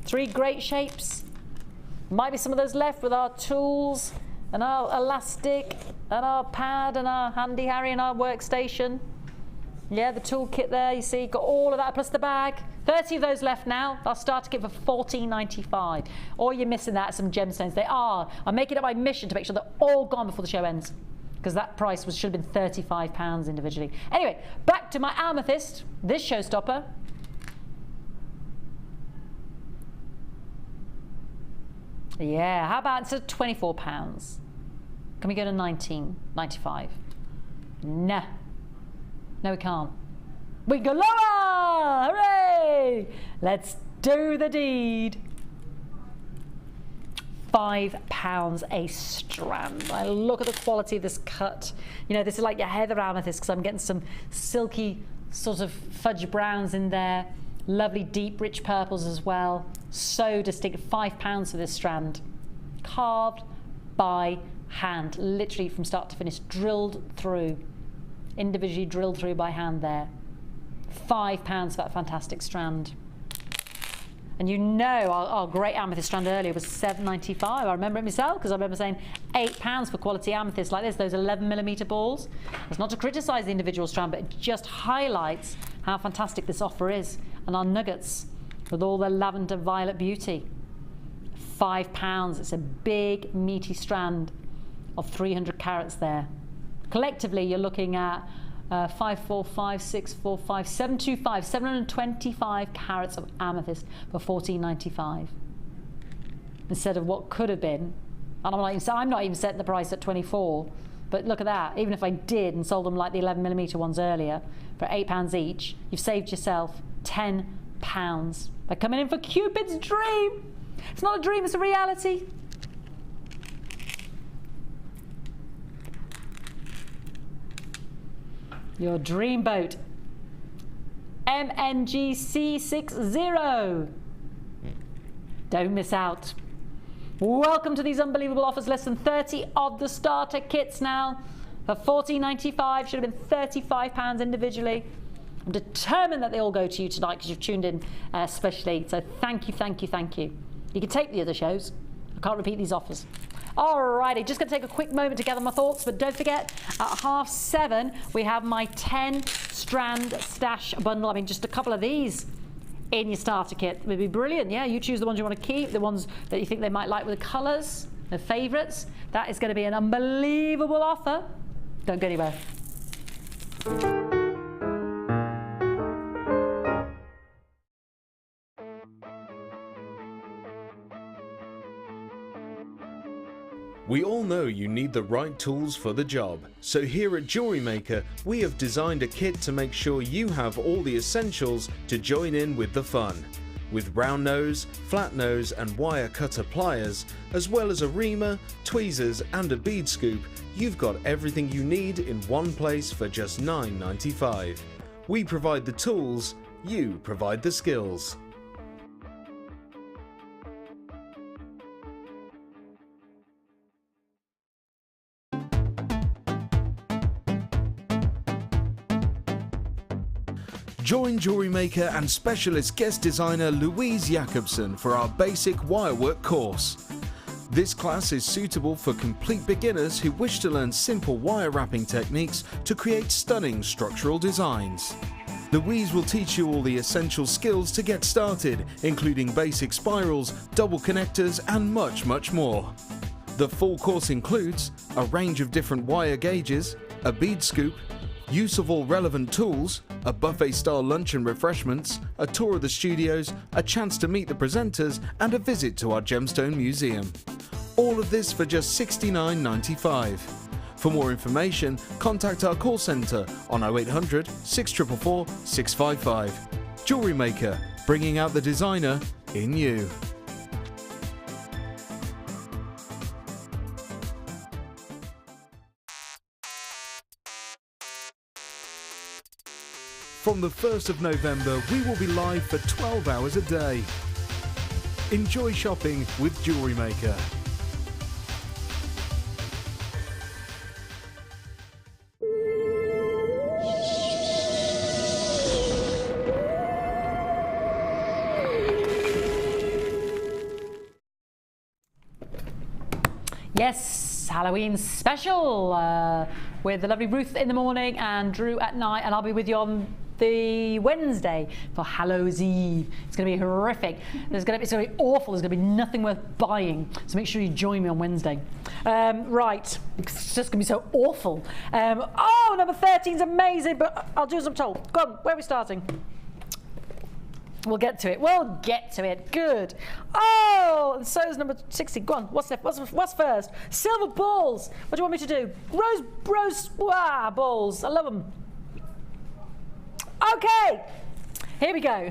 3 great shapes. Might be some of those left with our tools and our elastic and our pad and our handy Harry and our workstation. Yeah, the tool kit there, you see, got all of that plus the bag. 30 of those left now. Our starter kit for $14.95. Or you're missing that, some gemstones. They are. I'm making it my mission to make sure they're all gone before the show ends, because that price should have been £35 individually. Anyway, back to my amethyst, this showstopper. Yeah, how about instead of £24? Can we go to $19.95? No. No, we can't. We can go lower! Hooray! Let's do the deed. £5 a strand. I look at the quality of this cut. This is like your heather amethyst, because I'm getting some silky sort of fudge browns in there. Lovely deep rich purples as well. So distinct. £5 for this strand. Carved by hand, literally from start to finish, drilled through, individually drilled through by hand there. £5 for that fantastic strand. And our great amethyst strand earlier was $7.95. I remember it myself, because I remember saying £8 for quality amethyst like this, those 11mm balls. It's not to criticise the individual strand, but it just highlights how fantastic this offer is. And our nuggets with all their lavender violet beauty. £5. It's a big meaty strand of 300 carats there. Collectively, you're looking at 5, 4, 5, 6, 4, 5, 725, 725 carats of amethyst for $14.95. Instead of what could have been, and I'm not even setting the price at 24. But look at that. Even if I did and sold them like the 11mm ones earlier for £8 each, you've saved yourself £10 by coming in for Cupid's dream. It's not a dream, it's a reality. Your dream boat. MNGC60. Don't miss out. Welcome to these unbelievable offers. Less than 30 of the starter kits now for £14.95. Should have been £35 individually. I'm determined that they all go to you tonight because you've tuned in especially. So thank you, thank you, thank you. You can take the other shows. I can't repeat these offers. Alrighty, just going to take a quick moment to gather my thoughts, but don't forget, at 7:30, we have my 10-strand stash bundle. I mean, just a couple of these in your starter kit would be brilliant. Yeah, you choose the ones you want to keep, the ones that you think they might like with the colours, the favourites. That is going to be an unbelievable offer. Don't go anywhere. We all know you need the right tools for the job, so here at Jewellery Maker we have designed a kit to make sure you have all the essentials to join in with the fun. With round nose, flat nose and wire cutter pliers, as well as a reamer, tweezers and a bead scoop, you've got everything you need in one place for just $9.95. We provide the tools, you provide the skills. Join Jewellery Maker and specialist guest designer Louise Jacobson for our basic wirework course. This class is suitable for complete beginners who wish to learn simple wire wrapping techniques to create stunning structural designs. Louise will teach you all the essential skills to get started, including basic spirals, double connectors and much, much more. The full course includes a range of different wire gauges, a bead scoop, use of all relevant tools, a buffet-style lunch and refreshments, a tour of the studios, a chance to meet the presenters, and a visit to our Gemstone Museum. All of this for just $69.95. For more information, contact our call centre on 0800 644 655. Jewellery Maker, bringing out the designer in you. From the 1st of November, we will be live for 12 hours a day. Enjoy shopping with Jewellery Maker. Yes, Halloween special with the lovely Ruth in the morning and Drew at night, and I'll be with you on the Wednesday for Hallows Eve. It's going to be horrific. It's going to be awful. There's going to be nothing worth buying. So make sure you join me on Wednesday. Right, it's just going to be so awful. Oh, number 13 is amazing, but I'll do as I'm told. Go on, where are we starting? We'll get to it. We'll get to it. Good. Oh, and so is number 60. Go on. What's left? What's first? Silver balls. What do you want me to do? Rose balls. I love them. Okay. Here we go.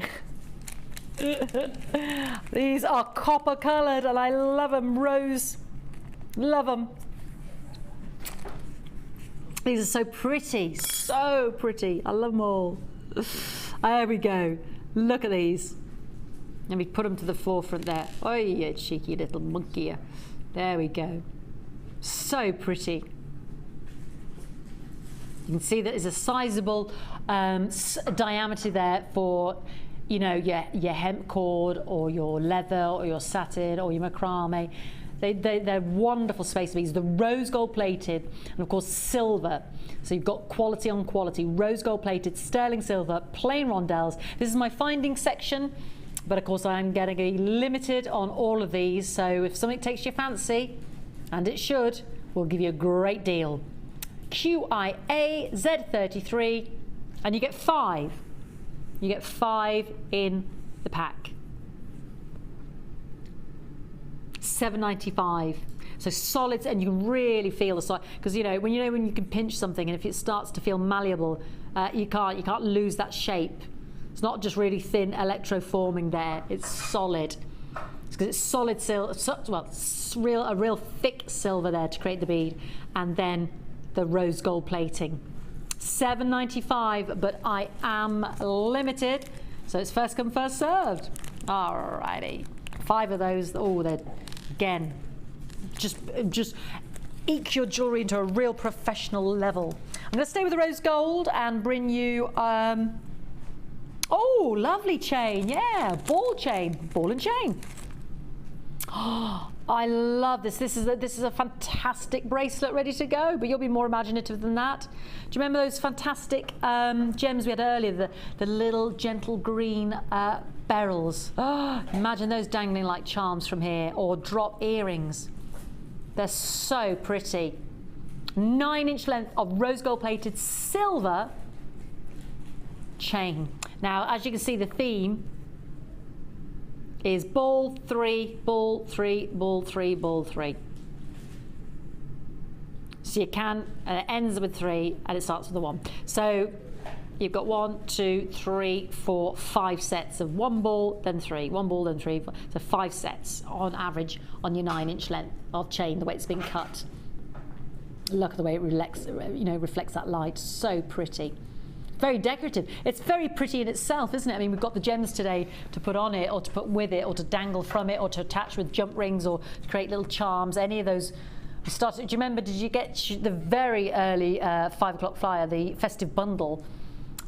These are copper coloured, and I love them. Rose. Love them. These are so pretty. So pretty. I love them all. There we go. Look at these. Let me put them to the forefront there. Oh, you cheeky little monkey. There we go. So pretty. You can see that there's a sizable diameter there for, you know, your hemp cord or your leather or your satin or your macrame. They're wonderful space beads. The rose gold plated and of course silver. So you've got quality on quality. Rose gold plated, sterling silver, plain rondelles. This is my finding section, but of course I'm getting a limited on all of these. So if something takes your fancy, and it should, we'll give you a great deal. QIA Z33, and you get 5. You get 5 in the pack. $7.95. So solid, and you can really feel the solid, because you know when you can pinch something, and if it starts to feel malleable, you can't lose that shape. It's not just really thin electroforming there, it's solid. It's because it's solid silver, a real thick silver there to create the bead, and then the rose gold plating. $7.95, but I am limited, so it's first come, first served. Alrighty, 5 of those. Oh, they're, again, just eke your jewellery into a real professional level. I'm going to stay with the rose gold and bring you, oh, lovely chain, yeah, ball and chain. Oh, I love this. This is a fantastic bracelet ready to go, but you'll be more imaginative than that. Do you remember those fantastic gems we had earlier, the little gentle green beryls? Oh, imagine those dangling like charms from here, or drop earrings. They're so pretty. 9-inch length of rose gold plated silver chain. Now, as you can see, the theme is ball 3, ball 3, ball 3, ball 3. So you can, and it ends with 3, and it starts with a 1. So you've got 1, 2, 3, 4, 5 sets of 1 ball, then 3, 1 ball, then 3. So 5 sets on average on your 9-inch length of chain, the way it's been cut. Look at the way it reflects that light. So pretty. Very decorative. It's very pretty in itself, isn't it? I mean, we've got the gems today to put on it, or to put with it, or to dangle from it, or to attach with jump rings, or to create little charms. Any of those. Do you remember, did you get the very early 5 o'clock flyer, the festive bundle?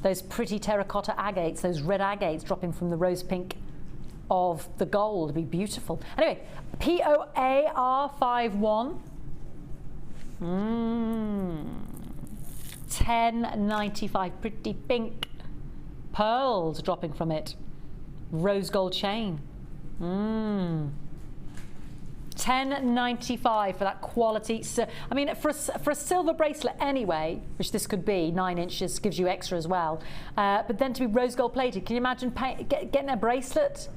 Those pretty terracotta agates, those red agates dropping from the rose pink of the gold. It'd be beautiful. Anyway, POAR51. $10.95, pretty pink pearls dropping from it. Rose gold chain. $10.95 for that quality. So, I mean, for a silver bracelet anyway, which this could be, 9 inches gives you extra as well. But then to be rose gold plated, can you imagine getting a bracelet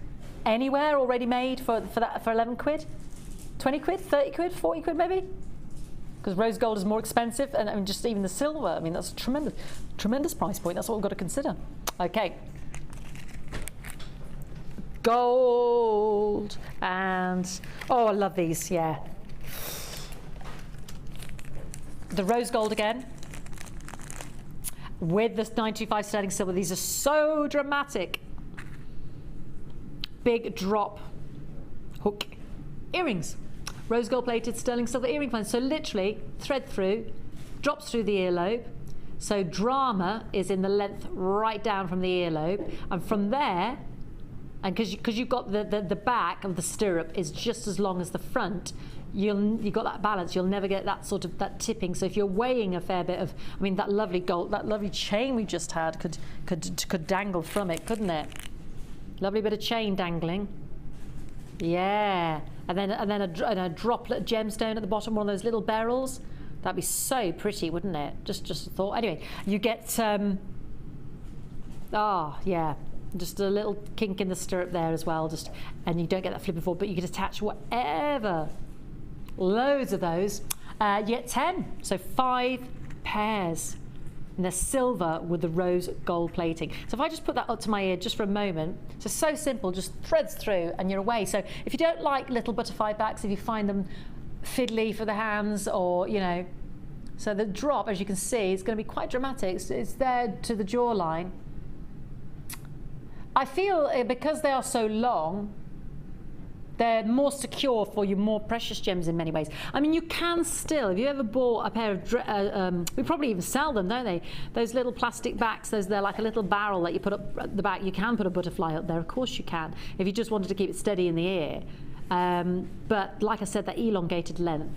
anywhere already made for 11 quid, 20 quid, 30 quid, 40 quid maybe? Because rose gold is more expensive, and I mean, just even the silver, I mean, that's a tremendous price point. That's what we've got to consider. Okay. Gold, and oh, I love these, yeah. The rose gold again, with this 925 sterling silver. These are so dramatic. Big drop hook earrings. Rose gold plated sterling silver earring fine. So literally thread through, drops through the earlobe. So drama is in the length right down from the earlobe, and from there, and because you've got the back of the stirrup is just as long as the front, you've got that balance. You'll never get that sort of tipping. So if you're weighing a fair bit of, I mean, that lovely gold, that lovely chain we just had could dangle from it, couldn't it? Lovely bit of chain dangling. Yeah. And then a droplet gemstone at the bottom, one of those little beryls. That'd be so pretty, wouldn't it? Just a thought. Anyway, you get yeah, just a little kink in the stirrup there as well. And you don't get that flipping forward, but you can attach whatever. Loads of those. You get 10, so 5 pairs. And they're silver with the rose gold plating. So if I just put that up to my ear just for a moment, so simple, just threads through and you're away. So if you don't like little butterfly backs, if you find them fiddly for the hands, or, you know, so the drop, as you can see, is going to be quite dramatic. It's there to the jawline. I feel because they are so long, they're more secure for your more precious gems in many ways. I mean, you can still, if you ever bought a pair of, we probably even sell them, don't they? Those little plastic backs, they're like a little barrel that you put up at the back. You can put a butterfly up there, of course you can, if you just wanted to keep it steady in the ear. But like I said, that elongated length.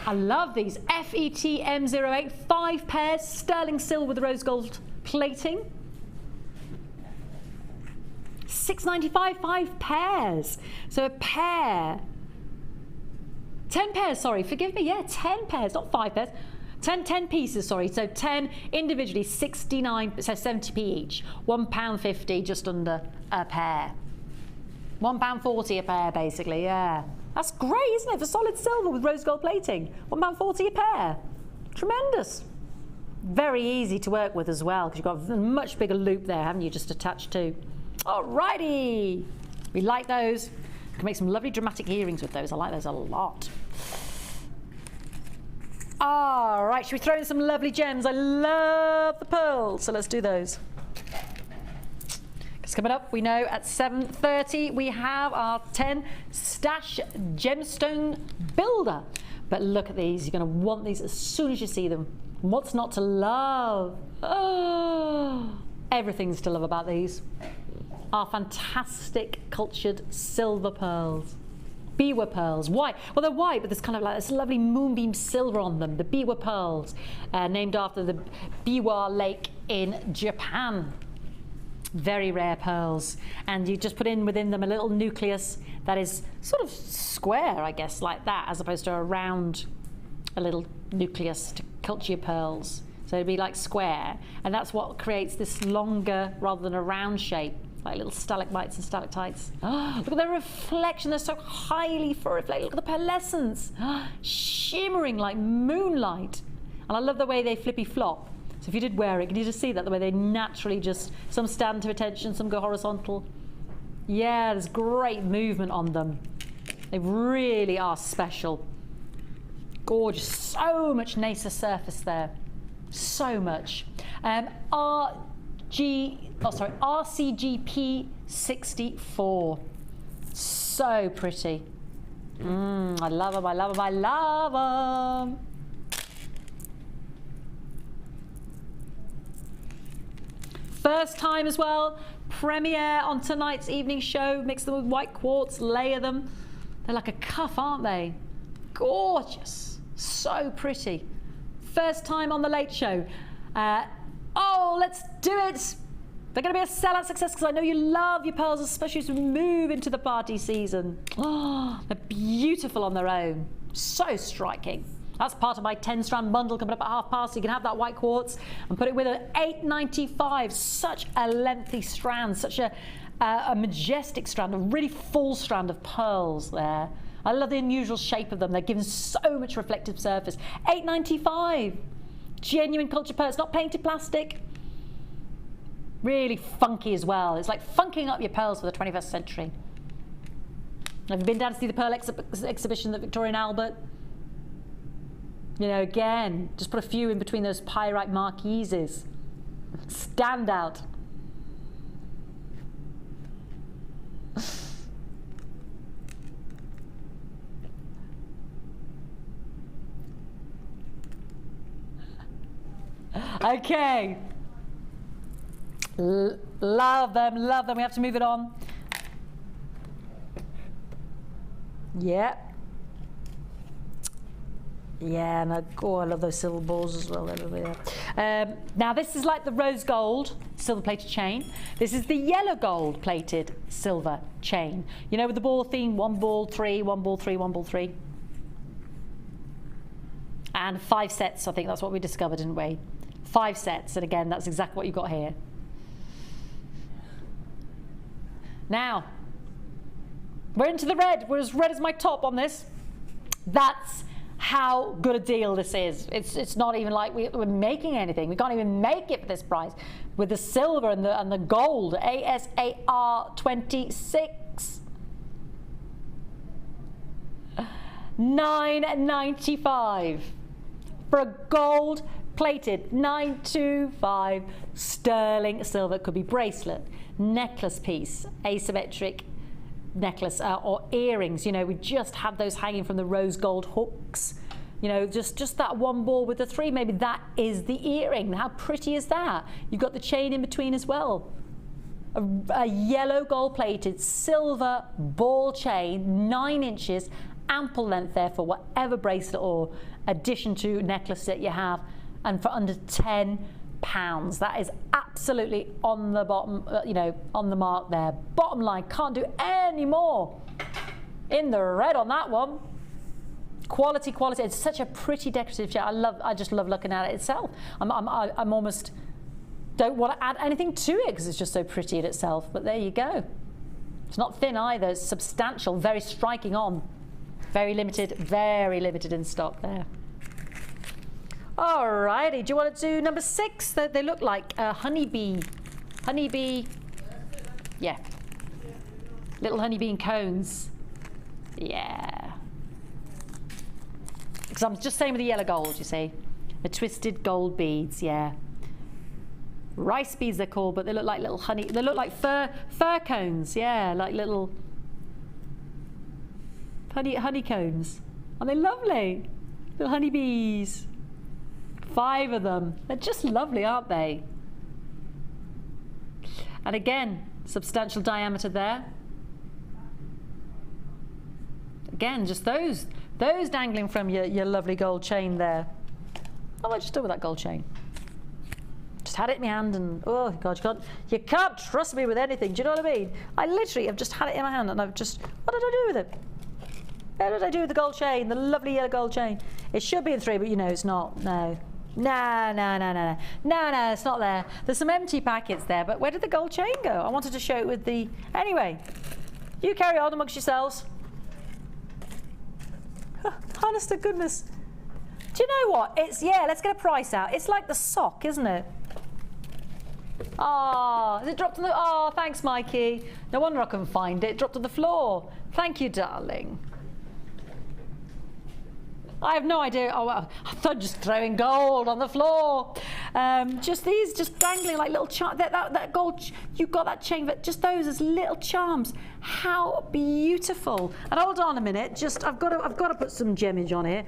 I love these. FETM08, 5 pairs, sterling silver with rose gold plating. $6.95, 5 pairs. So a pair. 10 pairs, sorry, forgive me. Yeah, 10 pairs, not 5 pairs. 10 pieces, sorry. So 10 individually, 69, so 70p each. £1.50 just under a pair. £1.40 a pair, basically, yeah. That's great, isn't it, for solid silver with rose gold plating? £1.40 a pair. Tremendous. Very easy to work with as well, because you've got a much bigger loop there, haven't you, just attached to. Alrighty. We like those. You can make some lovely dramatic earrings with those. I like those a lot. All right, should we throw in some lovely gems? I love the pearls, so let's do those. Because coming up, we know at 7:30 we have our 10 stash gemstone builder. But look at these, you're going to want these as soon as you see them. What's not to love? Oh, everything's to love about these. Our fantastic cultured silver pearls. Biwa pearls. White. Well, they're white, but there's kind of like this lovely moonbeam silver on them. The Biwa pearls, named after the Biwa Lake in Japan. Very rare pearls. And you just put in within them a little nucleus that is sort of square, I guess, like that, as opposed to a little nucleus to culture your pearls. So it'd be like square. And that's what creates this longer rather than a round shape. Like little stalagmites and stalactites. Oh, look at the reflection, they're so highly reflected. Look at the pearlescence, shimmering like moonlight. And I love the way they flippy flop. So if you did wear it, can you just see that, the way they naturally just, some stand to attention, some go horizontal. Yeah, there's great movement on them. They really are special. Gorgeous, so much nicer surface there. So much. RCGP 64. So pretty. I love them, I love them, I love them. First time as well, premiere on tonight's evening show. Mix them with white quartz, layer them. They're like a cuff, aren't they? Gorgeous, so pretty. First time on the Late Show. Oh, let's do it. They're going to be a sellout success because I know you love your pearls, especially as we move into the party season. Oh, they're beautiful on their own. So striking. That's part of my 10-strand bundle coming up at 1/2 past. So you can have that white quartz and put it with an $8.95. Such a lengthy strand, such a majestic strand, a really full strand of pearls there. I love the unusual shape of them. They're giving so much reflective surface. $8.95. Genuine culture pearls, not painted plastic. Really funky as well. It's like funking up your pearls for the 21st century. Have you been down to see the pearl exhibition at Victoria and Albert? You know, again, just put a few in between those pyrite marquises. Stand out. Okay. Love them, love them. We have to move it on. Yeah. Yeah, and oh, I love those silver balls as well. Now this is like the rose gold silver plated chain. This is the yellow gold plated silver chain. You know, with the ball theme, 1 ball 3, 1 ball 3, 1 ball 3. And 5 sets, I think that's what we discovered, didn't we? 5 sets, and again, that's exactly what you've got here. Now, we're into the red. We're as red as my top on this. That's how good a deal this is. It's not even like we're making anything. We can't even make it for this price. With the silver and the gold, ASAR 26. $9.95 for a gold plated 925 sterling silver. It could be bracelet, necklace piece, asymmetric necklace or earrings. You know, we just have those hanging from the rose gold hooks. You know, just that 1 ball with the 3, maybe that is the earring. How pretty is that? You've got the chain in between as well. A yellow gold plated silver ball chain, 9 inches, ample length there for whatever bracelet or addition to necklace that you have, and for under £10. That is absolutely on the bottom, you know, on the mark there. Bottom line, can't do any more. In the red on that one. Quality, quality. It's such a pretty decorative chain. I just love looking at it itself. I'm almost don't want to add anything to it because it's just so pretty in itself. But there you go. It's not thin either, it's substantial, very striking on. Very limited in stock there. Alrighty, do you want to do number 6? They look like honeybee. Honeybee, yeah. Little honeybee cones. Yeah. Because I'm just saying with the yellow gold, you see. The twisted gold beads, yeah. Rice beads they're called, but they look like little honey. They look like fir cones, yeah, like little honeycombs. Aren't they lovely? Little honeybees. 5 of them. They're just lovely, aren't they? And again, substantial diameter there. Again, just those dangling from your lovely gold chain there. What do I just do with that gold chain? Just had it in my hand and, oh God, you can't trust me with anything, do you know what I mean? I literally have just had it in my hand and I've just, what did I do with it? What did I do with the gold chain, the lovely yellow gold chain? It should be in 3, but you know it's not, no. No, it's not there. There's some empty packets there, but where did the gold chain go? I wanted to show it with the, anyway. You carry on amongst yourselves. Honest to goodness. Do you know what? It's, yeah, let's get a price out. It's like the sock, isn't it? Oh, has it dropped on the, oh, thanks, Mikey. No wonder I couldn't find it. It dropped on the floor. Thank you, darling. I have no idea. Oh, well, I thought just throwing gold on the floor. Just these, just dangling like little charms. That gold, you've got that chain, but just those as little charms. How beautiful! And hold on a minute. Just, I've got to put some gemage on here.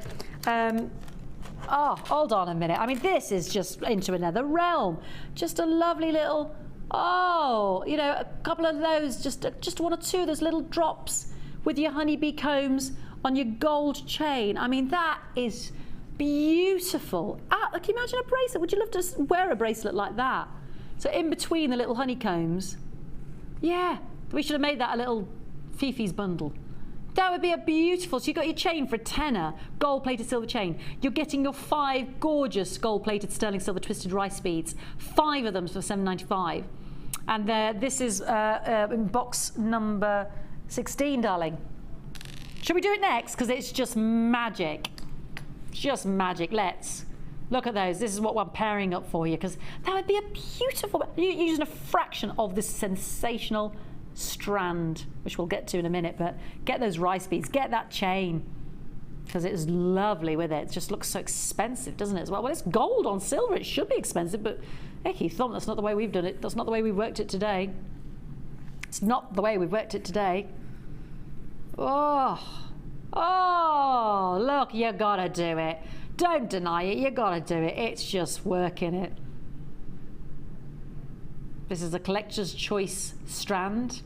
Oh, hold on a minute. I mean, this is just into another realm. Just a lovely little. Oh, you know, a couple of those. Just 1 or 2 of those little drops with your honeybee combs on your gold chain. I mean, that is beautiful. Can you imagine a bracelet? Would you love to wear a bracelet like that? So in between the little honeycombs. Yeah, we should have made that a little Fifi's bundle. That would be a beautiful, so you got your chain for a tenner, gold-plated silver chain. You're getting your 5 gorgeous gold-plated sterling silver twisted rice beads. 5 of them for $7.95. And this is in box number 16, darling. Should we do it next? Because it's just magic. Just magic. Let's look at those. This is what I'm pairing up for you, because that would be a beautiful, you're using a fraction of this sensational strand, which we'll get to in a minute, but get those rice beads, get that chain, because it is lovely with it. It just looks so expensive, doesn't it, as well? Well, it's gold on silver. It should be expensive, but Ecky thump, that's not the way we've done it. That's not the way we've worked it today. It's not the way we've worked it today. Oh, look, you gotta do it. Don't deny it, you gotta do it. It's just working it. This is a collector's choice strand.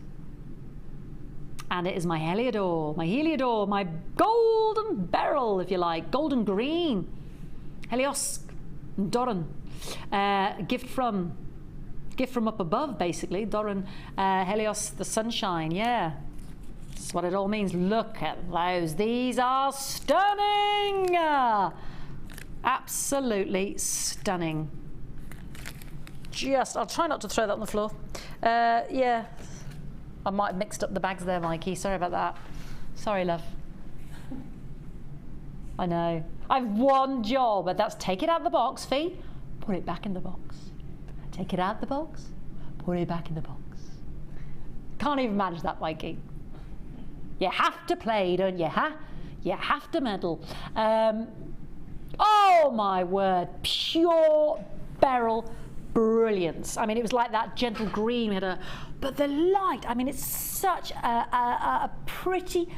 And it is my Heliodor, my golden beryl, if you like, golden green. Helios Doran. Gift from up above, basically. Doran, Helios, the sunshine, yeah. That's what it all means. Look at those. These are stunning. Absolutely stunning. I'll try not to throw that on the floor. Yeah. I might have mixed up the bags there, Mikey. Sorry about that. Sorry, love. I know. I've one job, but that's take it out of the box, Fee. Put it back in the box. Take it out of the box. Put it back in the box. Can't even manage that, Mikey. You have to play, don't you, huh? You have to medal. Oh my word, pure beryl brilliance. I mean, it was like that gentle green, but the light, I mean, it's such a pretty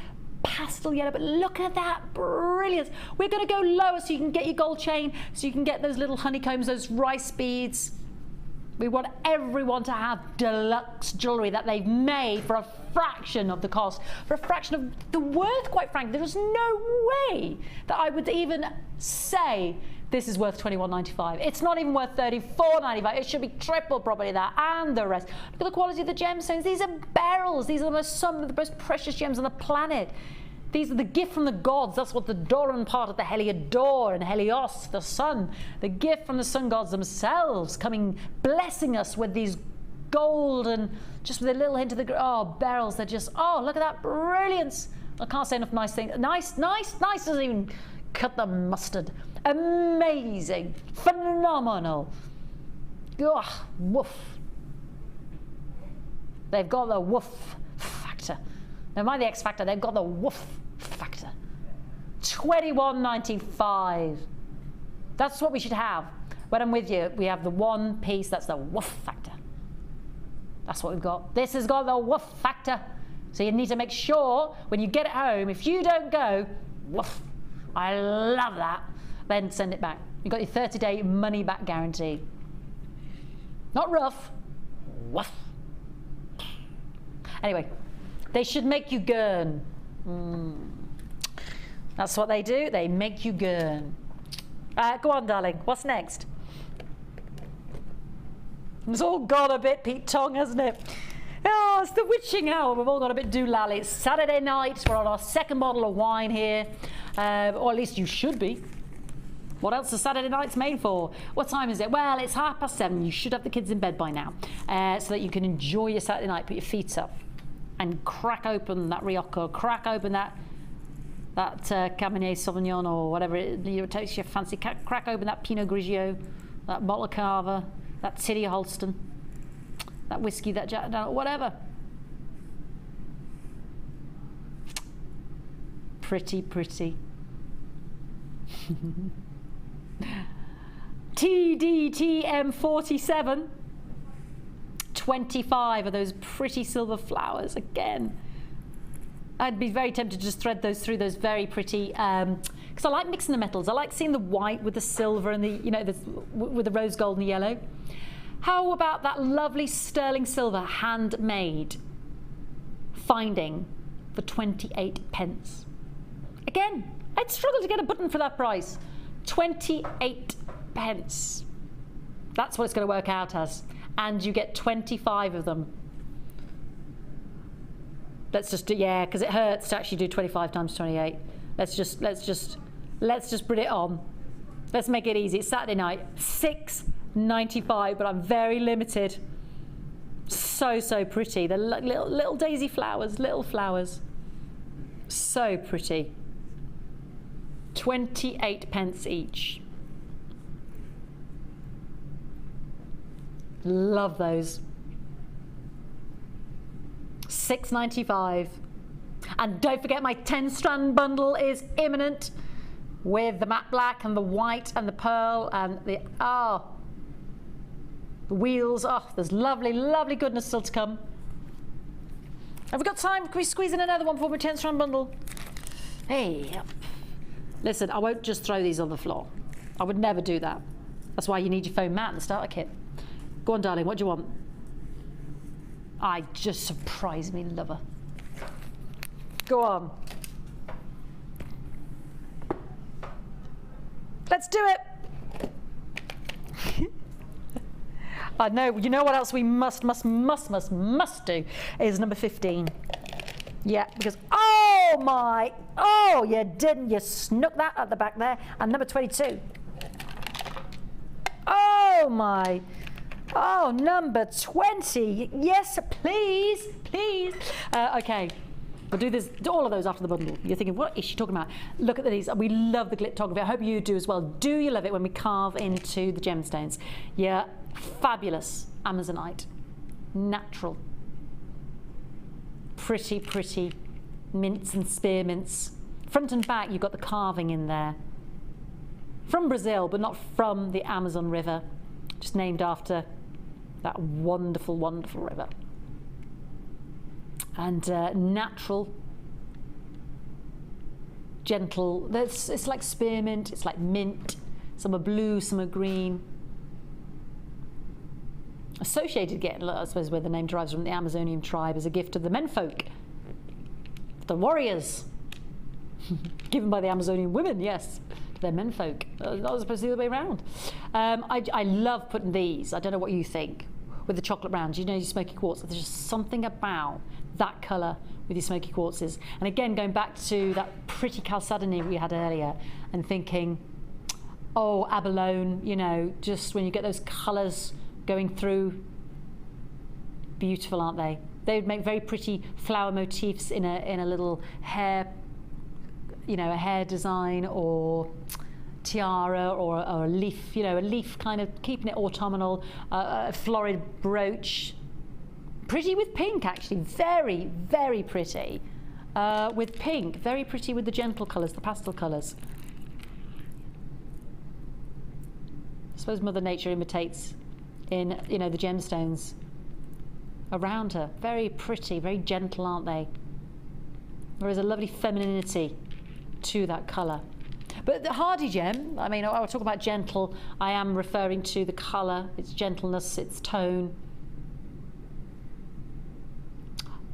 pastel yellow, but look at that brilliance. We're going to go lower so you can get your gold chain, so you can get those little honeycombs, those rice beads. We want everyone to have deluxe jewellery that they've made for a fraction of the cost, for a fraction of the worth, quite frankly. There is no way that I would even say this is worth $21.95. It's not even worth $34.95. It should be triple probably that, and the rest. Look at the quality of the gemstones. These are beryls. These are some of the most precious gems on the planet. These are the gift from the gods. That's what the Doran part of the Heliodor and Helios, the sun, the gift from the sun gods themselves, coming, blessing us with these gold and just with a little hint of the, oh, beryls, they're just, oh, look at that brilliance. I can't say enough nice things. Nice doesn't even cut the mustard. Amazing, phenomenal. Ugh, woof. They've got the woof factor. Never mind the X factor, they've got the woof factor. $21.95. That's what we should have. When I'm with you, we have the one piece that's the woof factor. That's what we've got. This has got the woof factor. So you need to make sure when you get it home, if you don't go, woof, I love that, then send it back. You've got your 30-day money-back guarantee. Not rough, woof. Anyway, they should make you gurn. That's what they do, they make you gurn. Go on, darling, what's next? It's all gone a bit Pete Tong, hasn't it? Oh, it's the witching hour. We've all got a bit doolally. It's Saturday night. We're on our second bottle of wine here. Or at least you should be. What else is Saturday nights made for? What time is it? Well, it's 7:30. You should have the kids in bed by now. So that you can enjoy your Saturday night. Put your feet up and crack open that Rioja. Crack open that Cabernet Sauvignon or whatever it takes your fancy. Crack open that Pinot Grigio, that bottle of Cava, that City of Holston. That whiskey, that Jack, whatever. Pretty. TDTM47. 25 of those pretty silver flowers again. I'd be very tempted to just thread those through those very pretty, because I like mixing the metals. I like seeing the white with the silver and the, with the rose gold and the yellow. How about that lovely sterling silver handmade finding for 28 pence? Again, I'd struggle to get a button for that price. 28 pence. That's what it's going to work out as. And you get 25 of them. Let's just do, yeah, because it hurts to actually do 25 times 28. Let's just put it on. Let's make it easy. It's Saturday night. $6.95, but I'm very limited. So pretty. The little daisy flowers, little flowers. So pretty. 28 pence each. Love those. $6.95. And don't forget my 10-strand bundle is imminent with the matte black and the white and the pearl and the wheels. Oh, there's lovely goodness still to come. Have we got time? Can we squeeze in another one for my 10-strand bundle? Hey, listen, I won't just throw these on the floor. I would never do that. That's why you need your foam mat and the starter kit. Go on, darling, what do you want? I just surprise me, lover. Go on. Let's do it. I know, you know what else we must do is number 15. Yeah, because, you didn't, you snook that at the back there. And number 22. Number 20. Yes, please. Okay. We'll do all of those after the bundle. You're thinking, what is she talking about? Look at these. We love the glyptography. I hope you do as well. Do you love it when we carve into the gemstones? Yeah, fabulous Amazonite. Natural. Pretty mints and spearmints. Front and back, you've got the carving in there. From Brazil, but not from the Amazon River. Just named after that wonderful river. And natural, gentle. It's like spearmint, it's like mint. Some are blue, some are green. Associated again, I suppose, where the name derives from the Amazonian tribe as a gift of the menfolk, the warriors, given by the Amazonian women, yes, to their menfolk. Not as opposed to the other way around. I love putting these. I don't know what you think. With the chocolate rounds, your smoky quartz. There's just something about that colour with your smoky quartzes. And again, going back to that pretty chalcedony we had earlier and thinking, abalone, just when you get those colours going through Beautiful, aren't they? They would make very pretty flower motifs in a little hair, you know, a hair design or tiara or a leaf, you know, a leaf kind of keeping it autumnal, a florid brooch. Pretty with pink, actually, very, very pretty with pink. Very pretty with the gentle colours, the pastel colours. I suppose Mother Nature imitates in, you know, the gemstones around her. Very pretty, very gentle, aren't they? There is a lovely femininity to that colour. But the hardy gem, I mean, I'll talk about gentle, I am referring to the colour, its gentleness, its tone.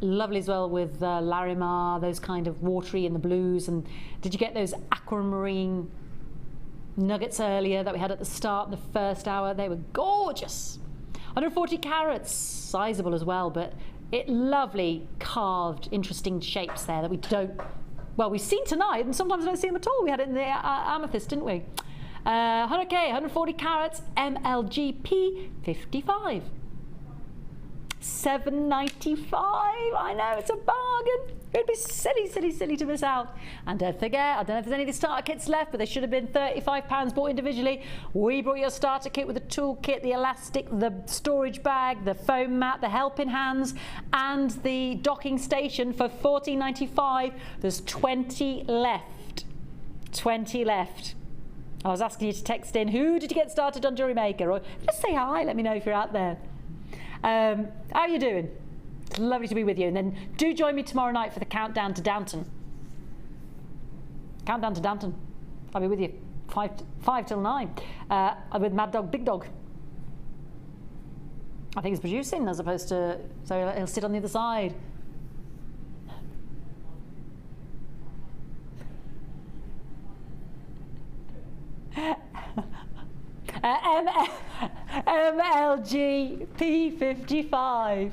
Lovely as well with Larimar, those kind of watery and the blues. And did you get those aquamarine nuggets earlier that we had at the start, the first hour? They were gorgeous. 140 carats, sizable as well, but lovely carved, interesting shapes there that we don't, well, we've seen tonight and sometimes don't see them at all. We had it in the amethyst, didn't we? 100K, 140 carats, MLGP 55. $7.95. I know, it's a bargain. It'd be silly, silly, silly to miss out. And don't forget, I don't know if there's any of the starter kits left, but they should have been £35 bought individually. We brought you a starter kit with the tool kit, the elastic, the storage bag, the foam mat, the helping hands, and the docking station for $14.95. There's 20 left. 20 left. I was asking you to text in, who did you get started on Jewellery Maker? Or just say hi, let me know if you're out there. How are you doing? It's lovely to be with you. And then do join me tomorrow night for the countdown to Downton. Countdown to Downton. I'll be with you 5 till 9 with Mad Dog Big Dog. I think he's producing as opposed to, so he'll sit on the other side. MLG P55.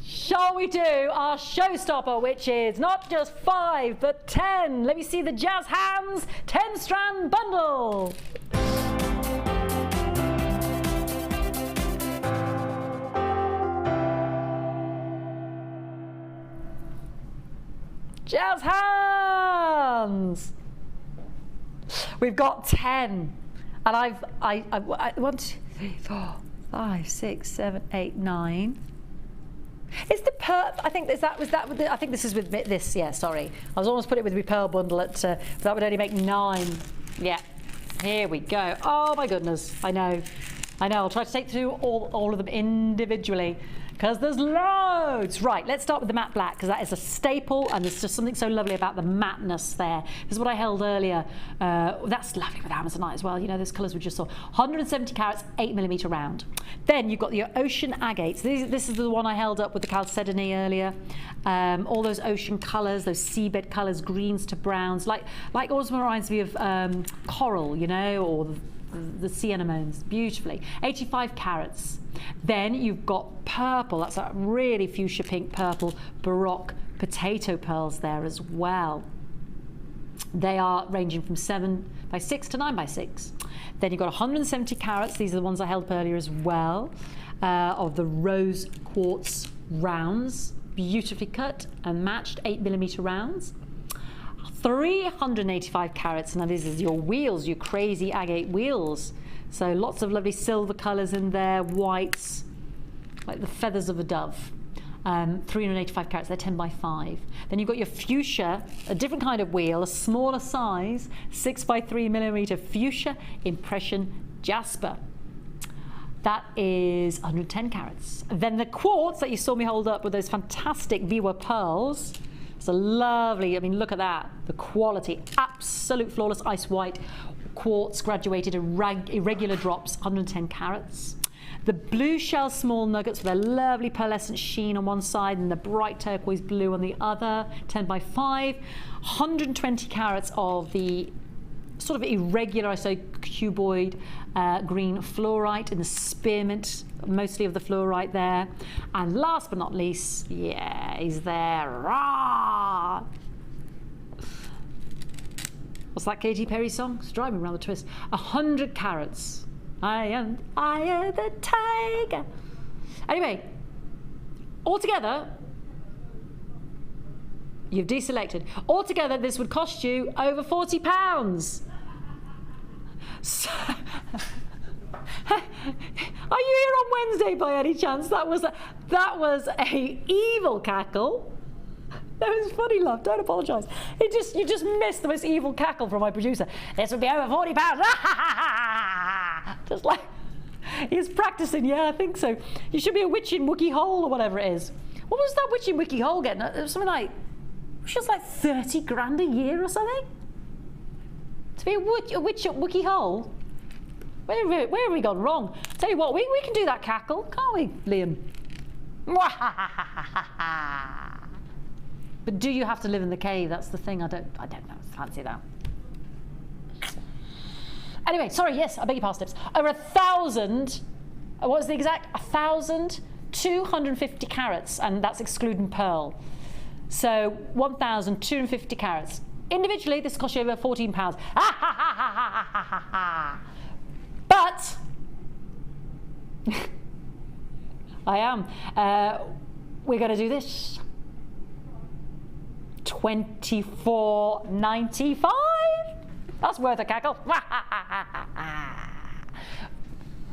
Shall we do our showstopper, which is not just 5 but 10? Let me see the jazz hands. 10 strand bundle. Jazz hands. We've got 10, and I 1, 2, 3, 4, 5, 6, 7, 8, 9. Is the pearl? I think is that was that. With the, I think this is with this. Yeah, sorry. I was almost put it with the pearl bundle at. But that would only make 9. Yeah. Here we go. Oh my goodness. I know. I'll try to take through all of them individually, because there's loads. Right, let's start with the matte black, because that is a staple, and there's just something so lovely about the matteness there. This is what I held earlier. That's lovely with Amazonite as well. You know, those colours we just saw. 170 carats, 8mm round. Then you've got your ocean agates. This is the one I held up with the chalcedony earlier. All those ocean colours, those seabed colours, greens to browns, like always reminds me of coral, you know, or the sea anemones, beautifully. 85 carats. Then you've got purple, that's a really fuchsia pink purple Baroque potato pearls there as well. They are ranging from 7x6 to 9x6. Then you've got 170 carats, these are the ones I held up earlier as well, of the rose quartz rounds, beautifully cut and matched 8mm rounds. 385 carats. Now this is your wheels, your crazy agate wheels. So lots of lovely silver colours in there, whites, like the feathers of a dove. 385 carats, they're 10x5. Then you've got your fuchsia, a different kind of wheel, a smaller size, 6x3mm fuchsia impression jasper. That is 110 carats. Then the quartz that you saw me hold up with those fantastic Viwa pearls. It's a lovely, I mean, look at that. The quality, absolute flawless ice white quartz, graduated irregular drops, 110 carats. The blue shell small nuggets with their lovely pearlescent sheen on one side and the bright turquoise blue on the other, 10x5. 120 carats of the sort of irregular, I say, cuboid green fluorite in the spearmint, mostly of the fluorite there. And last but not least, yeah, he's there. Rah! What's that Katy Perry song? It's driving me around the twist. 100 carats. I am the tiger. Anyway, altogether, you've deselected. Altogether, this would cost you over £40. So, are you here on Wednesday by any chance? That was a evil cackle. That was funny, love. Don't apologise. You just missed the most evil cackle from my producer. This would be over £40. Just like he's practicing. Yeah, I think so. You should be a witch in Wookie Hole or whatever it is. What was that witch in Wookie Hole getting? It was something like, she was like 30 grand a year or something. To be a witch at Wookie Hole. Where have we gone wrong? Tell you what, we can do that cackle, can't we, Liam? But do you have to live in the cave? That's the thing. I don't know. Fancy that. Anyway, sorry. Yes, I beg your pardon. Over 1,000. What was the exact? 1,250 carats, and that's excluding pearl. So 1,250 carats. Individually, this costs you over £14. But I am. We're going to do this. $24.95. That's worth a cackle.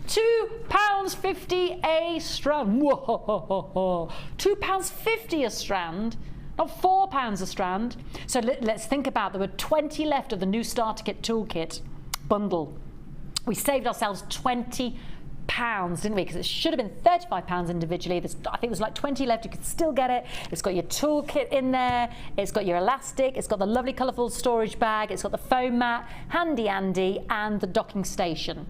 £2.50 a strand. Whoa. £2.50 a strand, not £4 a strand. So let's think about, there were 20 left of the new starter kit toolkit bundle. We saved ourselves £20, didn't we? Because it should have been £35 individually. I think there's like 20 left. You could still get it. It's got your toolkit in there. It's got your elastic. It's got the lovely colourful storage bag. It's got the foam mat, handy Andy, and the docking station.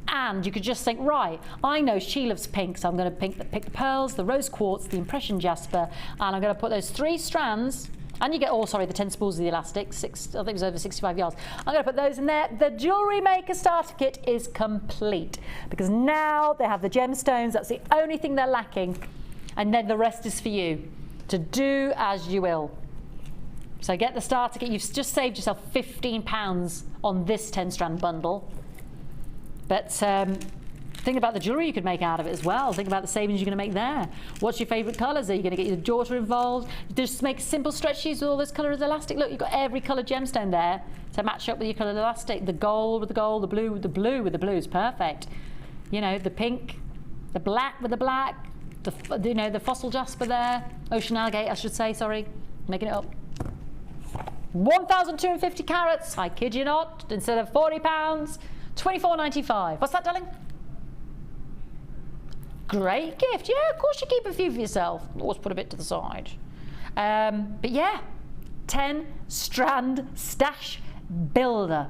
And you could just think, right, I know she loves pink, so I'm going to pick the pearls, the rose quartz, the impression jasper, and I'm going to put those 3 strands. And you get, the 10 spools of the elastic, I think it was over 65 yards. I'm going to put those in there. The Jewellery Maker starter kit is complete because now they have the gemstones. That's the only thing they're lacking. And then the rest is for you to do as you will. So get the starter kit. You've just saved yourself £15 on this 10-strand bundle. But think about the jewellery you could make out of it as well. Think about the savings you're going to make there. What's your favourite colours? Are you going to get your daughter involved? Just make simple stretchies with all this coloured elastic. Look, you've got every coloured gemstone there to match up with your coloured elastic. The gold with the gold, the blue with the blue with the blue is perfect. You know, the pink, the black with the black, the fossil jasper there. Ocean algae, I should say, sorry. Making it up. 1,250 carats, I kid you not, instead of £40, £24.95. What's that, darling? Great gift. Yeah, of course you keep a few for yourself. Always put a bit to the side. But yeah, 10-strand stash builder.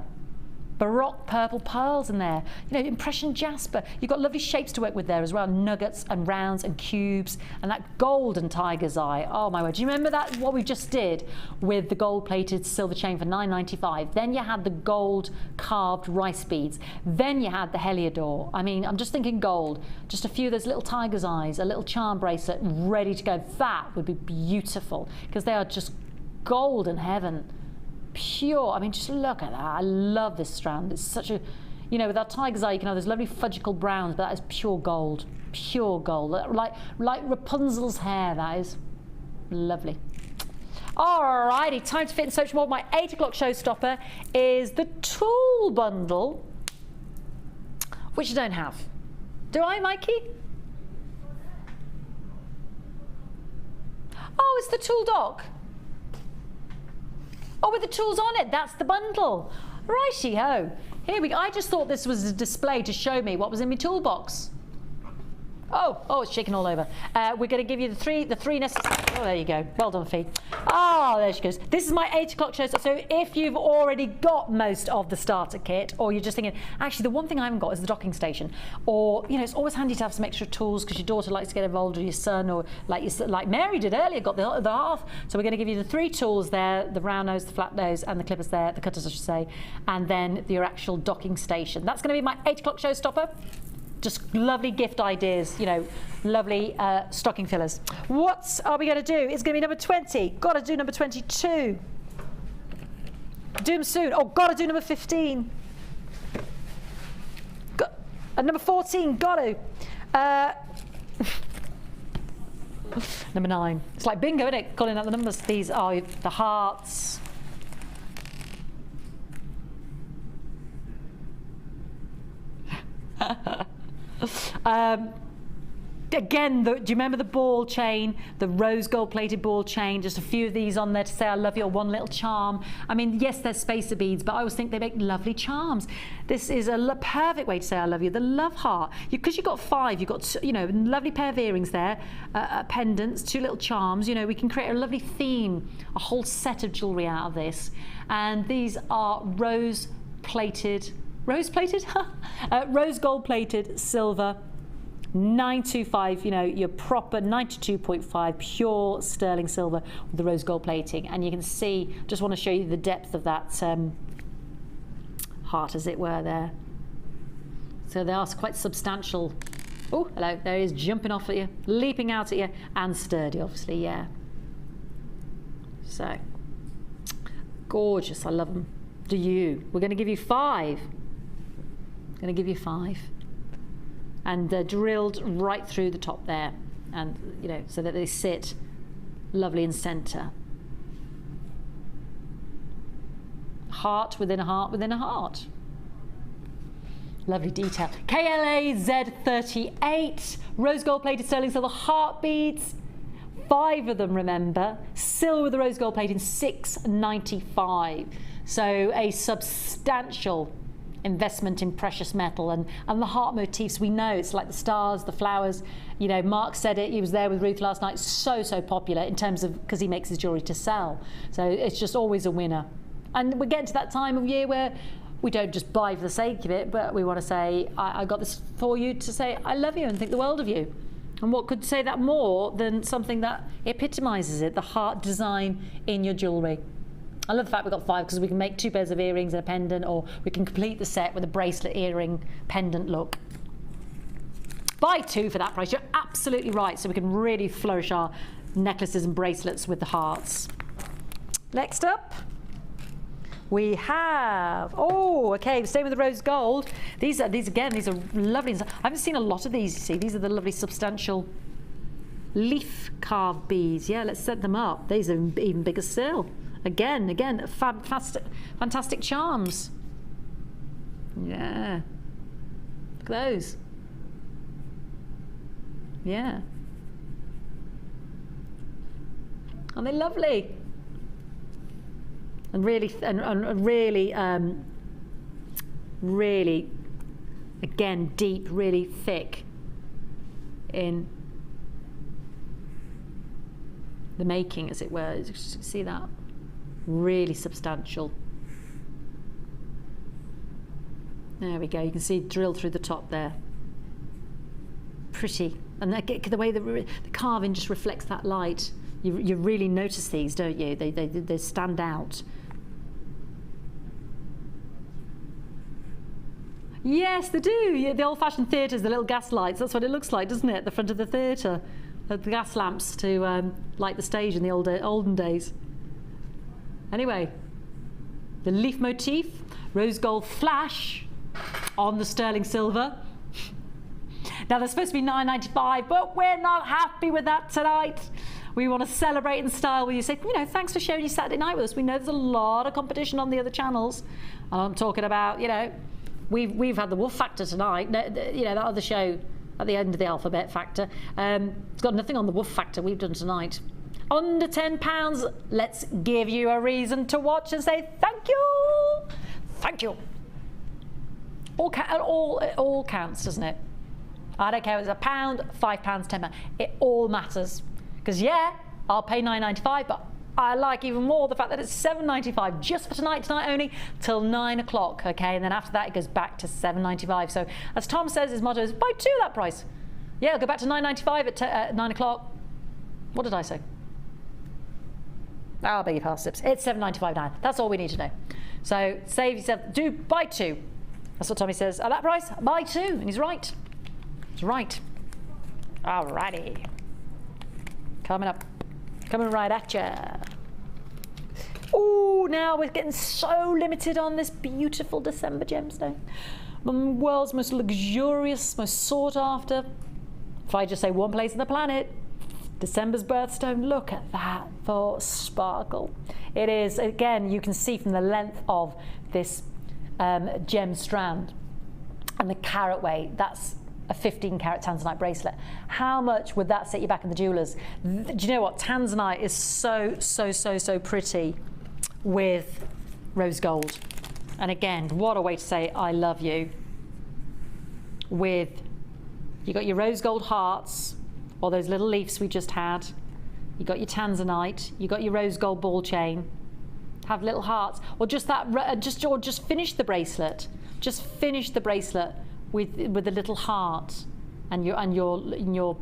Baroque purple pearls in there. You know, impression jasper. You've got lovely shapes to work with there as well. Nuggets and rounds and cubes. And that golden tiger's eye. Oh my word. Do you remember that, what we just did with the gold-plated silver chain for $9.95? Then you had the gold carved rice beads. Then you had the Heliodor. I mean, I'm just thinking gold. Just a few of those little tiger's eyes, a little charm bracelet ready to go. That would be beautiful because they are just golden heaven. Pure. I mean, just look at that. I love this strand. It's such a, you know, with that tiger's eye, you can have those lovely fudgical browns, but that is pure gold. Pure gold. Like Rapunzel's hair, that is. Lovely. Alrighty, time to fit and search more. My 8 o'clock showstopper is the tool bundle, which I don't have. Do I, Mikey? Oh, it's the tool dock. Oh, with the tools on it, that's the bundle. Righty-ho. Here we go. I just thought this was a display to show me what was in my toolbox. Oh, it's shaking all over. We're going to give you the three necessary. Oh, there you go. Well done, Fee. Oh, there she goes. This is my 8 o'clock show. So if you've already got most of the starter kit, or you're just thinking, actually, the one thing I haven't got is the docking station, or you know, it's always handy to have some extra tools because your daughter likes to get involved, or your son, or like Mary did earlier, got the half. So we're going to give you the 3 tools there: the round nose, the flat nose, and the clippers there, the cutters, I should say, and then your actual docking station. That's going to be my 8 o'clock showstopper. Just lovely gift ideas, you know, lovely stocking fillers. What are we going to do? It's going to be number 20. Got to do number 22. Do them soon. Oh, gotta do number 15. Number 14, got to. Number 9. It's like bingo, isn't it? Calling out the numbers. These are the hearts. Again, do you remember the ball chain, the rose gold plated ball chain? Just a few of these on there to say I love you, or one little charm. I mean, yes, they're spacer beads, but I always think they make lovely charms. This is a perfect way to say I love you. The love heart, because you've got 5, you've got, you know, lovely pair of earrings there, pendants, 2 little charms. You know, we can create a lovely theme, a whole set of jewellery out of this. And these are rose gold plated silver. 925, you know, your proper 92.5 pure sterling silver with the rose gold plating. And you can see, just want to show you the depth of that heart, as it were, there. So they are quite substantial. Oh, hello, there he is, jumping off at you, leaping out at you, and sturdy, obviously, yeah. So, gorgeous, I love them. Do you? We're going to give you 5. Going to give you 5. And they're drilled right through the top there, and you know, so that they sit lovely in centre. Heart within a heart within a heart. Lovely detail. KLA Z38, rose gold plated sterling silver heart beads. 5 of them, remember. Silver with the rose gold plating, $6.95. So a substantial investment in precious metal, and the heart motifs, we know it's like the stars, the flowers. You know, Mark said it, he was there with Ruth last night, so popular in terms of, because he makes his jewellery to sell. So it's just always a winner. And we're getting to that time of year where we don't just buy for the sake of it, but we want to say, I got this for you to say I love you and think the world of you. And what could say that more than something that epitomises it, the heart design in your jewellery. I love the fact we've got 5, because we can make 2 pairs of earrings and a pendant, or we can complete the set with a bracelet, earring, pendant look. Buy 2 for that price. You're absolutely right. So we can really flourish our necklaces and bracelets with the hearts. Next up, we have, oh, okay, staying with the rose gold. These are lovely. I haven't seen a lot of these, you see. These are the lovely substantial leaf carved beads. Yeah, let's set them up. These are even bigger still. Again, fantastic charms. Yeah. Look at those. Yeah. Aren't they lovely? And really, really, again, deep, really thick in the making, as it were. See that? Really substantial. There we go. You can see drilled through the top there. Pretty. And the way the carving just reflects that light. You really notice these, don't you? They stand out. Yes, they do. Yeah, the old-fashioned theatres, the little gas lights. That's what it looks like, doesn't it? At the front of the theatre, the gas lamps to light the stage in the olden days. Anyway, the leaf motif, rose gold flash on the sterling silver. Now they're supposed to be $9.95, but we're not happy with that tonight. We want to celebrate in style with you. Say, you know, thanks for sharing your Saturday night with us. We know there's a lot of competition on the other channels. And I'm talking about, you know, we've had the Wolf Factor tonight. You know, that other show at the end of the Alphabet Factor. It's got nothing on the Wolf Factor we've done tonight. Under £10, let's give you a reason to watch and say thank you. Thank you. It all counts, doesn't it? I don't care if it's £1, £5, £10. It all matters. Because yeah, I'll pay $9.95, but I like even more the fact that it's $7.95 just for tonight only, till 9 o'clock, okay? And then after that, it goes back to $7.95. So as Tom says, his motto is buy 2 at that price. Yeah, it'll go back to $9.95 at 9 o'clock. What did I say? I'll beg your pardon. It's $7.95 now. That's all we need to know. So save yourself. Do buy 2. That's what Tommy says. At that price, buy 2. And he's right. He's right. Alrighty. Coming up. Coming right at ya. Ooh, now we're getting so limited on this beautiful December gemstone. The world's most luxurious, most sought after. If I just say one place on the planet, December's birthstone, look at that for sparkle. It is, again, you can see from the length of this gem strand and the carat weight, that's a 15 carat tanzanite bracelet. How much would that set you back in the jewellers? Do you know what? Tanzanite is so pretty with rose gold. And again, what a way to say I love you. With, you got your rose gold hearts, or those little leaves we just had. You got your tanzanite, you got your rose gold ball chain. Have little hearts, or just that, or just finish the bracelet. Just finish the bracelet with a little heart and your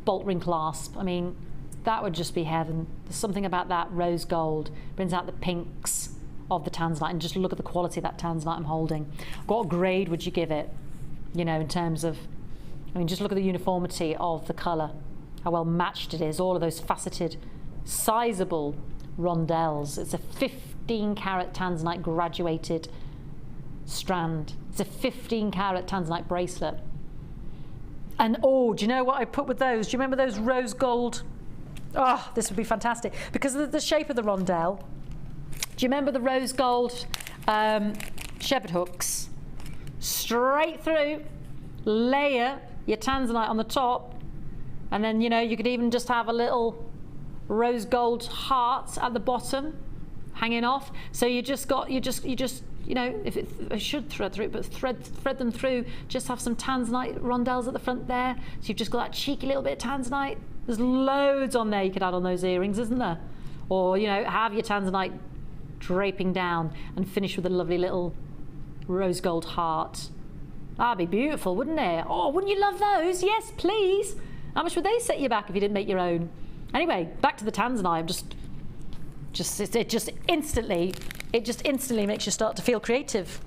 bolt ring clasp. I mean, that would just be heaven. There's something about that rose gold, brings out the pinks of the tanzanite, and just look at the quality of that tanzanite I'm holding. What grade would you give it? You know, in terms of, I mean, just look at the uniformity of the colour, how well matched it is, all of those faceted, sizable rondelles. It's a 15 carat tanzanite graduated strand. It's a 15 carat tanzanite bracelet. And oh, do you know what I put with those? Do you remember those rose gold? Oh, this would be fantastic because of the shape of the rondelle. Do you remember the rose gold shepherd hooks? Straight through, layer your tanzanite on the top, and then, you know, you could even just have a little rose gold heart at the bottom hanging off. So you just you know, if I should thread through it, but thread them through, just have some tanzanite rondelles at the front there. So you've just got that cheeky little bit of tanzanite. There's loads on there you could add on those earrings, isn't there? Or, you know, have your tanzanite draping down and finish with a lovely little rose gold heart. That'd be beautiful, wouldn't it? Oh, wouldn't you love those? Yes, please. How much would they set you back if you didn't make your own? Anyway, back to the tanzanite. It just instantly makes you start to feel creative.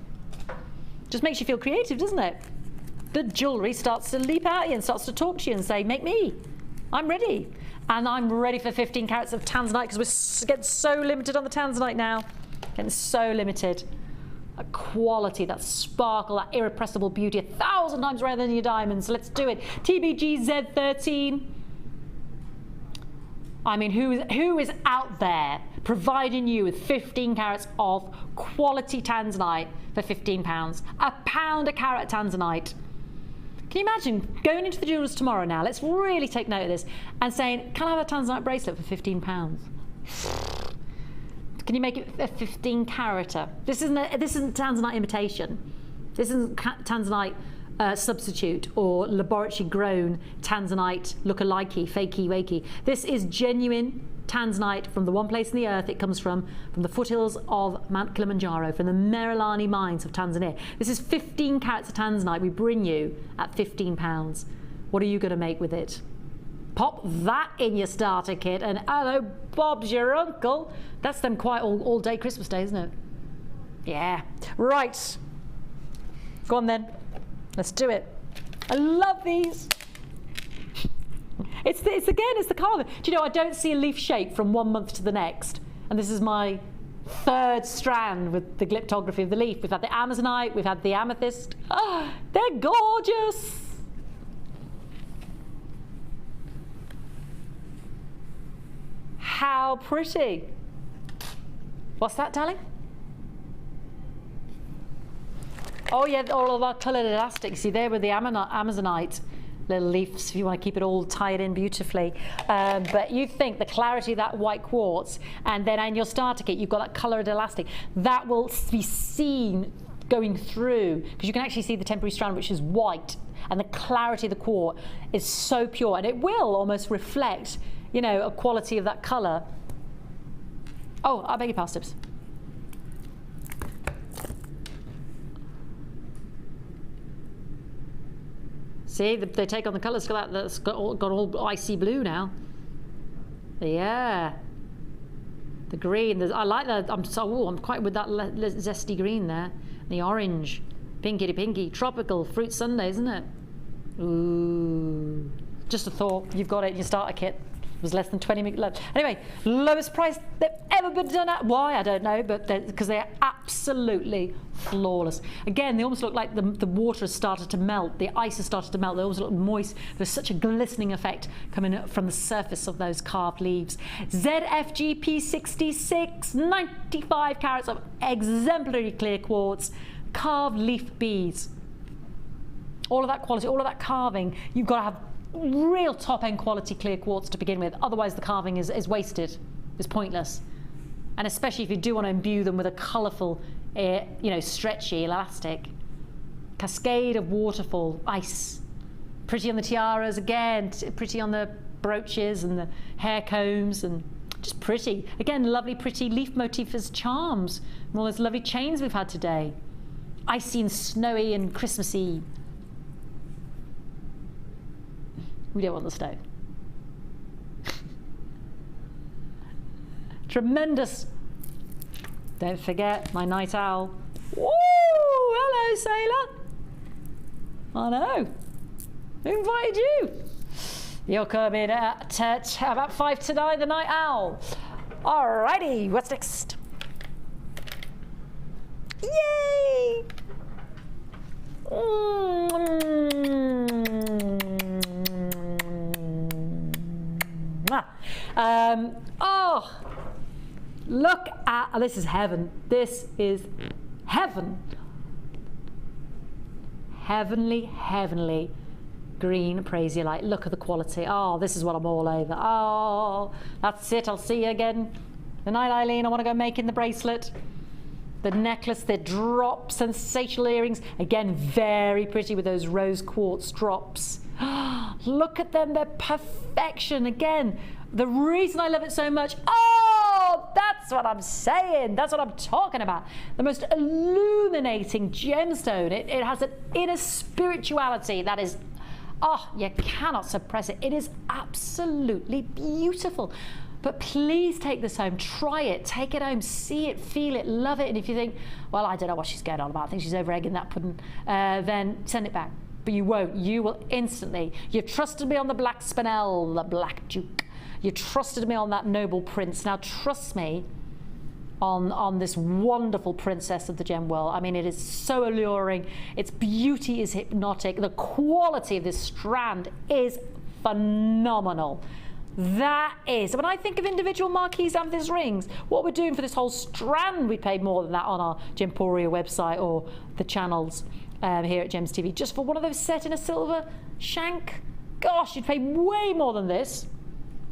Just makes you feel creative, doesn't it? The jewellery starts to leap out at you and starts to talk to you and say, make me. I'm ready. And I'm ready for 15 carats of tanzanite because we're getting so limited on the tanzanite now. Getting so limited. That quality, that sparkle, that irrepressible beauty, 1,000 times rarer than your diamonds. So let's do it. TBG Z13. I mean, who is out there providing you with 15 carats of quality tanzanite for £15? £1 a carat tanzanite. Can you imagine going into the jewellers tomorrow now, let's really take note of this, and saying, can I have a tanzanite bracelet for £15? Can you make it a 15 carater? This isn't tanzanite imitation. This isn't tanzanite substitute or laboratory grown tanzanite look-alikey, fakey wakey. This is genuine tanzanite from the one place in the earth it comes from the foothills of Mount Kilimanjaro, from the Merilani mines of Tanzania. This is 15 carats of tanzanite we bring you at £15. What are you going to make with it? Pop that in your starter kit and hello, Bob's your uncle. That's them quite all day Christmas Day, isn't it? Yeah. Right. Go on then. Let's do it. I love these. It's the carving. Do you know, I don't see a leaf shape from one month to the next. And this is my third strand with the glyptography of the leaf. We've had the amazonite, we've had the amethyst. Oh, they're gorgeous. How pretty. What's that, darling? Oh yeah, all of our coloured elastics. See, there with the amazonite little leaves, if you want to keep it all tied in beautifully. But you think the clarity of that white quartz, and then in your starter kit, you've got that coloured elastic. That will be seen going through, because you can actually see the temporary strand, which is white, and the clarity of the quartz is so pure, and it will almost reflect, you know, a quality of that colour. Oh, I beg your pardon, Tips. See, they take on the colours. Look at that. That's got all icy blue now. Yeah. The green. I like that. I'm quite with that zesty green there. The orange. Pinky. Tropical fruit sundae, isn't it? Ooh. Just a thought. You've got it in your starter kit. was less than 20 minutes. Anyway, lowest price they've ever been done at. Why? I don't know, but because they're absolutely flawless. Again, they almost look like the water has started to melt. The ice has started to melt. They almost look moist. There's such a glistening effect coming from the surface of those carved leaves. ZFGP 66, 95 carats of exemplary clear quartz, carved leaf beads. All of that quality, all of that carving, you've got to have real top-end quality clear quartz to begin with. Otherwise, the carving is wasted, is pointless. And especially if you do want to imbue them with a colourful, stretchy elastic. Cascade of waterfall, ice. Pretty on the tiaras again, pretty on the brooches and the hair combs, and just pretty. Again, lovely, pretty leaf motif as charms. And all those lovely chains we've had today. Icy and snowy and Christmassy. We don't want the snow. Tremendous. Don't forget my night owl. Woo! Hello, sailor. I know. Who invited you? You'll come in at about 5 to 9, the night owl. Alrighty, what's next? Yay! Oh, look at, this is heaven. This is heaven. Heavenly, heavenly green prasiolite. Look at the quality. Oh, this is what I'm all over. Oh, that's it. I'll see you again. Good night, Eileen. I want to go making the bracelet. The necklace, the drop, sensational earrings. Again, very pretty with those rose quartz drops. Look at them, they're perfection. Again, the reason I love it so much, oh, that's what I'm saying. That's what I'm talking about. The most illuminating gemstone. It has an inner spirituality that is, oh, you cannot suppress it. It is absolutely beautiful. But please take this home, try it, take it home, see it, feel it, love it. And if you think, well, I don't know what she's going on about, I think she's over egging that pudding, then send it back. But you won't, you will instantly. You've trusted me on the black spinel, the black duke. You trusted me on that noble prince. Now trust me on this wonderful princess of the gem world. I mean, it is so alluring. Its beauty is hypnotic. The quality of this strand is phenomenal. That is, when I think of individual marquise amethyst rings, what we're doing for this whole strand, we paid more than that on our Gemporia website or the channels here at Gems TV. Just for one of those set in a silver shank, gosh, you'd pay way more than this.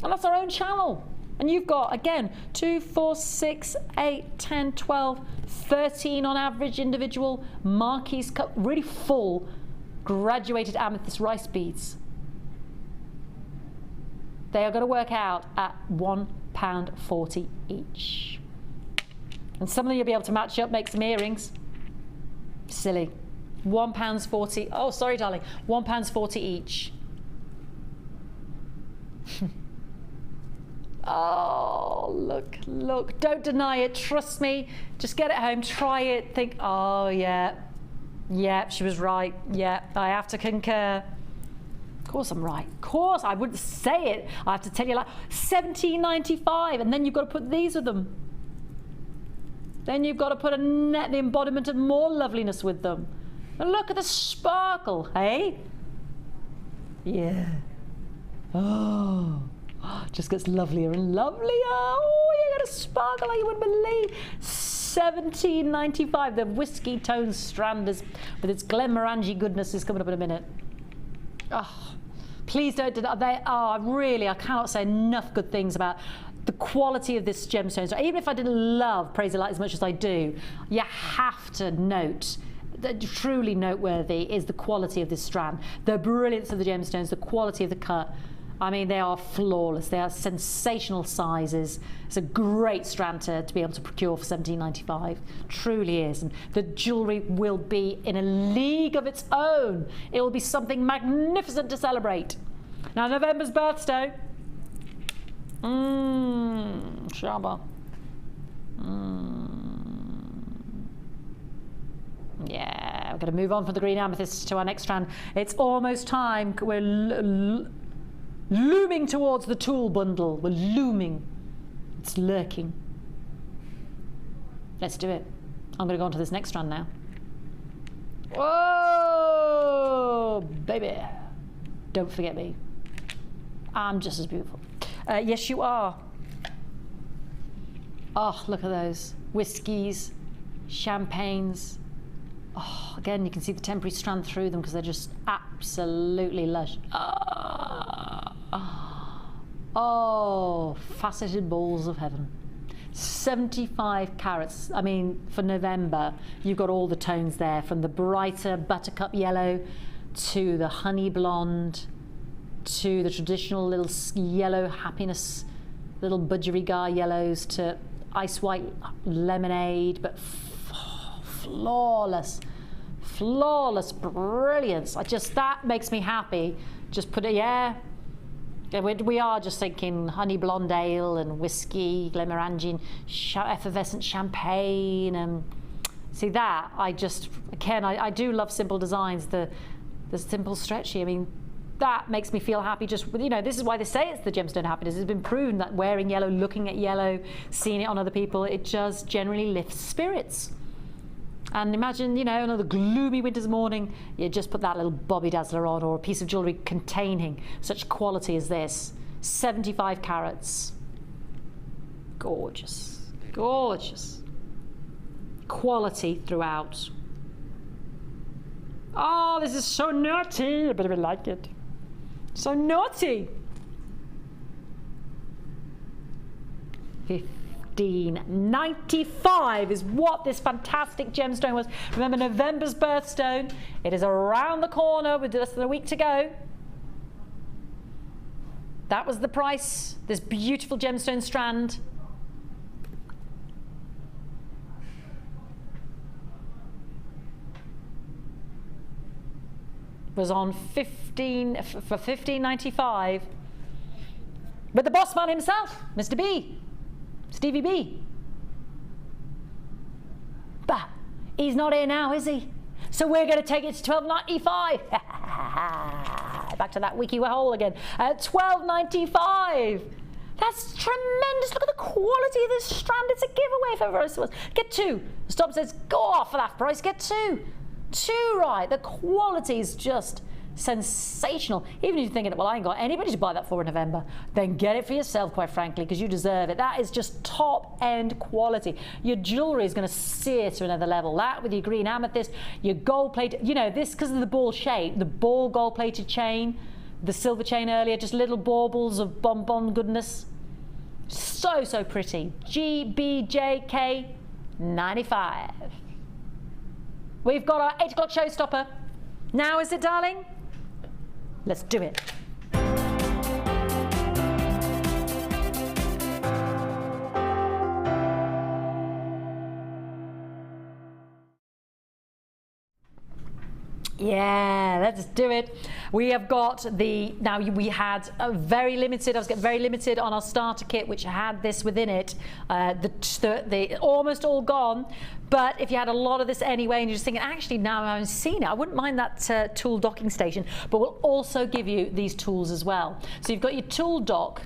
And that's our own channel. And you've got, again, 2, 4, 6, 8, 10, 12, 13 on average individual marquise cut, really full graduated amethyst rice beads. They are going to work out at £1.40 each. And some of them you'll be able to match up, make some earrings. Silly. £1.40. Oh, sorry, darling. £1.40 each. Oh, look, look. Don't deny it. Trust me. Just get it home. Try it. Think, oh, yeah. Yeah, she was right. Yeah, I have to concur. Of course I'm right. Of course, I wouldn't say it. I have to tell you, like, $17.95, and then you've got to put these with them. Then you've got to put the embodiment of more loveliness with them. And look at the sparkle, hey? Yeah. Oh, just gets lovelier and lovelier. Oh, you got a sparkle like you wouldn't believe. $17.95. The whiskey tone strand is, with its Glenmorangie goodness, is coming up in a minute. Oh, please don't deny. They are really, I cannot say enough good things about the quality of this gemstone. So even if I didn't love prasiolite as much as I do, you have to note that truly noteworthy is the quality of this strand, the brilliance of the gemstones, the quality of the cut. I mean, they are flawless. They are sensational sizes. It's a great strand to be able to procure for $17.95. Truly is. And the jewellery will be in a league of its own. It will be something magnificent to celebrate. Now, November's birthday. Shabba. Yeah, we're going to move on from the green amethyst to our next strand. It's almost time. looming towards the tool bundle. We're looming. It's lurking. Let's do it. I'm going to go on to this next strand now. Whoa, baby. Don't forget me. I'm just as beautiful. Yes, you are. Oh, look at those. Whiskies, champagnes. Oh, again, you can see the temporary strand through them because they're just absolutely lush. Oh, faceted balls of heaven. 75 carats. I mean, for November, you've got all the tones there, from the brighter buttercup yellow to the honey blonde to the traditional little yellow happiness, little budgerigar yellows to ice white lemonade, but flawless brilliance. That makes me happy. Just put it, yeah. We are just thinking honey blonde ale and whiskey, Glenmorangie, effervescent champagne, and see that. I do love simple designs, the simple stretchy. I mean, that makes me feel happy. Just, you know, this is why they say it's the gemstone happiness. It's been proven that wearing yellow, looking at yellow, seeing it on other people, it just generally lifts spirits. And imagine, you know, another gloomy winter's morning, you just put that little bobby dazzler on, or a piece of jewellery containing such quality as this. 75 carats. Gorgeous. Gorgeous. Quality throughout. Oh, this is so naughty. I better like it. So naughty. $15.95 is what this fantastic gemstone was. Remember, November's birthstone. It is around the corner with less than a week to go. That was the price. This beautiful gemstone strand. Was on for $15.95 with the boss man himself, Mr. B. Stevie B. But he's not here now, is he? So we're going to take it to $12.95. Back to that wiki hole again. $12.95. That's tremendous. Look at the quality of this strand. It's a giveaway for most of us. Get two. The stop says, go off for that price. Get two. Two, right. The quality is just sensational. Even if you're thinking, well, I ain't got anybody to buy that for in November, then get it for yourself, quite frankly, because you deserve it. That is just top end quality. Your jewellery is going to sear to another level. That with your green amethyst, your gold plated, you know, this because of the ball shape, the ball gold plated chain, the silver chain earlier, just little baubles of bonbon goodness. So, so pretty. GBJK 95. We've got our 8 o'clock showstopper. Now is it, darling? Let's do it. Yeah, let's do it. We have got the, now we had a very limited, I was getting very limited on our starter kit, which had this within it. The almost all gone. But if you had a lot of this anyway, and you're just thinking, actually, now I've seen it, I wouldn't mind that tool docking station, but we'll also give you these tools as well. So you've got your tool dock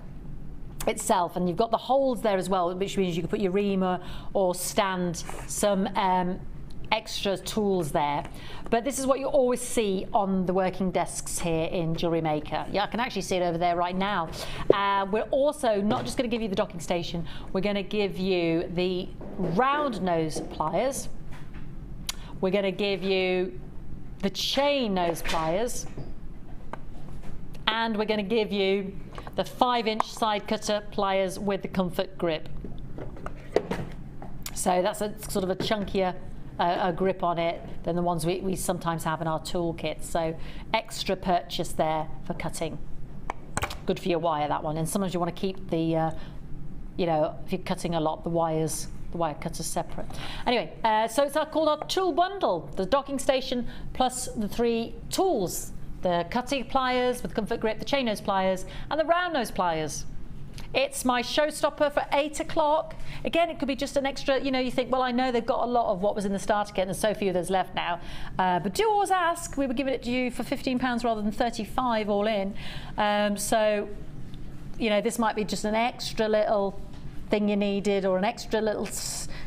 itself, and you've got the holes there as well, which means you can put your reamer or stand some extra tools there. But this is what you always see on the working desks here in Jewellery Maker. Yeah, I can actually see it over there right now. We're also not just going to give you the docking station, we're going to give you the round nose pliers. We're going to give you the chain nose pliers, and we're going to give you the 5-inch side cutter pliers with the comfort grip. So that's a sort of a chunkier a grip on it than the ones we sometimes have in our toolkit. So extra purchase there for cutting. Good for your wire, that one. And sometimes you want to keep the, you know, if you're cutting a lot, the wire cutters separate. Anyway, so it's called our tool bundle. The docking station plus the 3 tools. The cutting pliers with comfort grip, the chain nose pliers, and the round nose pliers. It's my showstopper for 8 o'clock. Again, it could be just an extra, you know, you think, well, I know they've got a lot of what was in the starter kit and there's so few there's left now. But do always ask. We were giving it to you for £15 rather than 35 all in. So, you know, this might be just an extra little thing you needed, or an extra little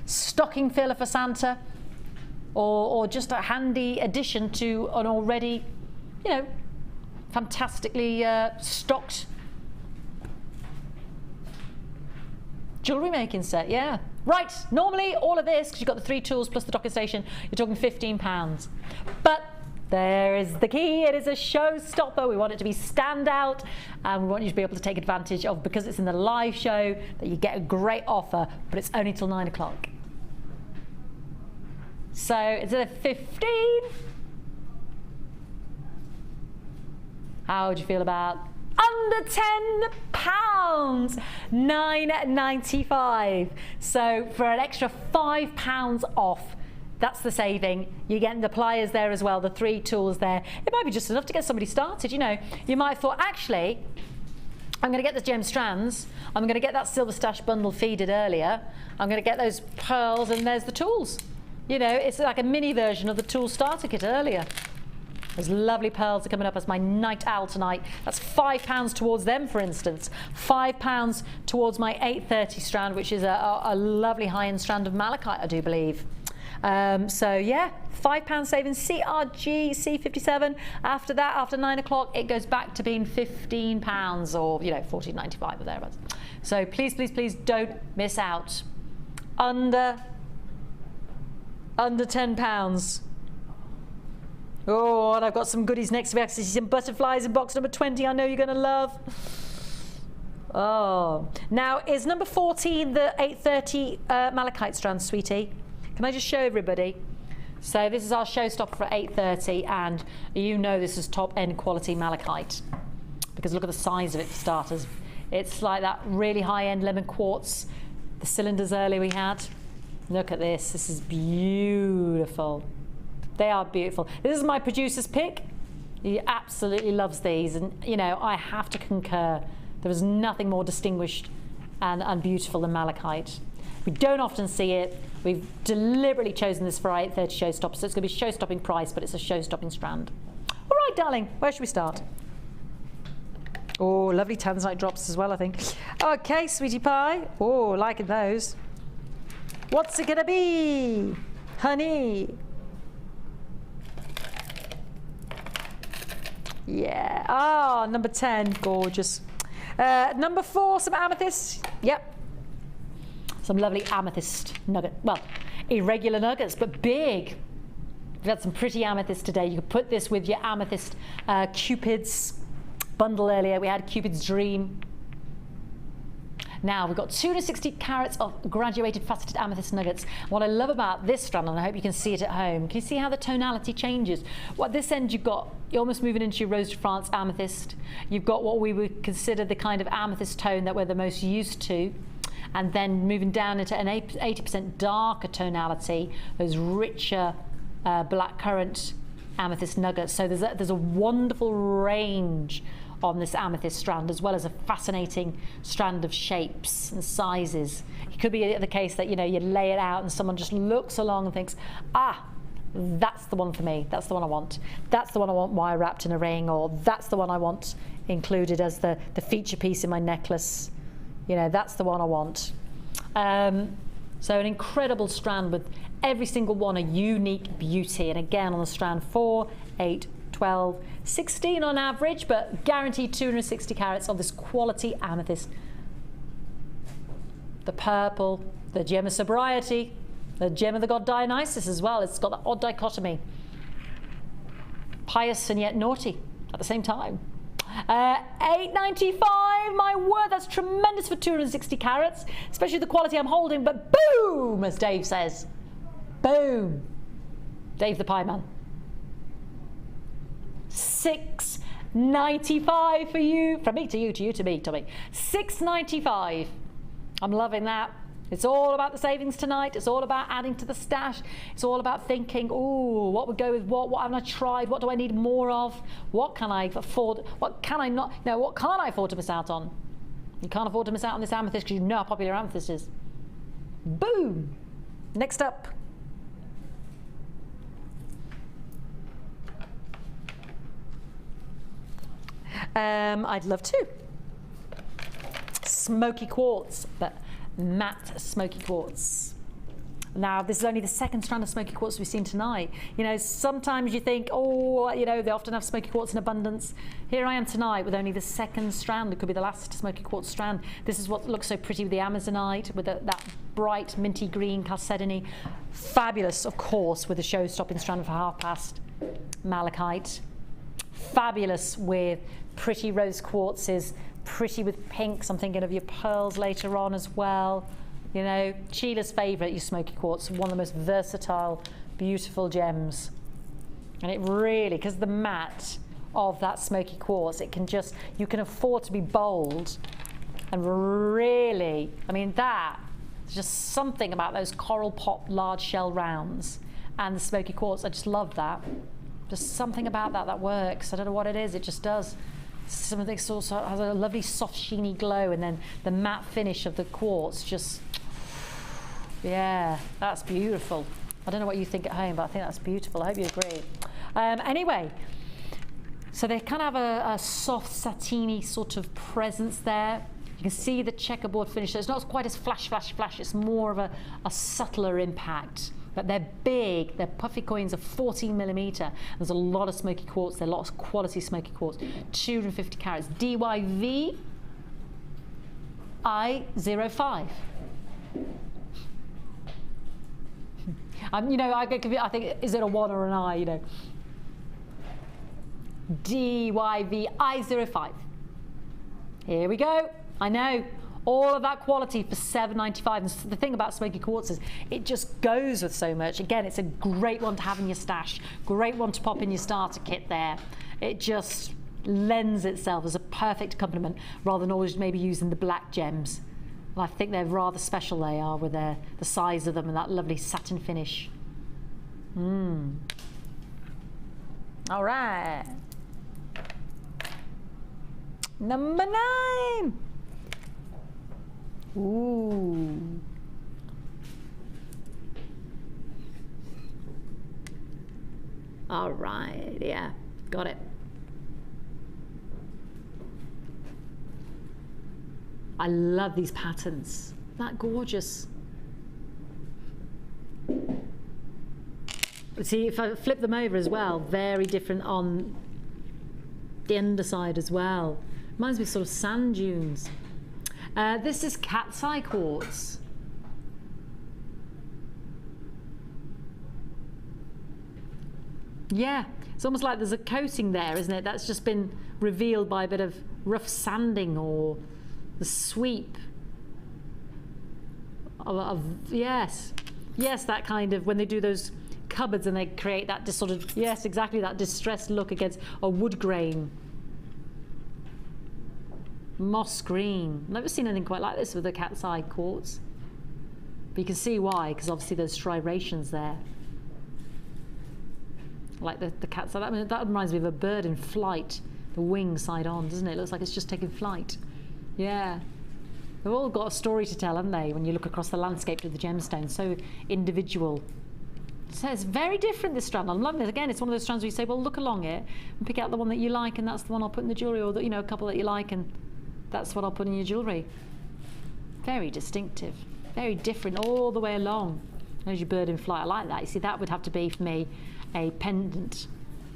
stocking filler for Santa, or just a handy addition to an already, you know, fantastically stocked jewellery making set. Yeah, right, normally all of this, because you've got the 3 tools plus the docking station, you're talking £15, but there is the key. It is a showstopper. We want it to be standout, and we want you to be able to take advantage of, because it's in the live show, that you get a great offer, but it's only till 9 o'clock. So it's at 15. How would you feel about under £10? £9.95. So for an extra £5 off, that's the saving. You're getting the pliers there as well, the 3 tools there. It might be just enough to get somebody started. You know, you might have thought, actually, I'm going to get the gem strands. I'm going to get that silver stash bundle feeded earlier. I'm going to get those pearls, and there's the tools. You know, it's like a mini version of the tool starter kit earlier. Those lovely pearls are coming up as my night owl tonight. That's £5 towards them, for instance. £5 towards my 830 strand, which is a lovely high-end strand of malachite, I do believe. So yeah, £5 savings. CRG C57. After that, after 9 o'clock, it goes back to being £15, or you know, £14.95 or thereabouts. So please, please, please don't miss out. Under £10. Oh, and I've got some goodies next to me. I see some butterflies in box number 20. I know you're going to love. Oh, now is number 14 the 830 malachite strand, sweetie? Can I just show everybody? So this is our showstopper for 830, and you know this is top end quality malachite, because look at the size of it for starters. It's like that really high end lemon quartz. The cylinders earlier we had. Look at this. This is beautiful. They are beautiful. This is my producer's pick. He absolutely loves these, and you know, I have to concur. There is nothing more distinguished and beautiful than malachite. We don't often see it. We've deliberately chosen this for our 830 showstopper, so it's going to be show-stopping price, but it's a show-stopping strand. All right, darling, where should we start? Oh, lovely tanzanite drops as well, I think. Okay, sweetie pie. Oh, liking those. What's it going to be, honey? Yeah. Ah, number 10, gorgeous. Number 4, some amethyst. Yep. Some lovely amethyst nugget. Well, irregular nuggets, but big. We've had some pretty amethyst today. You could put this with your amethyst Cupid's bundle earlier. We had Cupid's Dream. Now we've got 260 carats of graduated faceted amethyst nuggets. What I love about this strand, and I hope you can see it at home, can you see how the tonality changes? Well, at this end you're almost moving into your Rose de France amethyst. You've got what we would consider the kind of amethyst tone that we're the most used to, and then moving down into an 80% darker tonality, those richer black currant amethyst nuggets. So there's a wonderful range on this amethyst strand, as well as a fascinating strand of shapes and sizes. It could be the case that, you know, you lay it out and someone just looks along and thinks, ah, that's the one for me, that's the one I want, that's the one I want wire wrapped in a ring, or that's the one I want included as the feature piece in my necklace. You know, that's the one I want. So an incredible strand with every single one a unique beauty. And again, on the strand 4, 8, 12, 16 on average, but guaranteed 260 carats of this quality amethyst. The purple, the gem of sobriety, the gem of the god Dionysus as well. It's got that odd dichotomy. Pious and yet naughty at the same time. $8.95, my word, that's tremendous for 260 carats, especially the quality I'm holding, but boom, as Dave says. Boom. Dave the Pie Man. $6.95 for you, from me to you, to you to me, Tommy. $6.95. I'm loving that. It's all about the savings tonight. It's all about adding to the stash. It's all about thinking, ooh, what would go with what? What haven't I tried? What do I need more of? What can I afford? What can I not? No, what can't I afford to miss out on? You can't afford to miss out on this amethyst because you know how popular amethyst is. Boom! Next up. I'd love to. Smoky quartz, but matte smoky quartz. Now, this is only the second strand of smoky quartz we've seen tonight. You know, sometimes you think, oh, you know, they often have smoky quartz in abundance. Here I am tonight with only the second strand. It could be the last smoky quartz strand. This is what looks so pretty with the Amazonite, with that bright minty green chalcedony. Fabulous, of course, with the show-stopping strand for half past malachite. Fabulous with pretty rose quartzes, pretty with pinks. I'm thinking of your pearls later on as well. You know, Sheila's favourite, your smoky quartz, one of the most versatile, beautiful gems. And it really, because the matte of that smoky quartz, it can just, you can afford to be bold and really, I mean, there's just something about those coral pop large shell rounds and the smoky quartz. I just love that. Just something about that works. I don't know what it is, it just does. Something sort of has a lovely soft sheeny glow, and then the matte finish of the quartz just, yeah, that's beautiful. I don't know what you think at home, but I think that's beautiful. I hope you agree. Anyway, so they kind of have a soft satiny sort of presence there. You can see the checkerboard finish. So it's not quite as flash, flash, flash. It's more of a subtler impact. But they're big. They're puffy coins of 14 millimeter. There's a lot of smoky quartz. There are lots of quality smoky quartz. 250 carats. DYV I05. You know, I think, is it a 1 or an I, you know? DYV I05. Here we go. I know. All of that quality for $7.95. And the thing about smoky quartz is it just goes with so much. Again, it's a great one to have in your stash. Great one to pop in your starter kit there. It just lends itself as a perfect accompaniment rather than always maybe using the black gems. And I think they're rather special, they are, with the size of them and that lovely satin finish. All right. Number 9. Ooh. All right, yeah, got it. I love these patterns. Isn't that gorgeous? See, if I flip them over as well, very different on the underside as well. Reminds me of sort of sand dunes. This is cat's eye quartz. Yeah, it's almost like there's a coating there, isn't it? That's just been revealed by a bit of rough sanding or the sweep of yes, that kind of, when they do those cupboards and they create that sort of, yes, exactly, that distressed look against a wood grain. Moss green. Never seen anything quite like this with the cat's eye quartz. But you can see why, because obviously there's striations there. Like the cat's eye. That reminds me of a bird in flight. The wing side on, doesn't it? It looks like it's just taking flight. Yeah. They've all got a story to tell, haven't they, when you look across the landscape to the gemstones. So individual. So it's very different, this strand. I'm loving it. Again, it's one of those strands where you say, well, look along it and pick out the one that you like, and that's the one I'll put in the jewellery, or, a couple that you like, and that's what I'll put in your jewellery. Very distinctive, very different all the way along. There's your bird in flight. I like that. You see, that would have to be for me a pendant.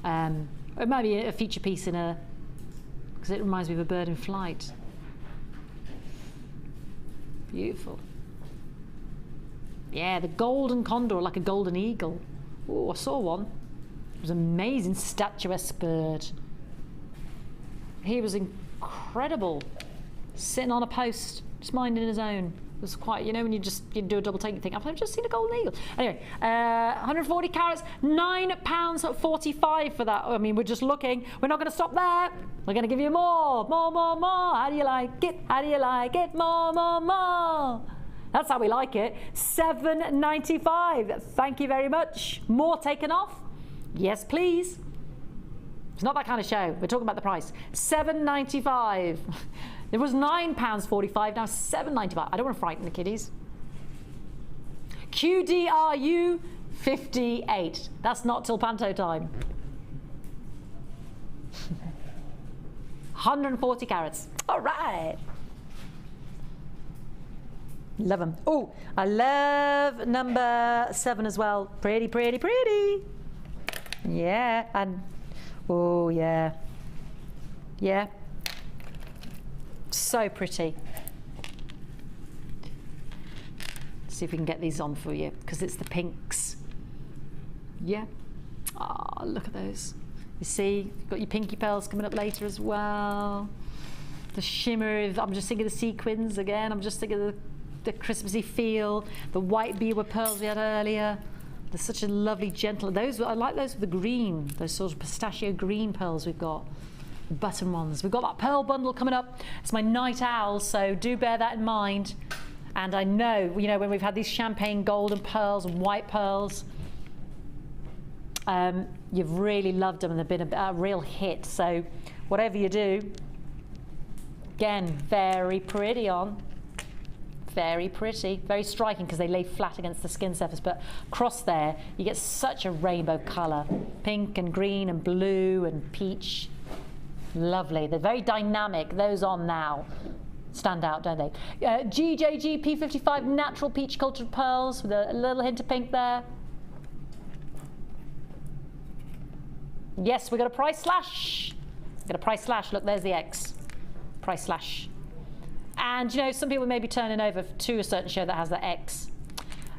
It might be a feature piece because it reminds me of a bird in flight. Beautiful. Yeah, the golden condor, like a golden eagle. Oh, I saw one. It was an amazing statuesque bird. He was incredible. Sitting on a post, just minding his own. It was quite, when you do a double take and think, I've just seen a golden eagle. Anyway, 140 carats, £9.45 for that. I mean, we're just looking. We're not going to stop there. We're going to give you more. How do you like it? How do you like it? More. That's how we like it. $7.95. Thank you very much. More taken off? Yes, please. It's not that kind of show. We're talking about the price. $7.95. It was £9.45, now £7.95. I don't want to frighten the kiddies. QDRU 58. That's not till panto time. 140 carats. All right. Love them. Oh, I love number 7 as well. Pretty, pretty, pretty. Yeah, and oh yeah. Yeah. So pretty. Let's see if we can get these on for you, because it's the pinks. Yeah. Oh, look at those. You see, you've got your pinky pearls coming up later as well. The shimmer, I'm just thinking of the sequins again. I'm just thinking of the Christmassy feel. The white beaver pearls we had earlier. They're such a lovely, gentle. Those, I like those with the green, those sort of pistachio green pearls we've got. The button ones. We've got that pearl bundle coming up. It's my night owl, so do bear that in mind. And I know, you know, when we've had these champagne golden pearls and white pearls, you've really loved them and they've been a real hit. So whatever you do, again, very pretty on. Very pretty, very striking because they lay flat against the skin surface, but across there you get such a rainbow colour. Pink and green and blue and peach. Lovely. They're very dynamic. Those on now stand out, don't they? GJG P55 natural peach cultured pearls with a little hint of pink there. Yes, we got a price slash. Got a price slash. Look, there's the X. Price slash. And you know, some people may be turning over to a certain show that has the X.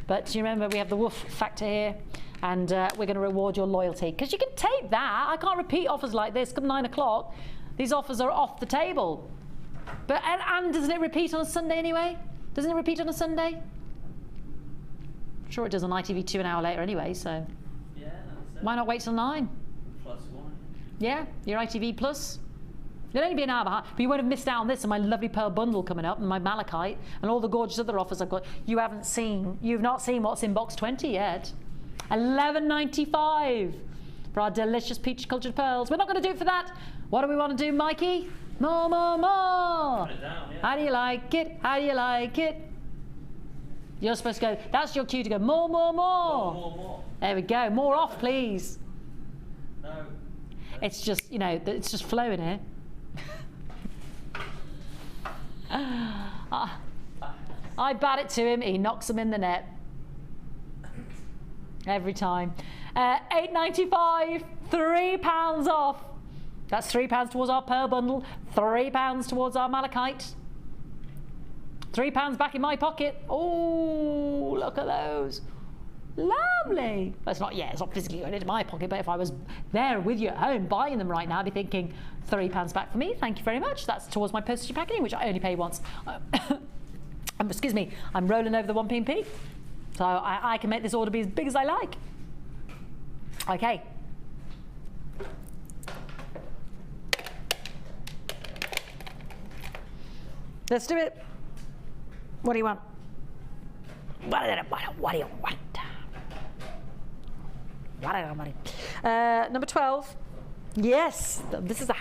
But you remember, we have the woof factor here, and we're going to reward your loyalty. Because you can take that. I can't repeat offers like this. Come 9 o'clock, these offers are off the table. But and doesn't it repeat on a Sunday anyway? Doesn't it repeat on a Sunday? I'm sure it does on ITV2 an hour later anyway, so Yeah, that's it. why not wait till 9? +1. Yeah, your ITV Plus. It'll only be an hour behind, but you won't have missed out on this and my lovely pearl bundle coming up and my malachite and all the gorgeous other offers I've got. You've not seen what's in box 20 yet. $11.95 for our delicious peach cultured pearls. We're not going to do it for that. What do we want to do, Mikey? More, more, more. Put it down, yeah. How do you like it? How do you like it? You're supposed to go, that's your cue to go, more, more, more. More. There we go. More off, please. No. It's just, you know, it's just flowing here. I bat it to him, he knocks them in the net. Every time. £8.95, £3 off. That's £3 towards our pearl bundle, £3 towards our malachite. £3 back in my pocket. Oh, look at those. Lovely. Well, it's not physically going into my pocket, but if I was there with you at home buying them right now, I'd be thinking £3 back for me. Thank you very much. That's towards my postage and packaging, which I only pay once. Excuse me, I'm rolling over the 1p. So I can make this order be as big as I like. Okay. Let's do it. What do you want? What do you want? Number 12. Yes, this is a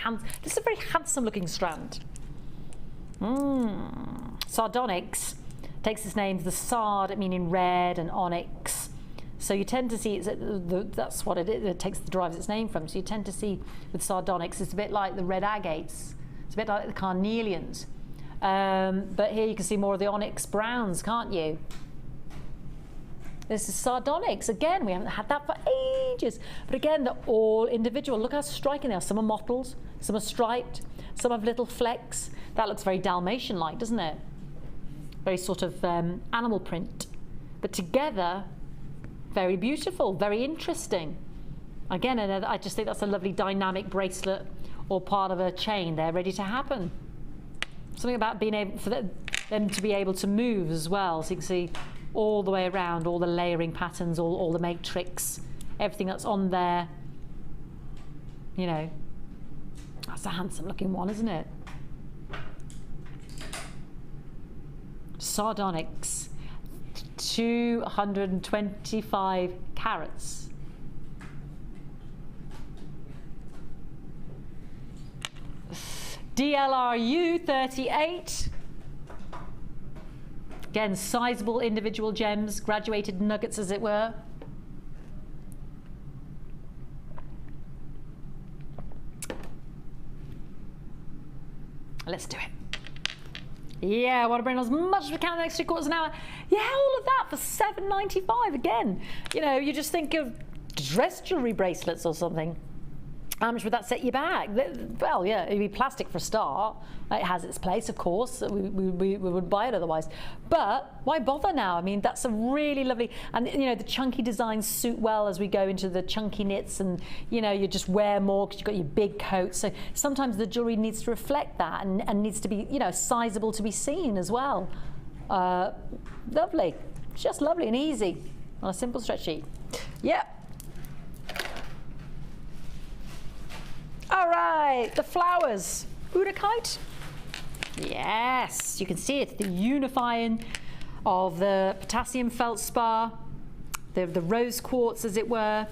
very handsome looking strand. Sardonyx takes its name, the sard meaning red and onyx. So you tend to see, that's what it derives its name from. So you tend to see with sardonyx, it's a bit like the red agates. It's a bit like the carnelians. But here you can see more of the onyx browns, can't you? This is sardonyx. Again, we haven't had that for ages. But again, they're all individual. Look how striking they are. Some are mottled, some are striped, some have little flecks. That looks very Dalmatian-like, doesn't it? Very sort of animal print. But together, very beautiful, very interesting. Again, I just think that's a lovely dynamic bracelet or part of a chain there ready to happen. Something about being able for them to be able to move as well. So you can see all the way around, all the layering patterns, all the matrix, everything that's on there. You know, that's a handsome looking one, isn't it? Sardonyx, 225 carats. DLRU 38. Again, sizable individual gems, graduated nuggets as it were. Let's do it. Yeah, I want to bring as much as we can in the next 3/4 of an hour. Yeah, all of that for $7.95 again. You know, you just think of dress jewellery bracelets or something. How much would that set you back? Well, yeah, it'd be plastic for a start. It has its place, of course. We would buy it otherwise. But why bother now? I mean, that's a really lovely, and you know, the chunky designs suit well as we go into the chunky knits, and you know, you just wear more because you've got your big coat. So sometimes the jewellery needs to reflect that and needs to be, you know, sizable to be seen as well. Lovely, just lovely and easy on a simple stretchy. Yep. All right, the flowers. Unakite. Yes, you can see it. The unifying of the potassium feldspar, the rose quartz, as it were.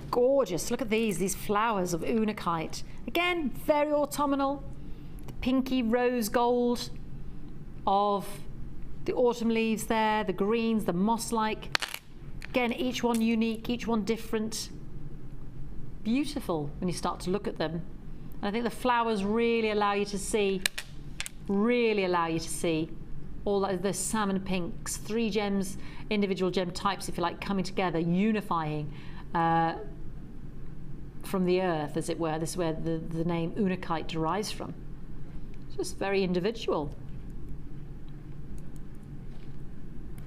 Gorgeous. Look at these flowers of unakite. Again, very autumnal. The pinky rose gold of the autumn leaves there, the greens, the moss-like. Again, each one unique, each one different. Beautiful when you start to look at them. And I think the flowers really allow you to see all those salmon pinks, 3 gems, individual gem types, if you like, coming together, unifying from the earth, as it were. This is where the name unakite derives from. It's just very individual.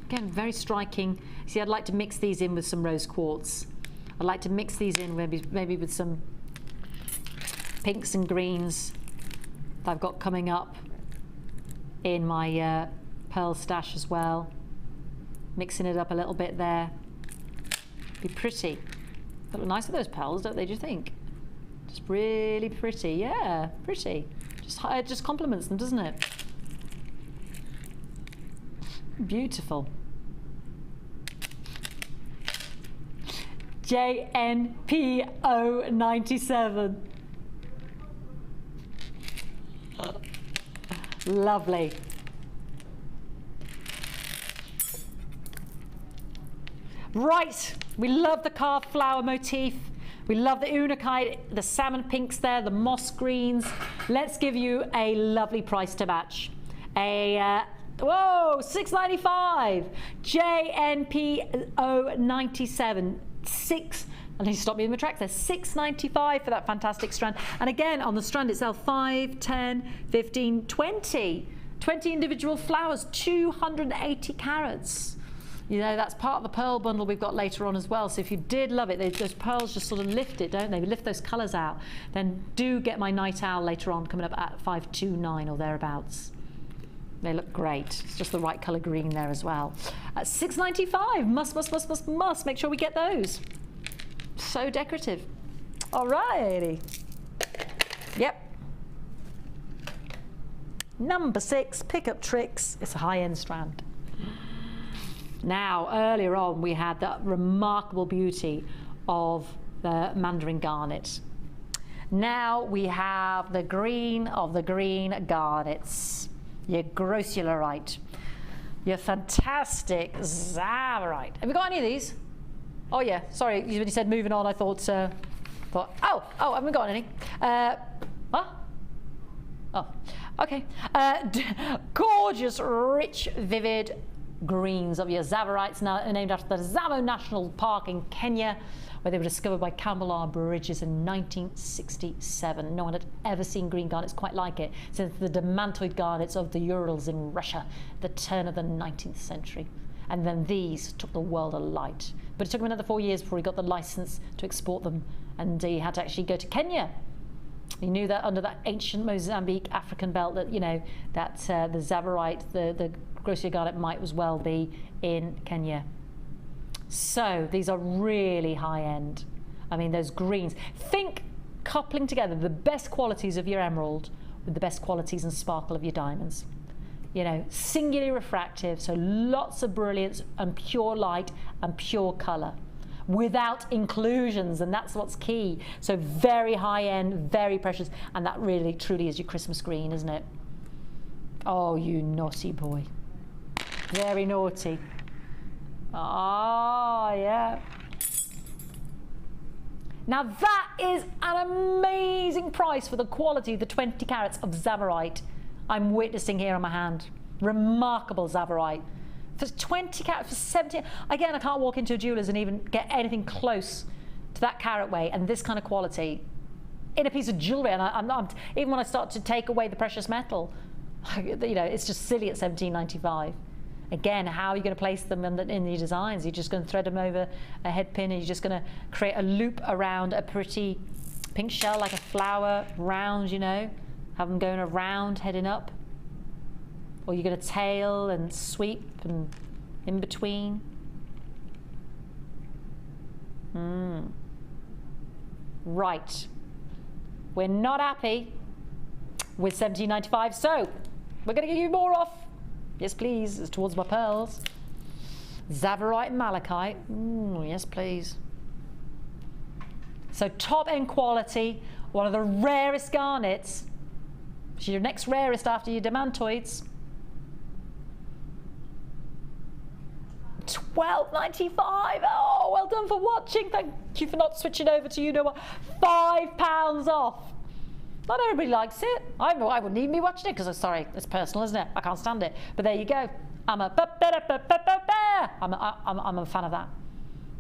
Again, very striking. See, I'd like to mix these in with some rose quartz. I'd like to mix these in maybe with some pinks and greens that I've got coming up in my pearl stash as well. Mixing it up a little bit there. Be pretty. They look nice with those pearls, don't they, do you think? Just really pretty, yeah, pretty. It just complements them, doesn't it? Beautiful. JNPO97. Lovely. Right, we love the carved flower motif. We love the unakite, the salmon pinks there, the moss greens. Let's give you a lovely price to match. Whoa, $6.95. JNPO97. I need to stop me in my tracks there. $6.95 for that fantastic strand. And again, on the strand itself, 5, 10, 15, 20. 20 individual flowers, 280 carats. You know, that's part of the pearl bundle we've got later on as well. So if you did love it, those pearls just sort of lift it, don't they? We lift those colours out. Then do get my night owl later on, coming up at 529 or thereabouts. They look great. It's just the right colour green there as well. At $6.95, must. Make sure we get those. So decorative. Alrighty. Yep. Number 6, Pickup Tricks. It's a high-end strand. Now, earlier on, we had that remarkable beauty of the mandarin garnet. Now we have the green of the green garnets. Your grossularite. Your fantastic zavarite. Have we got any of these? Oh yeah, sorry, when you said moving on, I thought, oh, haven't we got any? What? Oh, okay. Gorgeous, rich, vivid greens of your zavarites, now named after the Zamo National Park in Kenya, where they were discovered by Campbell Aborigines in 1967. No one had ever seen green garnets quite like it since the demantoid garnets of the Urals in Russia at the turn of the 19th century. And then these took the world alight. But it took him another 4 years before he got the license to export them, and he had to actually go to Kenya. He knew that under that ancient Mozambique African belt that, you know, that the zavarite, the grossular garnet might as well be in Kenya. So these are really high end. I mean, those greens. Think coupling together the best qualities of your emerald with the best qualities and sparkle of your diamonds. You know, singularly refractive, so lots of brilliance and pure light and pure colour, without inclusions, and that's what's key. So very high end, very precious, and that really truly is your Christmas green, isn't it? Oh, you naughty boy. Very naughty. Oh, yeah. Now that is an amazing price for the quality of the 20 carats of Tsavorite I'm witnessing here on my hand. Remarkable Tsavorite. For 20 carats, for 70, again, I can't walk into a jeweller's and even get anything close to that carat weight and this kind of quality in a piece of jewellery. And I'm even when I start to take away the precious metal, you know, it's just silly at $17.95. Again, how are you going to place them in your designs? You're just going to thread them over a head pin, and you're just going to create a loop around a pretty pink shell, like a flower, round, you know, have them going around, heading up. Or you're going to tail and sweep and in between. Right. We're not happy with $17.95, so we're going to give you more off. Yes, please. It's towards my pearls. Tsavorite and malachite. Yes, please. So top-end quality, one of the rarest garnets. She's your next rarest after your demantoids. $12.95. Oh, well done for watching. Thank you for not switching over to, you know what, £5 off. Not everybody likes it. I wouldn't even be watching it because, sorry, it's personal, isn't it? I can't stand it. But there you go. I'm a fan of that.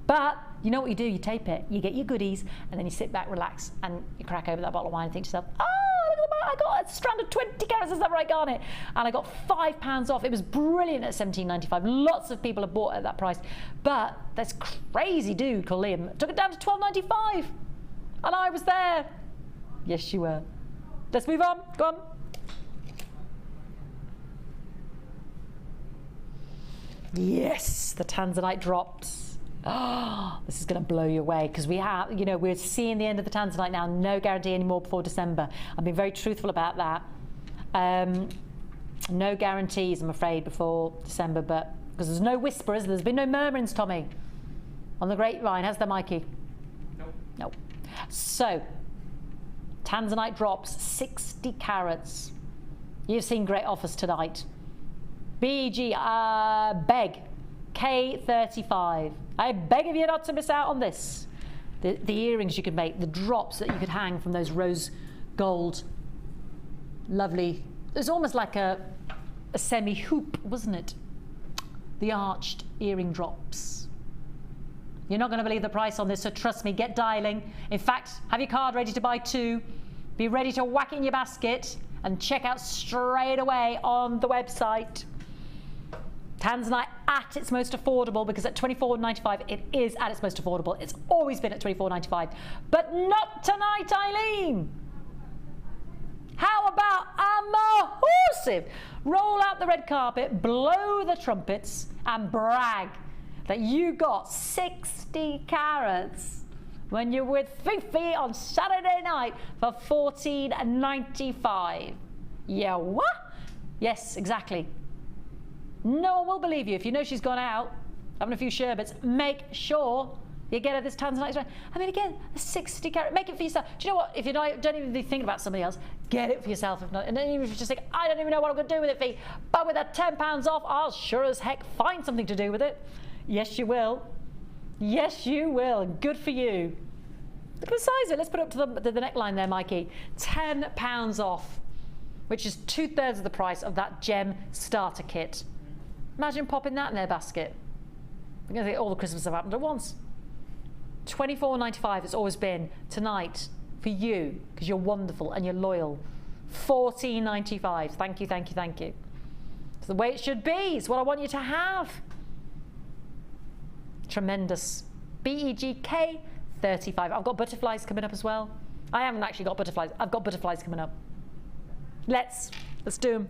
But you know what you do? You tape it. You get your goodies, and then you sit back, relax, and you crack over that bottle of wine and think to yourself, oh, look at that! I got a strand of 20 carats of Tsavorite garnet, and I got £5 off. It was brilliant at $17.95. Lots of people have bought at that price. But that's crazy dude called Liam took it down to $12.95, and I was there. Yes, you were. Let's move on. Go on. Yes, the Tanzanite drops. Oh, this is going to blow you away because we have, you know, we're seeing the end of the Tanzanite now. No guarantee anymore before December. I've been very truthful about that. No guarantees, I'm afraid, before December, but because there's no whisper, is there? There's been no murmurings, Tommy, on the grapevine, has there, Mikey? No. So, Tanzanite drops 60 carats. You've seen great offers tonight. BG, beg, K35. I beg of you not to miss out on this. The earrings you could make, the drops that you could hang from those rose gold, lovely. It's almost like a semi-hoop, wasn't it? The arched earring drops. You're not going to believe the price on this, so trust me, get dialing. In fact, have your card ready to buy 2. Be ready to whack it in your basket and check out straight away on the website. Tanzanite at its most affordable, because at $24.95 it is at its most affordable. It's always been at $24.95, but not tonight, Eileen. How about a massive roll out the red carpet, blow the trumpets, and brag that you got 60 carats when you're with Fifi on Saturday night for $14.95. Yeah, what? Yes, exactly. No one will believe you. If you know she's gone out having a few sherbets, make sure you get her this Tanzanite. I mean, again, a 60 carat, make it for yourself. Do you know what? If you don't even be thinking about somebody else, get it for yourself. If not, and then even if you just think, I don't even know what I'm going to do with it, Fee, but with that £10 off, I'll sure as heck find something to do with it. Yes, you will. Yes, you will. Good for you. Look at the size of it. Let's put it up to the neckline there, Mikey. £10 off, which is 2/3 of the price of that gem starter kit. Imagine popping that in their basket. I'm going to think all the Christmas have happened at once. $24.95 it's always been. Tonight, for you, because you're wonderful and you're loyal, $14.95. Thank you, thank you, thank you. It's the way it should be. It's what I want you to have. Tremendous. BEGK 35. I've got butterflies coming up as well. I haven't actually got butterflies. I've got butterflies coming up. Let's do them.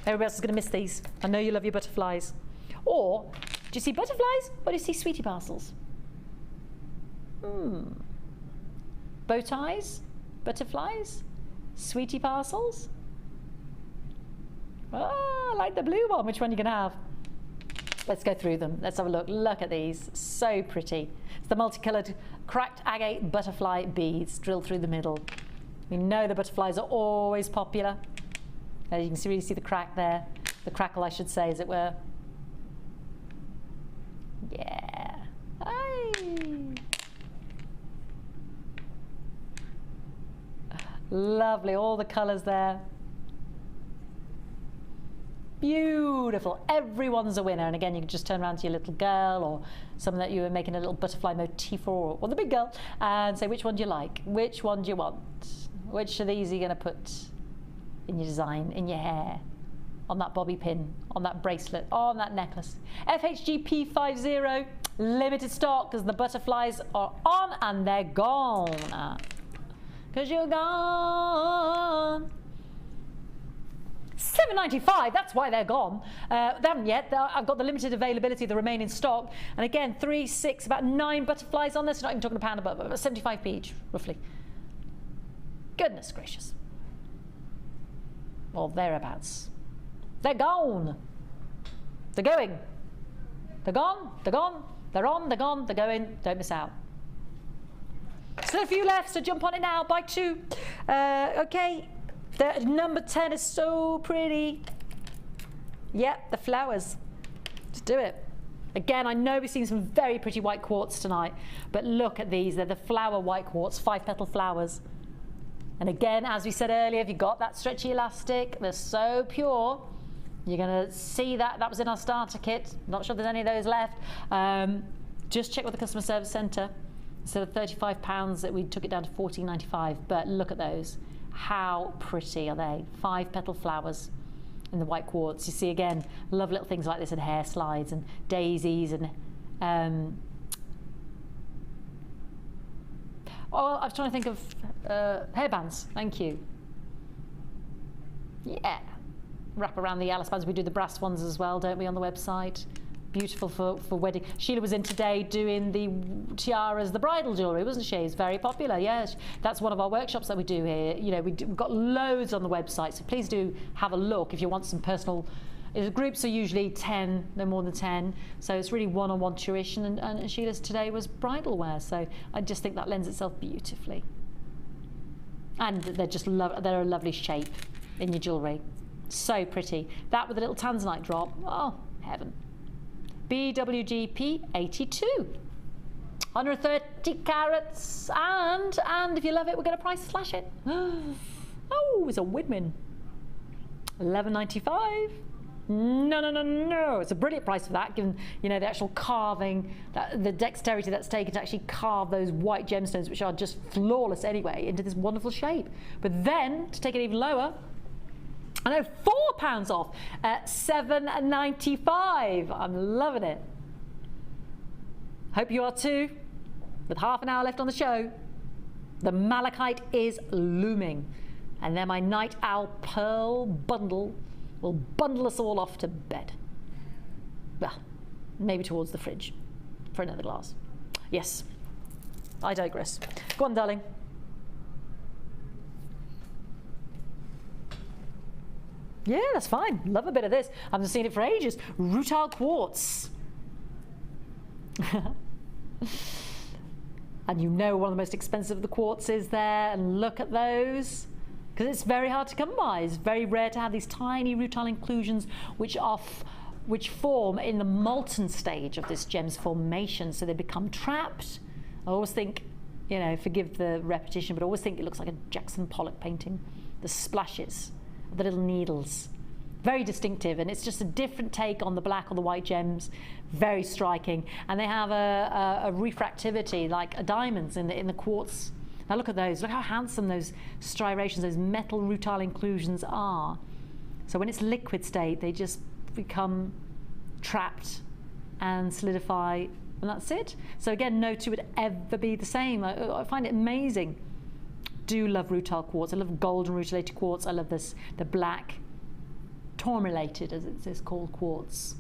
Everybody else is going to miss these. I know you love your butterflies. Or, do you see butterflies? Or do you see sweetie parcels? Bow ties? Butterflies? Sweetie parcels? Oh, I like the blue one. Which one are you going to have? Let's go through them. Let's have a look. Look at these. So pretty. It's the multicolored cracked agate butterfly beads drilled through the middle. We know the butterflies are always popular. As you can really see the crack there. The crackle, I should say, as it were. Yeah. Hey. Lovely. All the colours there. Beautiful. Everyone's a winner. And again, you can just turn around to your little girl or someone that you were making a little butterfly motif for, or the big girl, and say, which one do you like? Which one do you want? Which of these are you going to put in your design, in your hair, on that bobby pin, on that bracelet, on that necklace? FHGP50, limited stock because the butterflies are on and they're gone. Because you're gone. $7.95, that's why they're gone. They haven't yet. I've got the limited availability of the remaining stock. And again, 3, 6, about 9 butterflies on this. So not even talking a pound, but about 75p each, roughly. Goodness gracious. Well, thereabouts. They're gone. They're going. They're gone. They're gone. They're on. They're gone. They're going. Don't miss out. Still a few left, so jump on it now. Buy 2. Okay. The number 10 is so pretty. Yep, the flowers. Just do it. Again, I know we've seen some very pretty white quartz tonight, but look at these. They're the flower white quartz, 5-petal flowers. And again, as we said earlier, if you've got that stretchy elastic, they're so pure. You're going to see that. That was in our starter kit. Not sure if there's any of those left. Just check with the customer service centre. Instead of £35, that we took it down to $14.95. But look at those. How pretty are they? 5-petal flowers in the white quartz. You see again, love little things like this in hair slides and daisies and oh, I was trying to think of hairbands. Thank you. Yeah, wrap around the Alice bands. We do the brass ones as well, don't we, on the website? Beautiful for wedding. Sheila was in today doing the tiaras, the bridal jewellery, wasn't she? It's very popular. Yes, that's one of our workshops that we do here. You know, we've got loads on the website, so please do have a look if you want some personal. The groups are usually 10, no more than 10, so it's really one-on-one tuition. And Sheila's today was bridal wear, so I just think that lends itself beautifully. And they're just they're a lovely shape in your jewellery. So pretty. That with a little tanzanite drop. Oh, heaven. BWGP 82, 130 carats, and if you love it, we're going to price slash it. Oh, it's a win-win. $11.95. No, it's a brilliant price for that, given, you know, the actual carving, the dexterity that's taken to actually carve those white gemstones, which are just flawless anyway, into this wonderful shape. But then to take it even lower, I know, £4 off at $7.95. I'm loving it. Hope you are too. With half an hour left on the show, the malachite is looming. And then my night owl pearl bundle will bundle us all off to bed. Well, maybe towards the fridge for another glass. Yes, I digress. Go on, darling. Yeah, that's fine. Love a bit of this. I haven't seen it for ages. Rutile quartz. And you know one of the most expensive of the quartz is there. And look at those. Because it's very hard to come by. It's very rare to have these tiny rutile inclusions which form in the molten stage of this gem's formation. So they become trapped. I always think, you know, forgive the repetition, but I always think it looks like a Jackson Pollock painting. The splashes. The little needles, very distinctive, and it's just a different take on the black or the white gems, very striking. And they have a refractivity like a diamonds in the quartz. Now look at those. Look how handsome those striations, those metal rutile inclusions are. So when it's liquid state, they just become trapped and solidify, and that's it. So again, no two would ever be the same. I find it amazing. Do love rutile quartz. I love golden rutilated quartz. I love this, the black tourmalated, as it is called, quartz.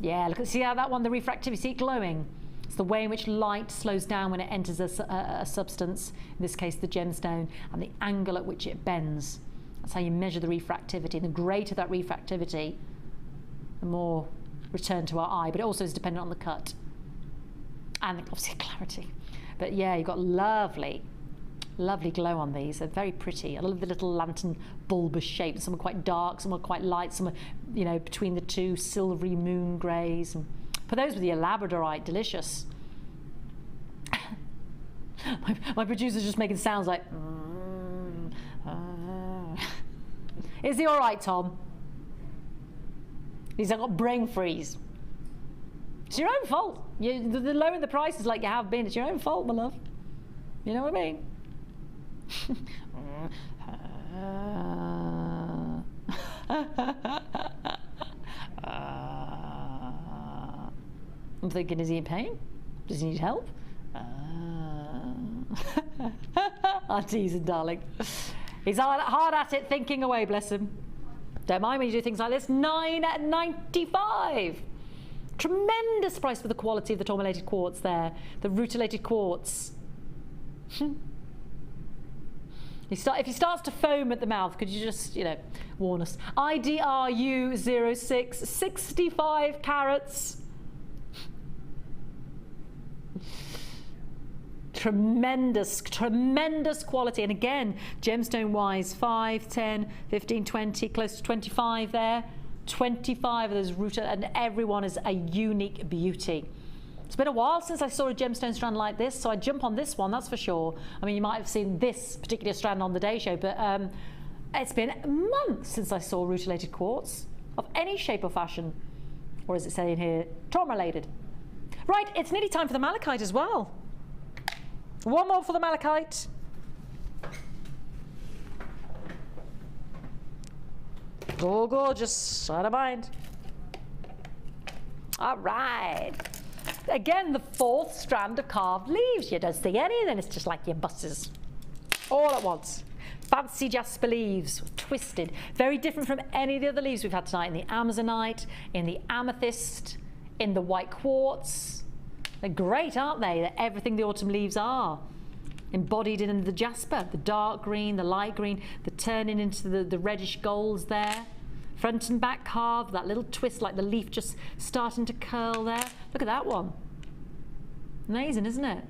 Yeah, look, see how that one, the refractivity, see it glowing? It's the way in which light slows down when it enters a substance, in this case the gemstone, and the angle at which it bends. That's how you measure the refractivity. And the greater that refractivity, the more return to our eye, but it also is dependent on the cut and obviously clarity. But yeah, you've got lovely glow on these. They're very pretty. I love the little lantern bulbous shapes. Some are quite dark, some are quite light, some are, you know, between the two, silvery moon greys. And for those with the labradorite, delicious. my producer's just making sounds like. Is he all right, Tom? He's got brain freeze. It's your own fault. The lower the prices like you have been, it's your own fault, my love. You know what I mean? I'm thinking, is he in pain? Does he need help? I'm teasing, darling. He's hard at it, thinking away, bless him. Don't mind when you do things like this. $9.95. Tremendous price for the quality of the tourmalated quartz there, the rutilated quartz. If he starts to foam at the mouth, could you just, you know, warn us? IDRU06, 65 carats. Tremendous quality. And again, gemstone wise, 5, 10, 15, 20, close to 25 there. 25 of those rooted, and everyone is a unique beauty. It's been a while since I saw a gemstone strand like this, so I jump on this one, that's for sure. I mean, you might have seen this particular strand on the day show, but it's been months since I saw rutilated quartz of any shape or fashion. Or is it saying here, tourmalated? Right, it's nearly time for the malachite as well. One more for the malachite. Oh, gorgeous, I don't mind. All right. Again, the fourth strand of carved leaves. You don't see any, then it's just like your buses. All at once. Fancy jasper leaves, twisted. Very different from any of the other leaves we've had tonight. In the amazonite, in the amethyst, in the white quartz. They're great, aren't they? They're everything the autumn leaves are. Embodied in the jasper, the dark green, the light green, the turning into the reddish golds there. Front and back carved, that little twist like the leaf just starting to curl there. Look at that one. Amazing, isn't it?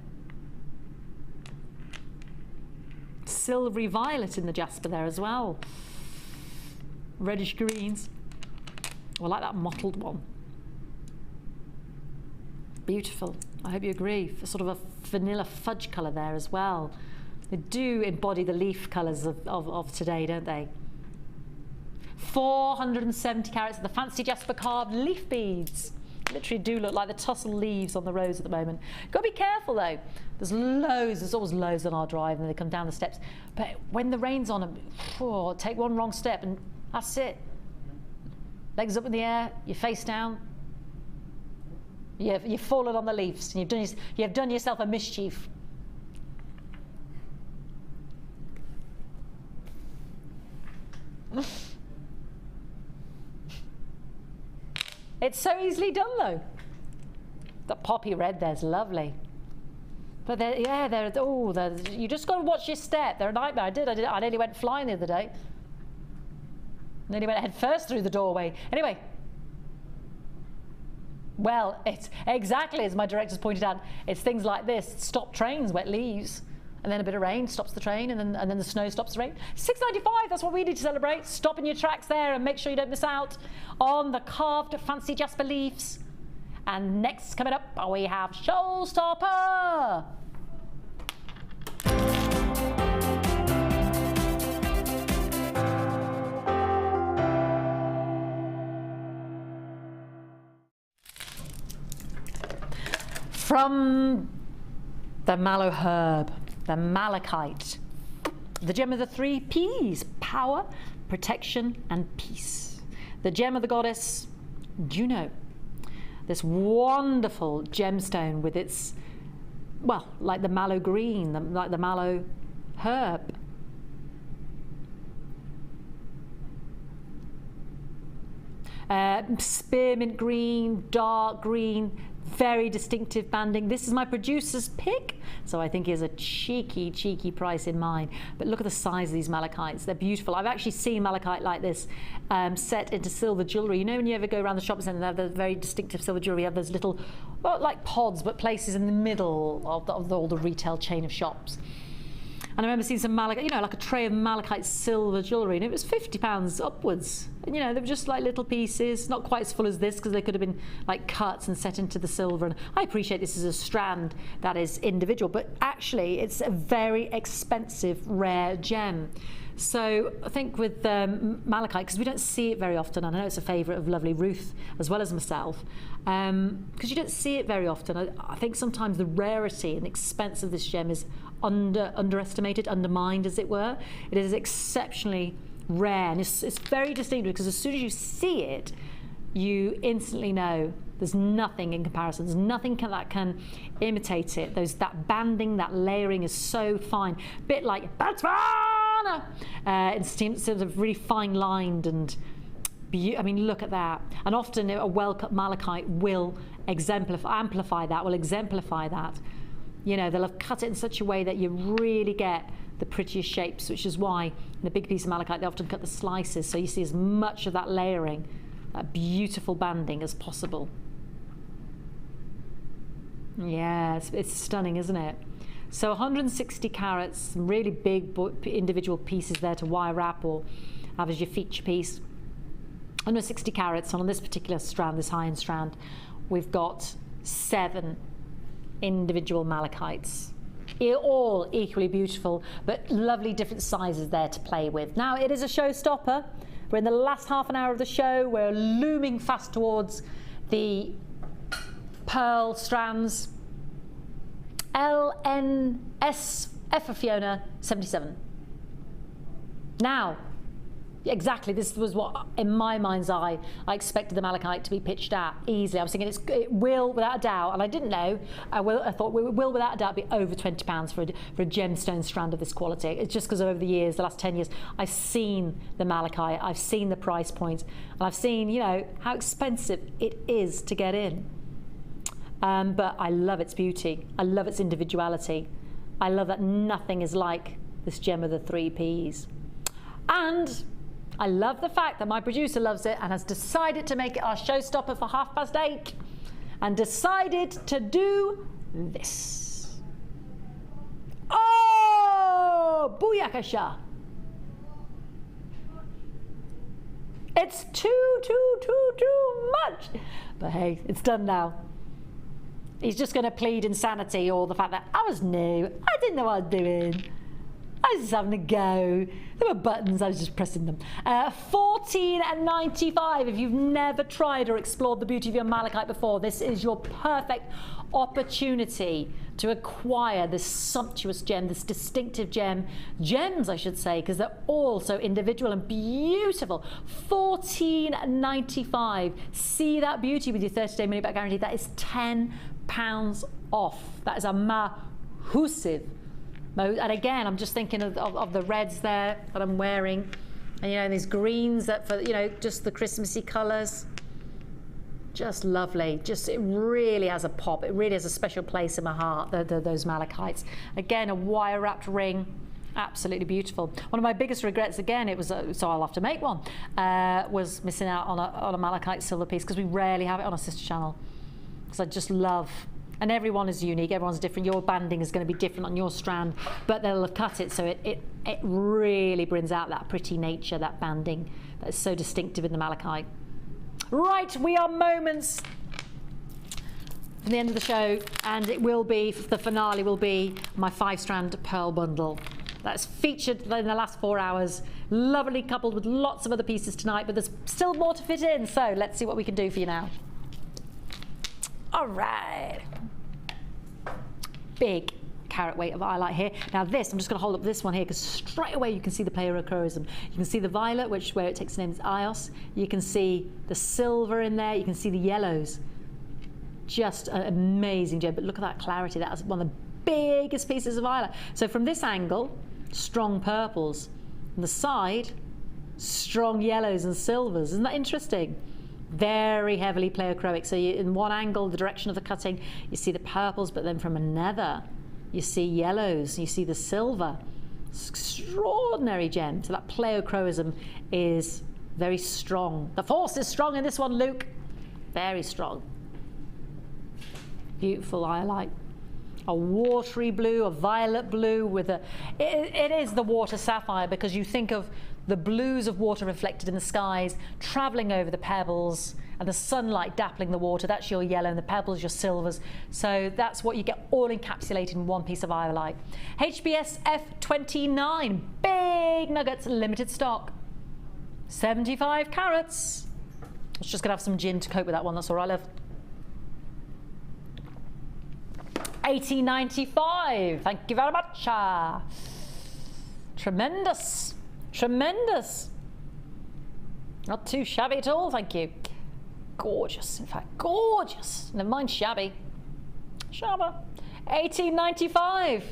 Silvery violet in the jasper there as well. Reddish greens. I like that mottled one. Beautiful. I hope you agree. Sort of a vanilla fudge colour there as well. They do embody the leaf colours of today, don't they? 470 carats of the fancy jasper carved leaf beads. Literally do look like the tussle leaves on the rose at the moment. Got to be careful though. There's always loads on our drive and they come down the steps. But when the rain's on them, take one wrong step and that's it. Legs up in the air, your face down. You've fallen on the leaves and you've done yourself a mischief. It's so easily done though. The poppy red there's lovely. But you just got to watch your step. They're a nightmare. I nearly went flying the other day. Nearly went head first through the doorway. Anyway. Well, it's exactly as my directors pointed out. It's things like this. Stop trains, wet leaves. And then a bit of rain stops the train, and then the snow stops the rain. $6.95, that's what we need to celebrate. Stop in your tracks there and make sure you don't miss out on the carved fancy jasper leaves. And next coming up, we have Showstopper. From the mallow herb, the malachite, the gem of the 3 P's, power, protection, and peace. The gem of the goddess, Juno. This wonderful gemstone with its, well, like the mallow green, like the mallow herb. Spearmint green, dark green, very distinctive banding. This is my producer's pick. So I think he has a cheeky price in mind. But look at the size of these malachites. They're beautiful. I've actually seen malachite like this set into silver jewellery. You know when you ever go around the shopping centre and they have the very distinctive silver jewellery, you have those little, well, like pods, but places in the middle of all the retail chain of shops. And I remember seeing some malachite, you know, like a tray of malachite silver jewellery, and it was £50 upwards. And, you know, they were just like little pieces, not quite as full as this, because they could have been like cut and set into the silver. And I appreciate this is a strand that is individual, but actually it's a very expensive, rare gem. So I think with malachite, because we don't see it very often, and I know it's a favourite of lovely Ruth as well as myself, because you don't see it very often. I think sometimes the rarity and expense of this gem is underestimated, undermined as it were. It is exceptionally rare, and it's very distinctive, because as soon as you see it, you instantly know there's nothing in comparison. There's nothing that can imitate it. That banding, that layering is so fine. A bit like Botswana! It's sort of really fine lined and I mean, look at that. And often a well-cut malachite will amplify that. You know, they'll have cut it in such a way that you really get the prettiest shapes, which is why in a big piece of malachite they often cut the slices, so you see as much of that layering, that beautiful banding as possible. Yeah, it's stunning, isn't it? So 160 carats, some really big individual pieces there to wire wrap or have as your feature piece. 160 carats, and on this particular strand, this high-end strand, we've got 7 individual malachites. All equally beautiful, but lovely different sizes there to play with. Now, it is a showstopper. We're in the last half an hour of the show. We're looming fast towards the pearl strands. LNS F for Fiona 77. Now, exactly, this was what, in my mind's eye, I expected the malachite to be pitched at easily. I was thinking it will, without a doubt, and I didn't know, I thought it will, without a doubt, be over £20 for a gemstone strand of this quality. It's just because over the years, the last 10 years, I've seen the malachite, I've seen the price point, and I've seen, you know, how expensive it is to get in. But I love its beauty. I love its individuality. I love that nothing is like this gem of the 3 Ps. And I love the fact that my producer loves it and has decided to make it our showstopper for 8:30 and decided to do this. Oh, booyakasha. It's too much. But hey, it's done now. He's just going to plead insanity or the fact that I was new. I didn't know what I was doing. I was just having a go. There were buttons, I was just pressing them. $14.95. If you've never tried or explored the beauty of your malachite before, this is your perfect opportunity to acquire this sumptuous gem, this distinctive gem. Gems, I should say, because they're all so individual and beautiful. $14.95. See that beauty with your 30-day money-back guarantee. That is £10 off. That is a massive. And again, I'm just thinking of the reds there that I'm wearing, and you know, these greens that for, you know, just the Christmassy colours. Just lovely. Just, it really has a pop. It really has a special place in my heart, those malachites. Again, a wire wrapped ring. Absolutely beautiful. One of my biggest regrets, again, it was so I'll have to make one, was missing out on a malachite silver piece, because we rarely have it on our sister channel. Because I just love. And everyone is unique, everyone's different. Your banding is going to be different on your strand, but they'll have cut it so it really brings out that pretty nature, that banding that is so distinctive in the malachite. Right, we are moments from the end of the show, and it will be, the finale will be my 5-strand pearl bundle. That's featured in the last 4 hours, lovely coupled with lots of other pieces tonight, but there's still more to fit in, so let's see what we can do for you now. All right. Big carat weight of highlight here. Now this, I'm just going to hold up this one here, because straight away you can see the pleochroism. You can see the violet, where it takes the name is Ios. You can see the silver in there. You can see the yellows. Just an amazing gem. But look at that clarity. That's one of the biggest pieces of violet. So from this angle, strong purples. On the side, strong yellows and silvers. Isn't that interesting? Very heavily pleochroic. So in one angle, the direction of the cutting, you see the purples, but then from another, You see yellows, you see the silver. It's extraordinary gem. So that pleochroism is very strong. The force is strong in this one, Luke. Very strong. Beautiful iolite. A watery blue, a violet blue with a... It is the water sapphire, because you think of the blues of water reflected in the skies, travelling over the pebbles, and the sunlight dappling the water. That's your yellow, and the pebbles your silvers. So that's what you get all encapsulated in one piece of iolite. HBS F29, big nuggets, limited stock. 75 carats. I was just going to have some gin to cope with that one. That's all right, love. 18.95. Thank you very much. Tremendous. Tremendous. Not too shabby at all, thank you. Gorgeous, in fact, gorgeous. Never mind shabby. Shabba. 18.95.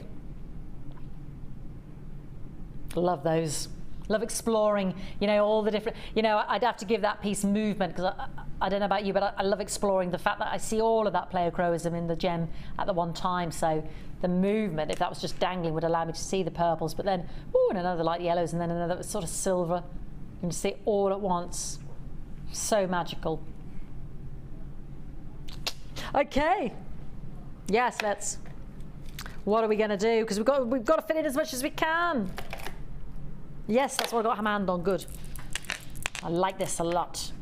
Love those. Love exploring, you know, all the different, you know, I'd have to give that piece movement, because I don't know about you, but I love exploring the fact that I see all of that pleochroism in the gem at the one time. So the movement, if that was just dangling, would allow me to see the purples, but then, ooh, and another light yellows, and then another sort of silver. You can see it all at once. So magical. Okay. Yes, let's. What are we going to do? Because we've got to fit in as much as we can. Yes, that's what I got my hand on. Good. I like this a lot.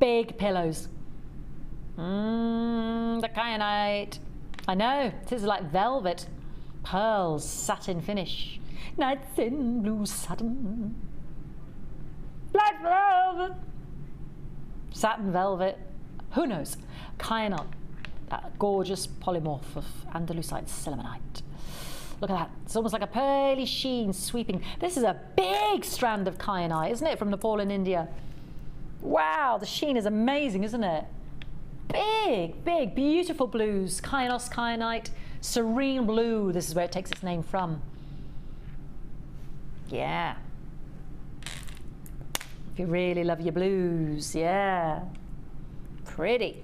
Big pillows. The kyanite. I know. This is like velvet. Pearls, satin finish. Nights in blue satin. Black velvet. Satin velvet. Who knows? Kyanite. That gorgeous polymorph of Andalusite sillimanite. Look at that. It's almost like a pearly sheen sweeping. This is a big strand of kyanite, isn't it, from Nepal in India? Wow, the sheen is amazing, isn't it? Big, big, beautiful blues. Kyanos kyanite, serene blue. This is where it takes its name from. Yeah. If you really love your blues, yeah. Pretty.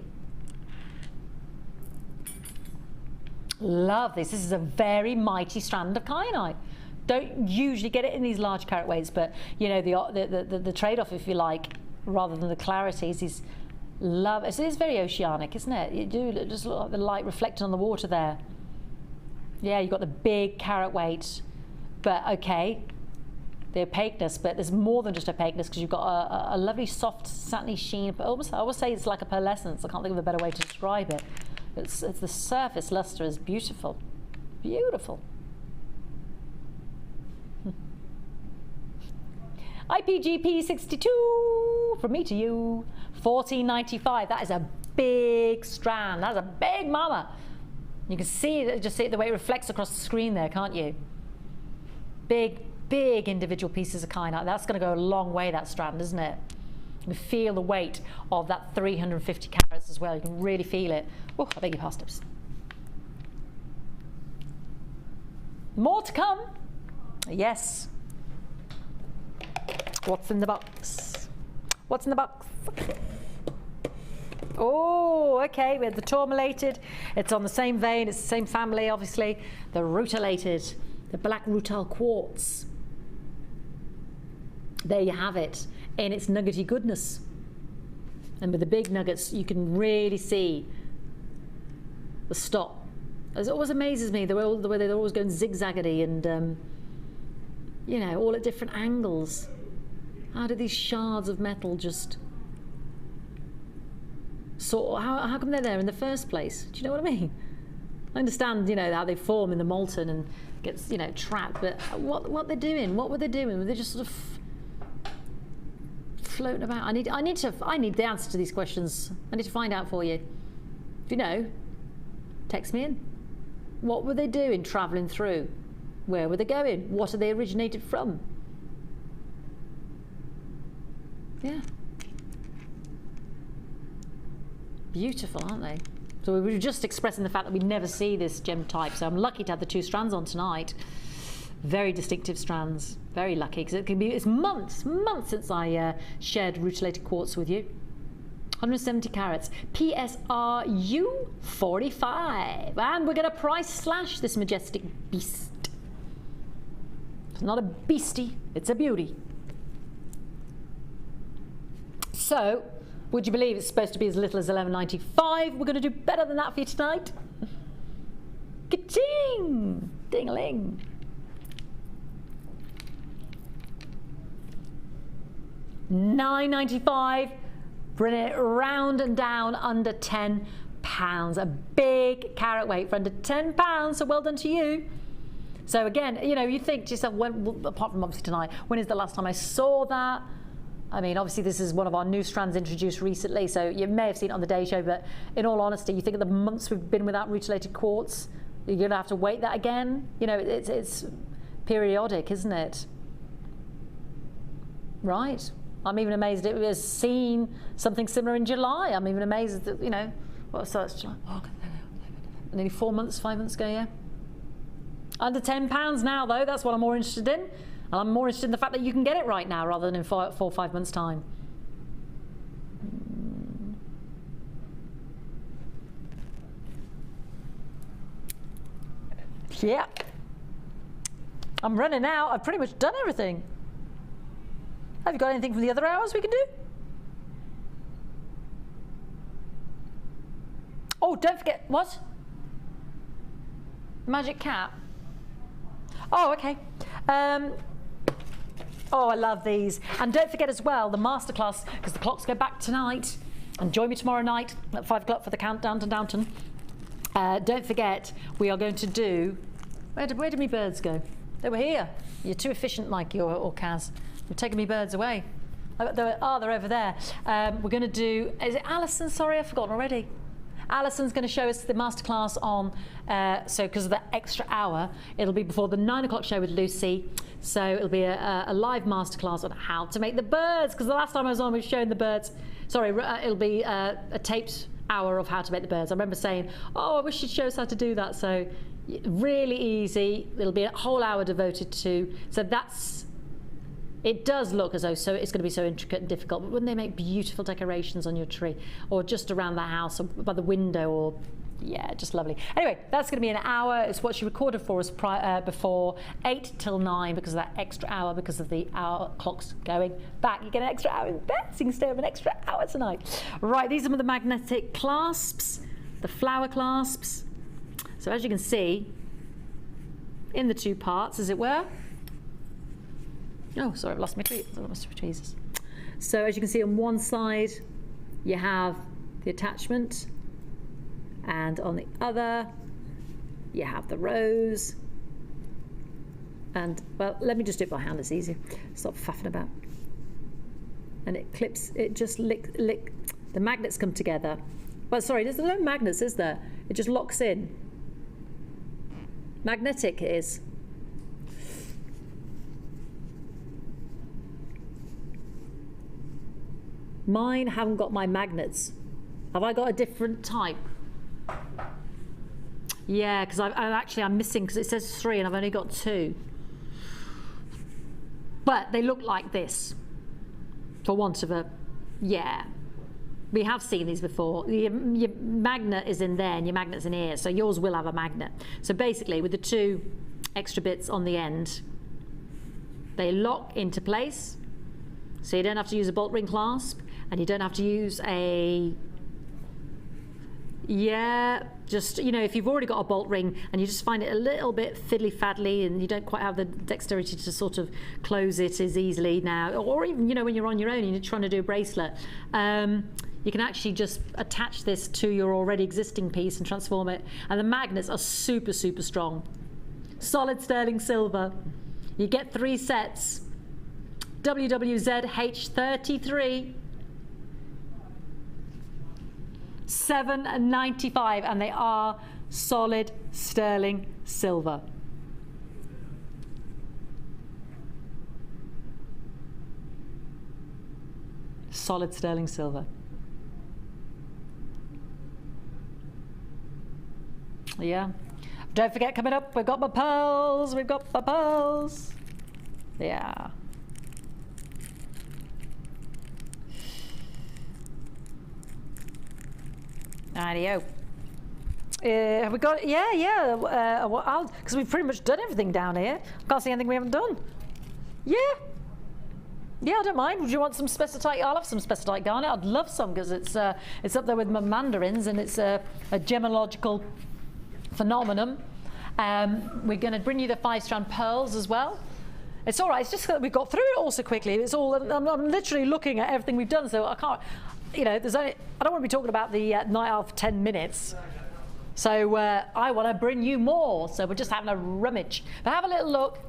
Love this. This is a very mighty strand of kyanite. Don't usually get it in these large carat weights, but you know the trade-off, if you like, rather than the clarities, is love. It is very oceanic, isn't it? You do just look like the light reflecting on the water there. Yeah, you've got the big carat weight, but okay, the opaqueness, but there's more than just opaqueness, because you've got a lovely soft satiny sheen. But almost, I always say it's like a pearlescence. I can't think of a better way to describe it. It's the surface luster is beautiful, beautiful. IPGP 62 from me to you. 14.95. That is a big strand. That's a big mama. You can see it, just see it the way it reflects across the screen there, can't you? Big, big individual pieces of kyanite. That's going to go a long way, that strand, isn't it? You can feel the weight of that 350 carats as well. You can really feel it. Oh, I beg your parsnips. More to come. Yes. What's in the box? What's in the box? Oh, okay. We had the tourmalated. It's on the same vein. It's the same family, obviously. The rutilated, the black rutile quartz. There you have it, in its nuggety goodness. And with the big nuggets, you can really see the stop. It always amazes me the way they're always going zigzaggedy and, you know, all at different angles. How do these shards of metal just sort? How come they're there in the first place? Do you know what I mean? I understand, you know, how they form in the molten and gets, you know, trapped. But what they're doing? What were they doing? Were they just sort of floating about? I need the answer to these questions. I need to find out for you. If you know, text me in. What were they doing travelling through? Where were they going? What are they originated from? Yeah. Beautiful, aren't they? So we were just expressing the fact that we never see this gem type. So I'm lucky to have the two strands on tonight. Very distinctive strands. Very lucky, because it's months since I shared rutilated quartz with you. 170 carats. PSRU 45. And we're going to price slash this majestic beast. It's not a beastie, it's a beauty. So, would you believe it's supposed to be as little as $11.95? We're going to do better than that for you tonight. Ka-ching! Ding-a-ling. $9.95. Bring it round and down under £10. A big carat weight for under £10. So well done to you. So again, you know, you think to yourself, when, apart from obviously tonight, when is the last time I saw that? I mean, obviously this is one of our new strands introduced recently, so you may have seen it on the Day Show, but in all honesty, you think of the months we've been without rutilated quartz, you're going to have to wait that again? You know, it's periodic, isn't it? Right. I'm even amazed it was seen something similar in July. I'm even amazed that, you know, so it's July, nearly 4 months, 5 months ago, yeah. Under £10 now, though, that's what I'm more interested in. And I'm more interested in the fact that you can get it right now rather than in 4 or 5 months' time. Yeah. I'm running out. I've pretty much done everything. Have you got anything from the other hours we can do? Oh, don't forget, what? Magic cat. Oh, okay. Oh, I love these. And don't forget as well, the masterclass, because the clocks go back tonight. And join me tomorrow night at 5 o'clock for the countdown to Downton. Don't forget, we are going to do... Where did my birds go? They were here. You're too efficient, Mikey or Kaz. You're taking me birds away. They're over there. We're going to do... Is it Alison? Sorry, I've forgotten already. Alison's going to show us the masterclass on, so because of the extra hour, it'll be before the 9 o'clock show with Lucy. So it'll be a live masterclass on how to make the birds, because the last time I was on, we were showing the birds. Sorry, it'll be a taped hour of how to make the birds. I remember saying, oh, I wish you'd show us how to do that. So really easy. It'll be a whole hour devoted to. So that's... It does look as though it's going to be so intricate and difficult, but wouldn't they make beautiful decorations on your tree or just around the house or by the window or, yeah, just lovely. Anyway, that's going to be an hour. It's what she recorded for us before 8 till 9 because of that extra hour, because of the hour clocks going back. You get an extra hour in bed, so you can stay up an extra hour tonight. Right, these are some of the magnetic clasps, the flower clasps. So as you can see, in the 2 parts, as it were. Oh, sorry, I've lost my tweezers. So as you can see on one side, you have the attachment, and on the other, you have the rose. And, well, let me just do it by hand, it's easier. Stop faffing about. And it clips, it just the magnets come together. Well, sorry, there's no magnets, is there? It just locks in. Magnetic it is. Mine haven't got my magnets. Have I got a different type? Yeah, because I'm missing, because it says 3 and I've only got 2. But they look like this, for want of a, yeah. We have seen these before. Your magnet is in there and your magnet's in here, so yours will have a magnet. So basically, with the 2 extra bits on the end, they lock into place, so you don't have to use a bolt ring clasp. And you don't have to use a, just, you know, if you've already got a bolt ring and you just find it a little bit fiddly-faddly and you don't quite have the dexterity to sort of close it as easily now, or even, you know, when you're on your own and you're trying to do a bracelet, you can actually just attach this to your already existing piece and transform it. And the magnets are super, super strong. Solid sterling silver. You get 3 sets. WWZH33. $7.95, and they are solid sterling silver. Solid sterling silver. Yeah. Don't forget, coming up, we've got my pearls. We've got my pearls. Yeah. Rightio. Have we got? Yeah. Because we've pretty much done everything down here. Can't see anything we haven't done. Yeah, I don't mind. Would you want some spessartite? I'll have some spessartite garnet. I'd love some because it's up there with my mandarins, and it's a gemological phenomenon. We're going to bring you the 5-strand pearls as well. It's all right. It's just that we've got through it all so quickly. It's all. I'm literally looking at everything we've done, so I can't. You know, I don't want to be talking about the night owl for 10 minutes. So I want to bring you more. So we're just having a rummage. But have a little look.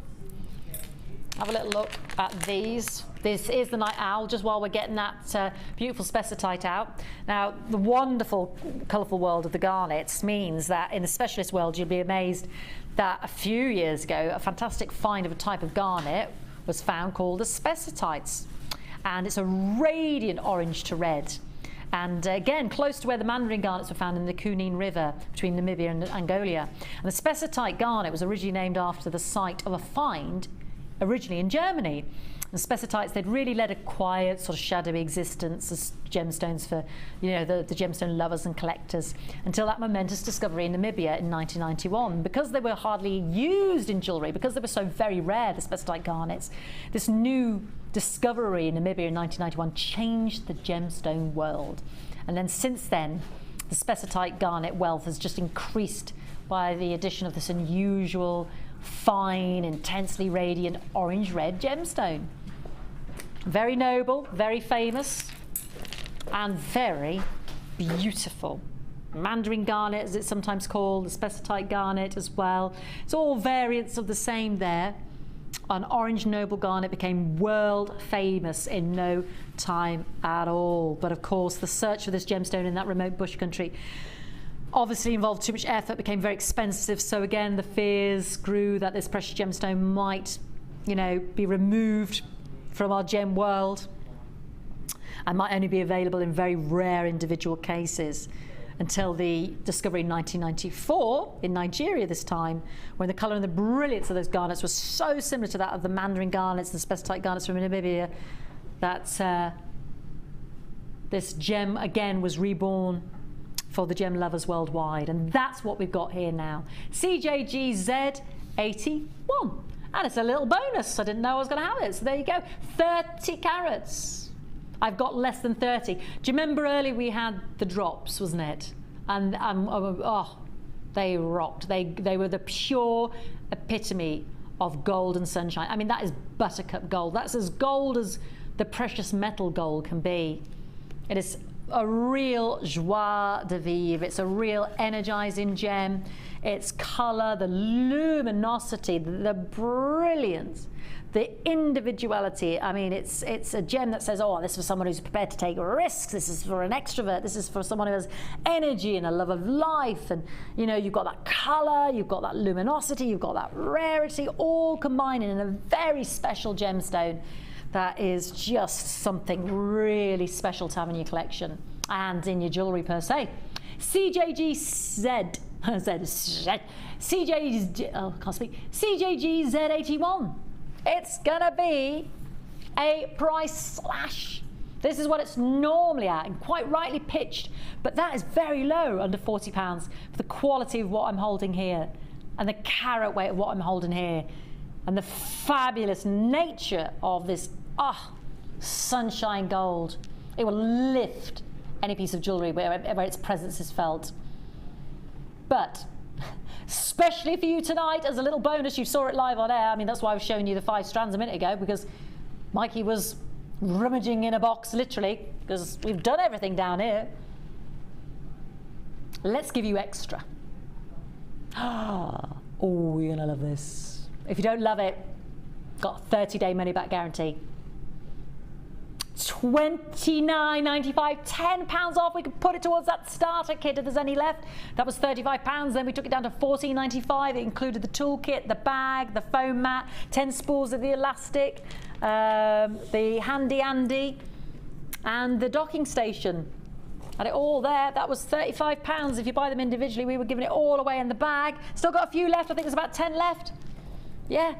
Have a little look at these. This is the night owl, just while we're getting that beautiful spessartite out. Now, the wonderful, colourful world of the garnets means that in the specialist world, you'll be amazed that a few years ago, a fantastic find of a type of garnet was found called the spessartites. And it's a radiant orange to red. And again, close to where the mandarin garnets were found in the Kunene River between Namibia and Angola. And the spessartite garnet was originally named after the site of a find originally in Germany. The spessartites, they'd really led a quiet, sort of shadowy existence as gemstones for, you know, the gemstone lovers and collectors, until that momentous discovery in Namibia in 1991. Because they were hardly used in jewellery, because they were so very rare, the spessartite garnets, this new discovery in Namibia in 1991 changed the gemstone world. And then since then, the spessartite garnet wealth has just increased by the addition of this unusual, fine, intensely radiant orange-red gemstone. Very noble, very famous, and very beautiful. Mandarin garnet, as it's sometimes called, the spessartite garnet as well. It's all variants of the same there. An orange noble garnet became world famous in no time at all. But of course, the search for this gemstone in that remote bush country obviously involved too much effort, became very expensive. So again, the fears grew that this precious gemstone might, you know, be removed from our gem world and might only be available in very rare individual cases, until the discovery in 1994 in Nigeria this time, when the colour and the brilliance of those garnets was so similar to that of the mandarin garnets and the spessartite garnets from Namibia that this gem again was reborn for the gem lovers worldwide. And that's what we've got here now. CJGZ81. And it's a little bonus. I didn't know I was going to have it. So there you go. 30 carats. I've got less than 30. Do you remember earlier we had the drops, wasn't it? And oh, they rocked. They were the pure epitome of gold and sunshine. I mean, that is buttercup gold. That's as gold as the precious metal gold can be. It is a real joie de vivre. It's a real energizing gem. Its color, the luminosity, the brilliance, the individuality. I mean, it's a gem that says, oh, this is for someone who's prepared to take risks. This is for an extrovert. This is for someone who has energy and a love of life. And, you know, you've got that color, you've got that luminosity, you've got that rarity, all combining in a very special gemstone that is just something really special to have in your collection and in your jewellery per se. CJGZ81. It's gonna be a price slash. This is what it's normally at, and quite rightly pitched, but that is very low, under £40, for the quality of what I'm holding here, and the carat weight of what I'm holding here, and the fabulous nature of this sunshine gold. It will lift any piece of jewellery where its presence is felt. But especially for you tonight, as a little bonus, you saw it live on air. I mean, that's why I was showing you the 5 strands a minute ago, because Mikey was rummaging in a box, literally, because we've done everything down here. Let's give you extra. Oh, you're gonna love this. If you don't love it, got a 30-day money-back guarantee. £29.95, £10 off. We could put it towards that starter kit if there's any left. That was £35. Then we took it down to £14.95. It included the toolkit, the bag, the foam mat, 10 spools of the elastic, the handy Andy, and the docking station. Had it all there. That was £35. If you buy them individually, we were giving it all away in the bag. Still got a few left. I think there's about 10 left. Yeah,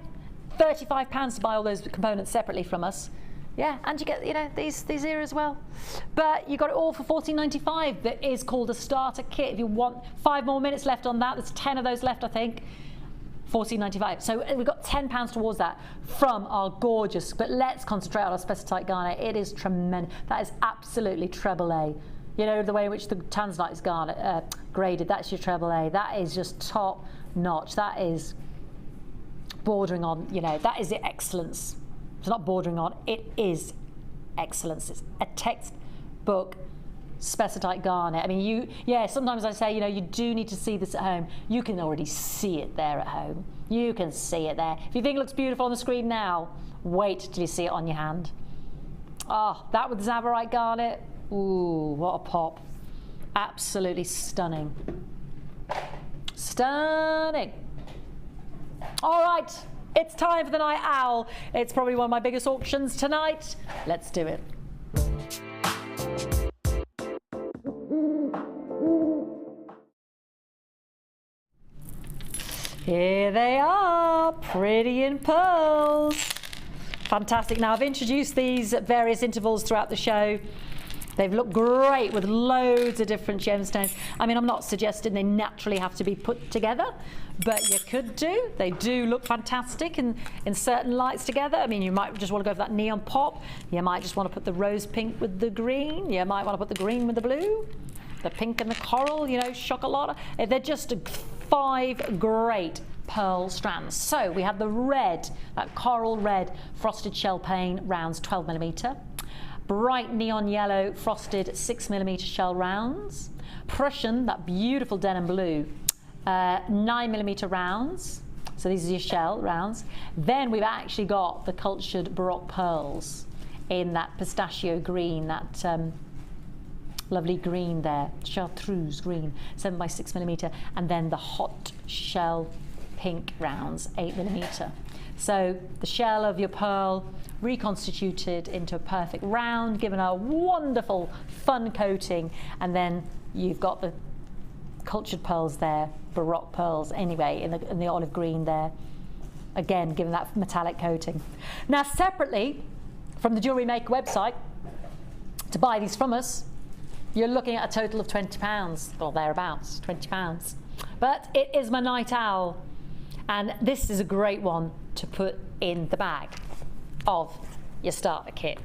£35 to buy all those components separately from us. Yeah, and you get, you know, these here as well. But you got it all for $14.95. That is called a starter kit. If you want 5 more minutes left on that, there's 10 of those left, I think. $14.95. So we've got £10 towards that from our gorgeous, but let's concentrate on our Specitite garnet. It is tremendous. That is absolutely treble A. You know, the way in which the tanzanite is garnet, graded, that's your treble A. That is just top notch. That is bordering on, you know, that is the excellence. It's not bordering on, it is excellence. It's a textbook Specitite garnet. I mean, sometimes I say, you know, you do need to see this at home. You can already see it there at home. You can see it there. If you think it looks beautiful on the screen now, wait till you see it on your hand. Oh, that with the Zavarite garnet, ooh, what a pop. Absolutely stunning. Stunning. All right. It's time for the Night Owl. It's probably one of my biggest auctions tonight. Let's do it. Here they are, pretty in pearls. Fantastic. Now, I've introduced these at various intervals throughout the show. They've looked great with loads of different gemstones. I mean, I'm not suggesting they naturally have to be put together, but you could do. They do look fantastic in certain lights together. I mean, you might just want to go for that neon pop. You might just want to put the rose pink with the green. You might want to put the green with the blue, the pink and the coral, you know, chocolate. They're just 5 great pearl strands. So we have the red, that coral red frosted shell pane rounds 12mm. Bright neon yellow frosted 6mm shell rounds. Prussian, that beautiful denim blue, 9mm rounds. So these are your shell rounds. Then we've actually got the cultured Baroque pearls in that pistachio green, that lovely green there, chartreuse green, 7x6mm, and then the hot shell pink rounds, 8mm. So the shell of your pearl reconstituted into a perfect round, given a wonderful fun coating, and then you've got the cultured pearls there, Baroque pearls anyway, in the olive green there, again given that metallic coating. Now separately from the Jewellery Maker website, to buy these from us, you're looking at a total of £20 or thereabouts, £20. But it is my Night Owl, and this is a great one to put in the bag of your starter kit.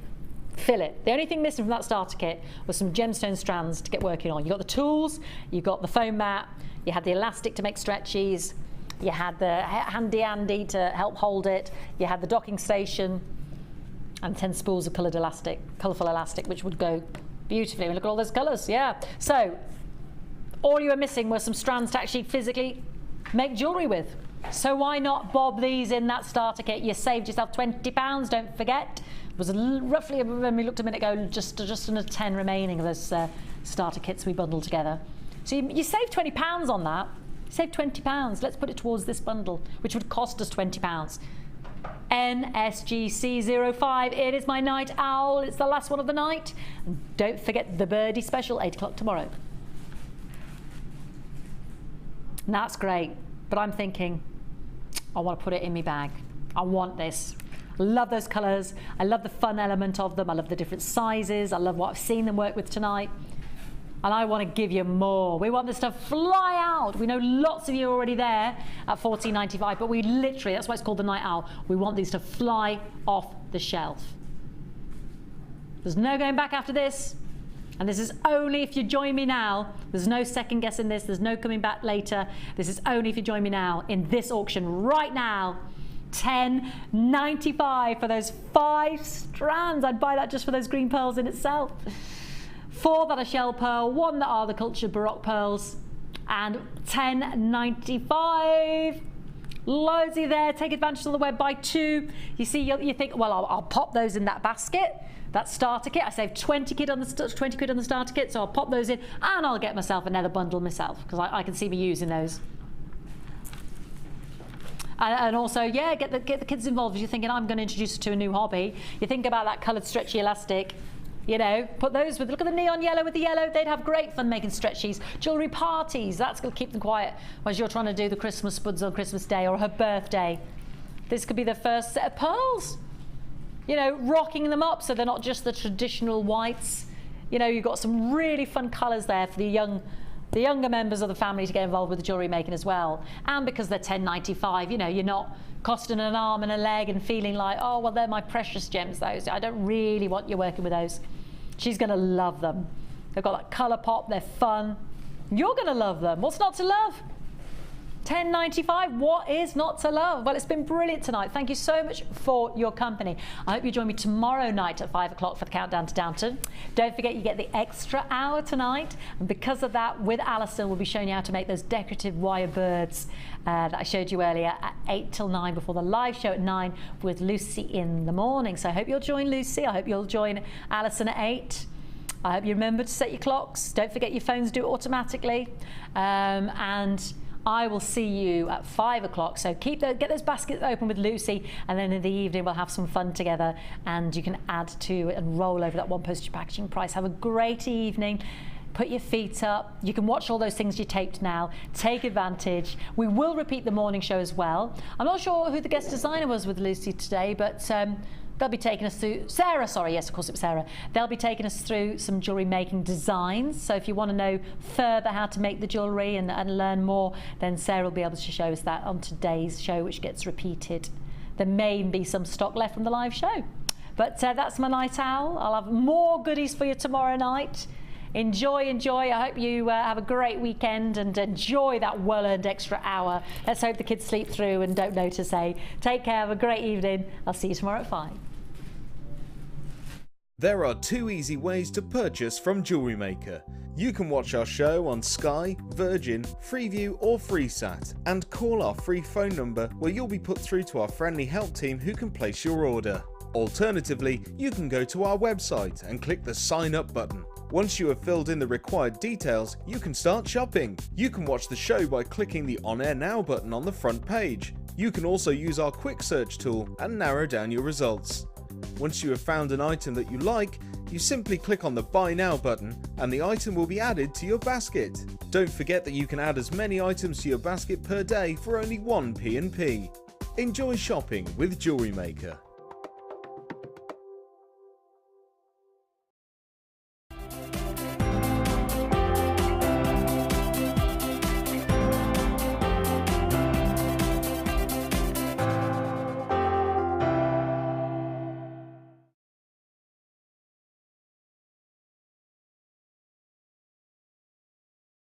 Fill it. The only thing missing from that starter kit was some gemstone strands to get working on. You got the tools, you got the foam mat, you had the elastic to make stretchies, you had the handy Andy to help hold it, you had the docking station, and 10 spools of coloured elastic, colourful elastic, which would go beautifully. Look at all those colours, yeah. So all you were missing were some strands to actually physically make jewellery with. So why not bob these in that starter kit? You saved yourself £20, don't forget. It was roughly, when we looked a minute ago, just under 10 remaining of those starter kits we bundled together. So you saved £20 on that. You saved £20. Let's put it towards this bundle, which would cost us £20. NSGC05. It is my Night Owl. It's the last one of the night. And don't forget the birdie special, 8 o'clock tomorrow. And that's great, but I'm thinking, I want to put it in my bag. I want this. I love those colours. I love the fun element of them. I love the different sizes. I love what I've seen them work with tonight. And I want to give you more. We want this to fly out. We know lots of you are already there at $14.95, but we literally, that's why it's called the Night Owl. We want these to fly off the shelf. There's no going back after this. And this is only if you join me now. There's no second guessing this. There's no coming back later. This is only if you join me now in this auction right now. $10.95 for those 5 strands. I'd buy that just for those green pearls in itself. 4 that are shell pearl, 1 that are the cultured Baroque pearls, and $10.95. Loadsy there. Take advantage of the web, buy 2. You see, you think, well, I'll pop those in that basket. That starter kit, I saved 20 quid on the starter kit, so I'll pop those in and I'll get myself another bundle myself, because I can see me using those. And also, yeah, get the kids involved. If you're thinking, I'm going to introduce you to a new hobby, you think about that coloured stretchy elastic, you know, put those with, look at the neon yellow with the yellow, they'd have great fun making stretchies. Jewellery parties, that's going to keep them quiet as you're trying to do the Christmas spuds on Christmas Day or her birthday. This could be the first set of pearls. you know, rocking them up so they're not just the traditional whites. You know, you've got some really fun colours there for the younger members of the family to get involved with the jewellery making as well. And because they're $10.95, you know, you're not costing an arm and a leg and feeling like, oh, well, they're my precious gems, those. I don't really want you working with those. She's going to love them. They've got that colour pop, they're fun. You're going to love them. What's not to love? $10.95, what is not to love? Well, it's been brilliant tonight. Thank you so much for your company. I hope you join me tomorrow night at 5 o'clock for the Countdown to Downton. Don't forget you get the extra hour tonight. And because of that, with Alison, we'll be showing you how to make those decorative wire birds that I showed you earlier at 8 till 9 before the live show at 9 with Lucy in the morning. So I hope you'll join Lucy. I hope you'll join Alison at 8. I hope you remember to set your clocks. Don't forget your phones do it automatically. And I will see you at 5 o'clock. So get those baskets open with Lucy, and then in the evening we'll have some fun together, and you can add to and roll over that one postage packaging price. Have a great evening. Put your feet up. You can watch all those things you taped now. Take advantage. We will repeat the morning show as well. I'm not sure who the guest designer was with Lucy today, but they'll be taking us through, Sarah, sorry, yes, of course it was Sarah. They'll be taking us through some jewellery making designs. So if you want to know further how to make the jewellery and learn more, then Sarah will be able to show us that on today's show, which gets repeated. There may be some stock left from the live show. But that's my night owl. I'll have more goodies for you tomorrow night. Enjoy, enjoy. I hope you have a great weekend and enjoy that well-earned extra hour. Let's hope the kids sleep through and don't know to say. Take care, have a great evening. I'll see you tomorrow at 5. There are 2 easy ways to purchase from Jewellery Maker. You can watch our show on Sky, Virgin, Freeview or FreeSat, and call our free phone number where you'll be put through to our friendly help team who can place your order. Alternatively, you can go to our website and click the sign up button. Once you have filled in the required details, you can start shopping. You can watch the show by clicking the On Air Now button on the front page. You can also use our quick search tool and narrow down your results. Once you have found an item that you like, you simply click on the Buy Now button and the item will be added to your basket. Don't forget that you can add as many items to your basket per day for only 1p&p. Enjoy shopping with Jewellery Maker.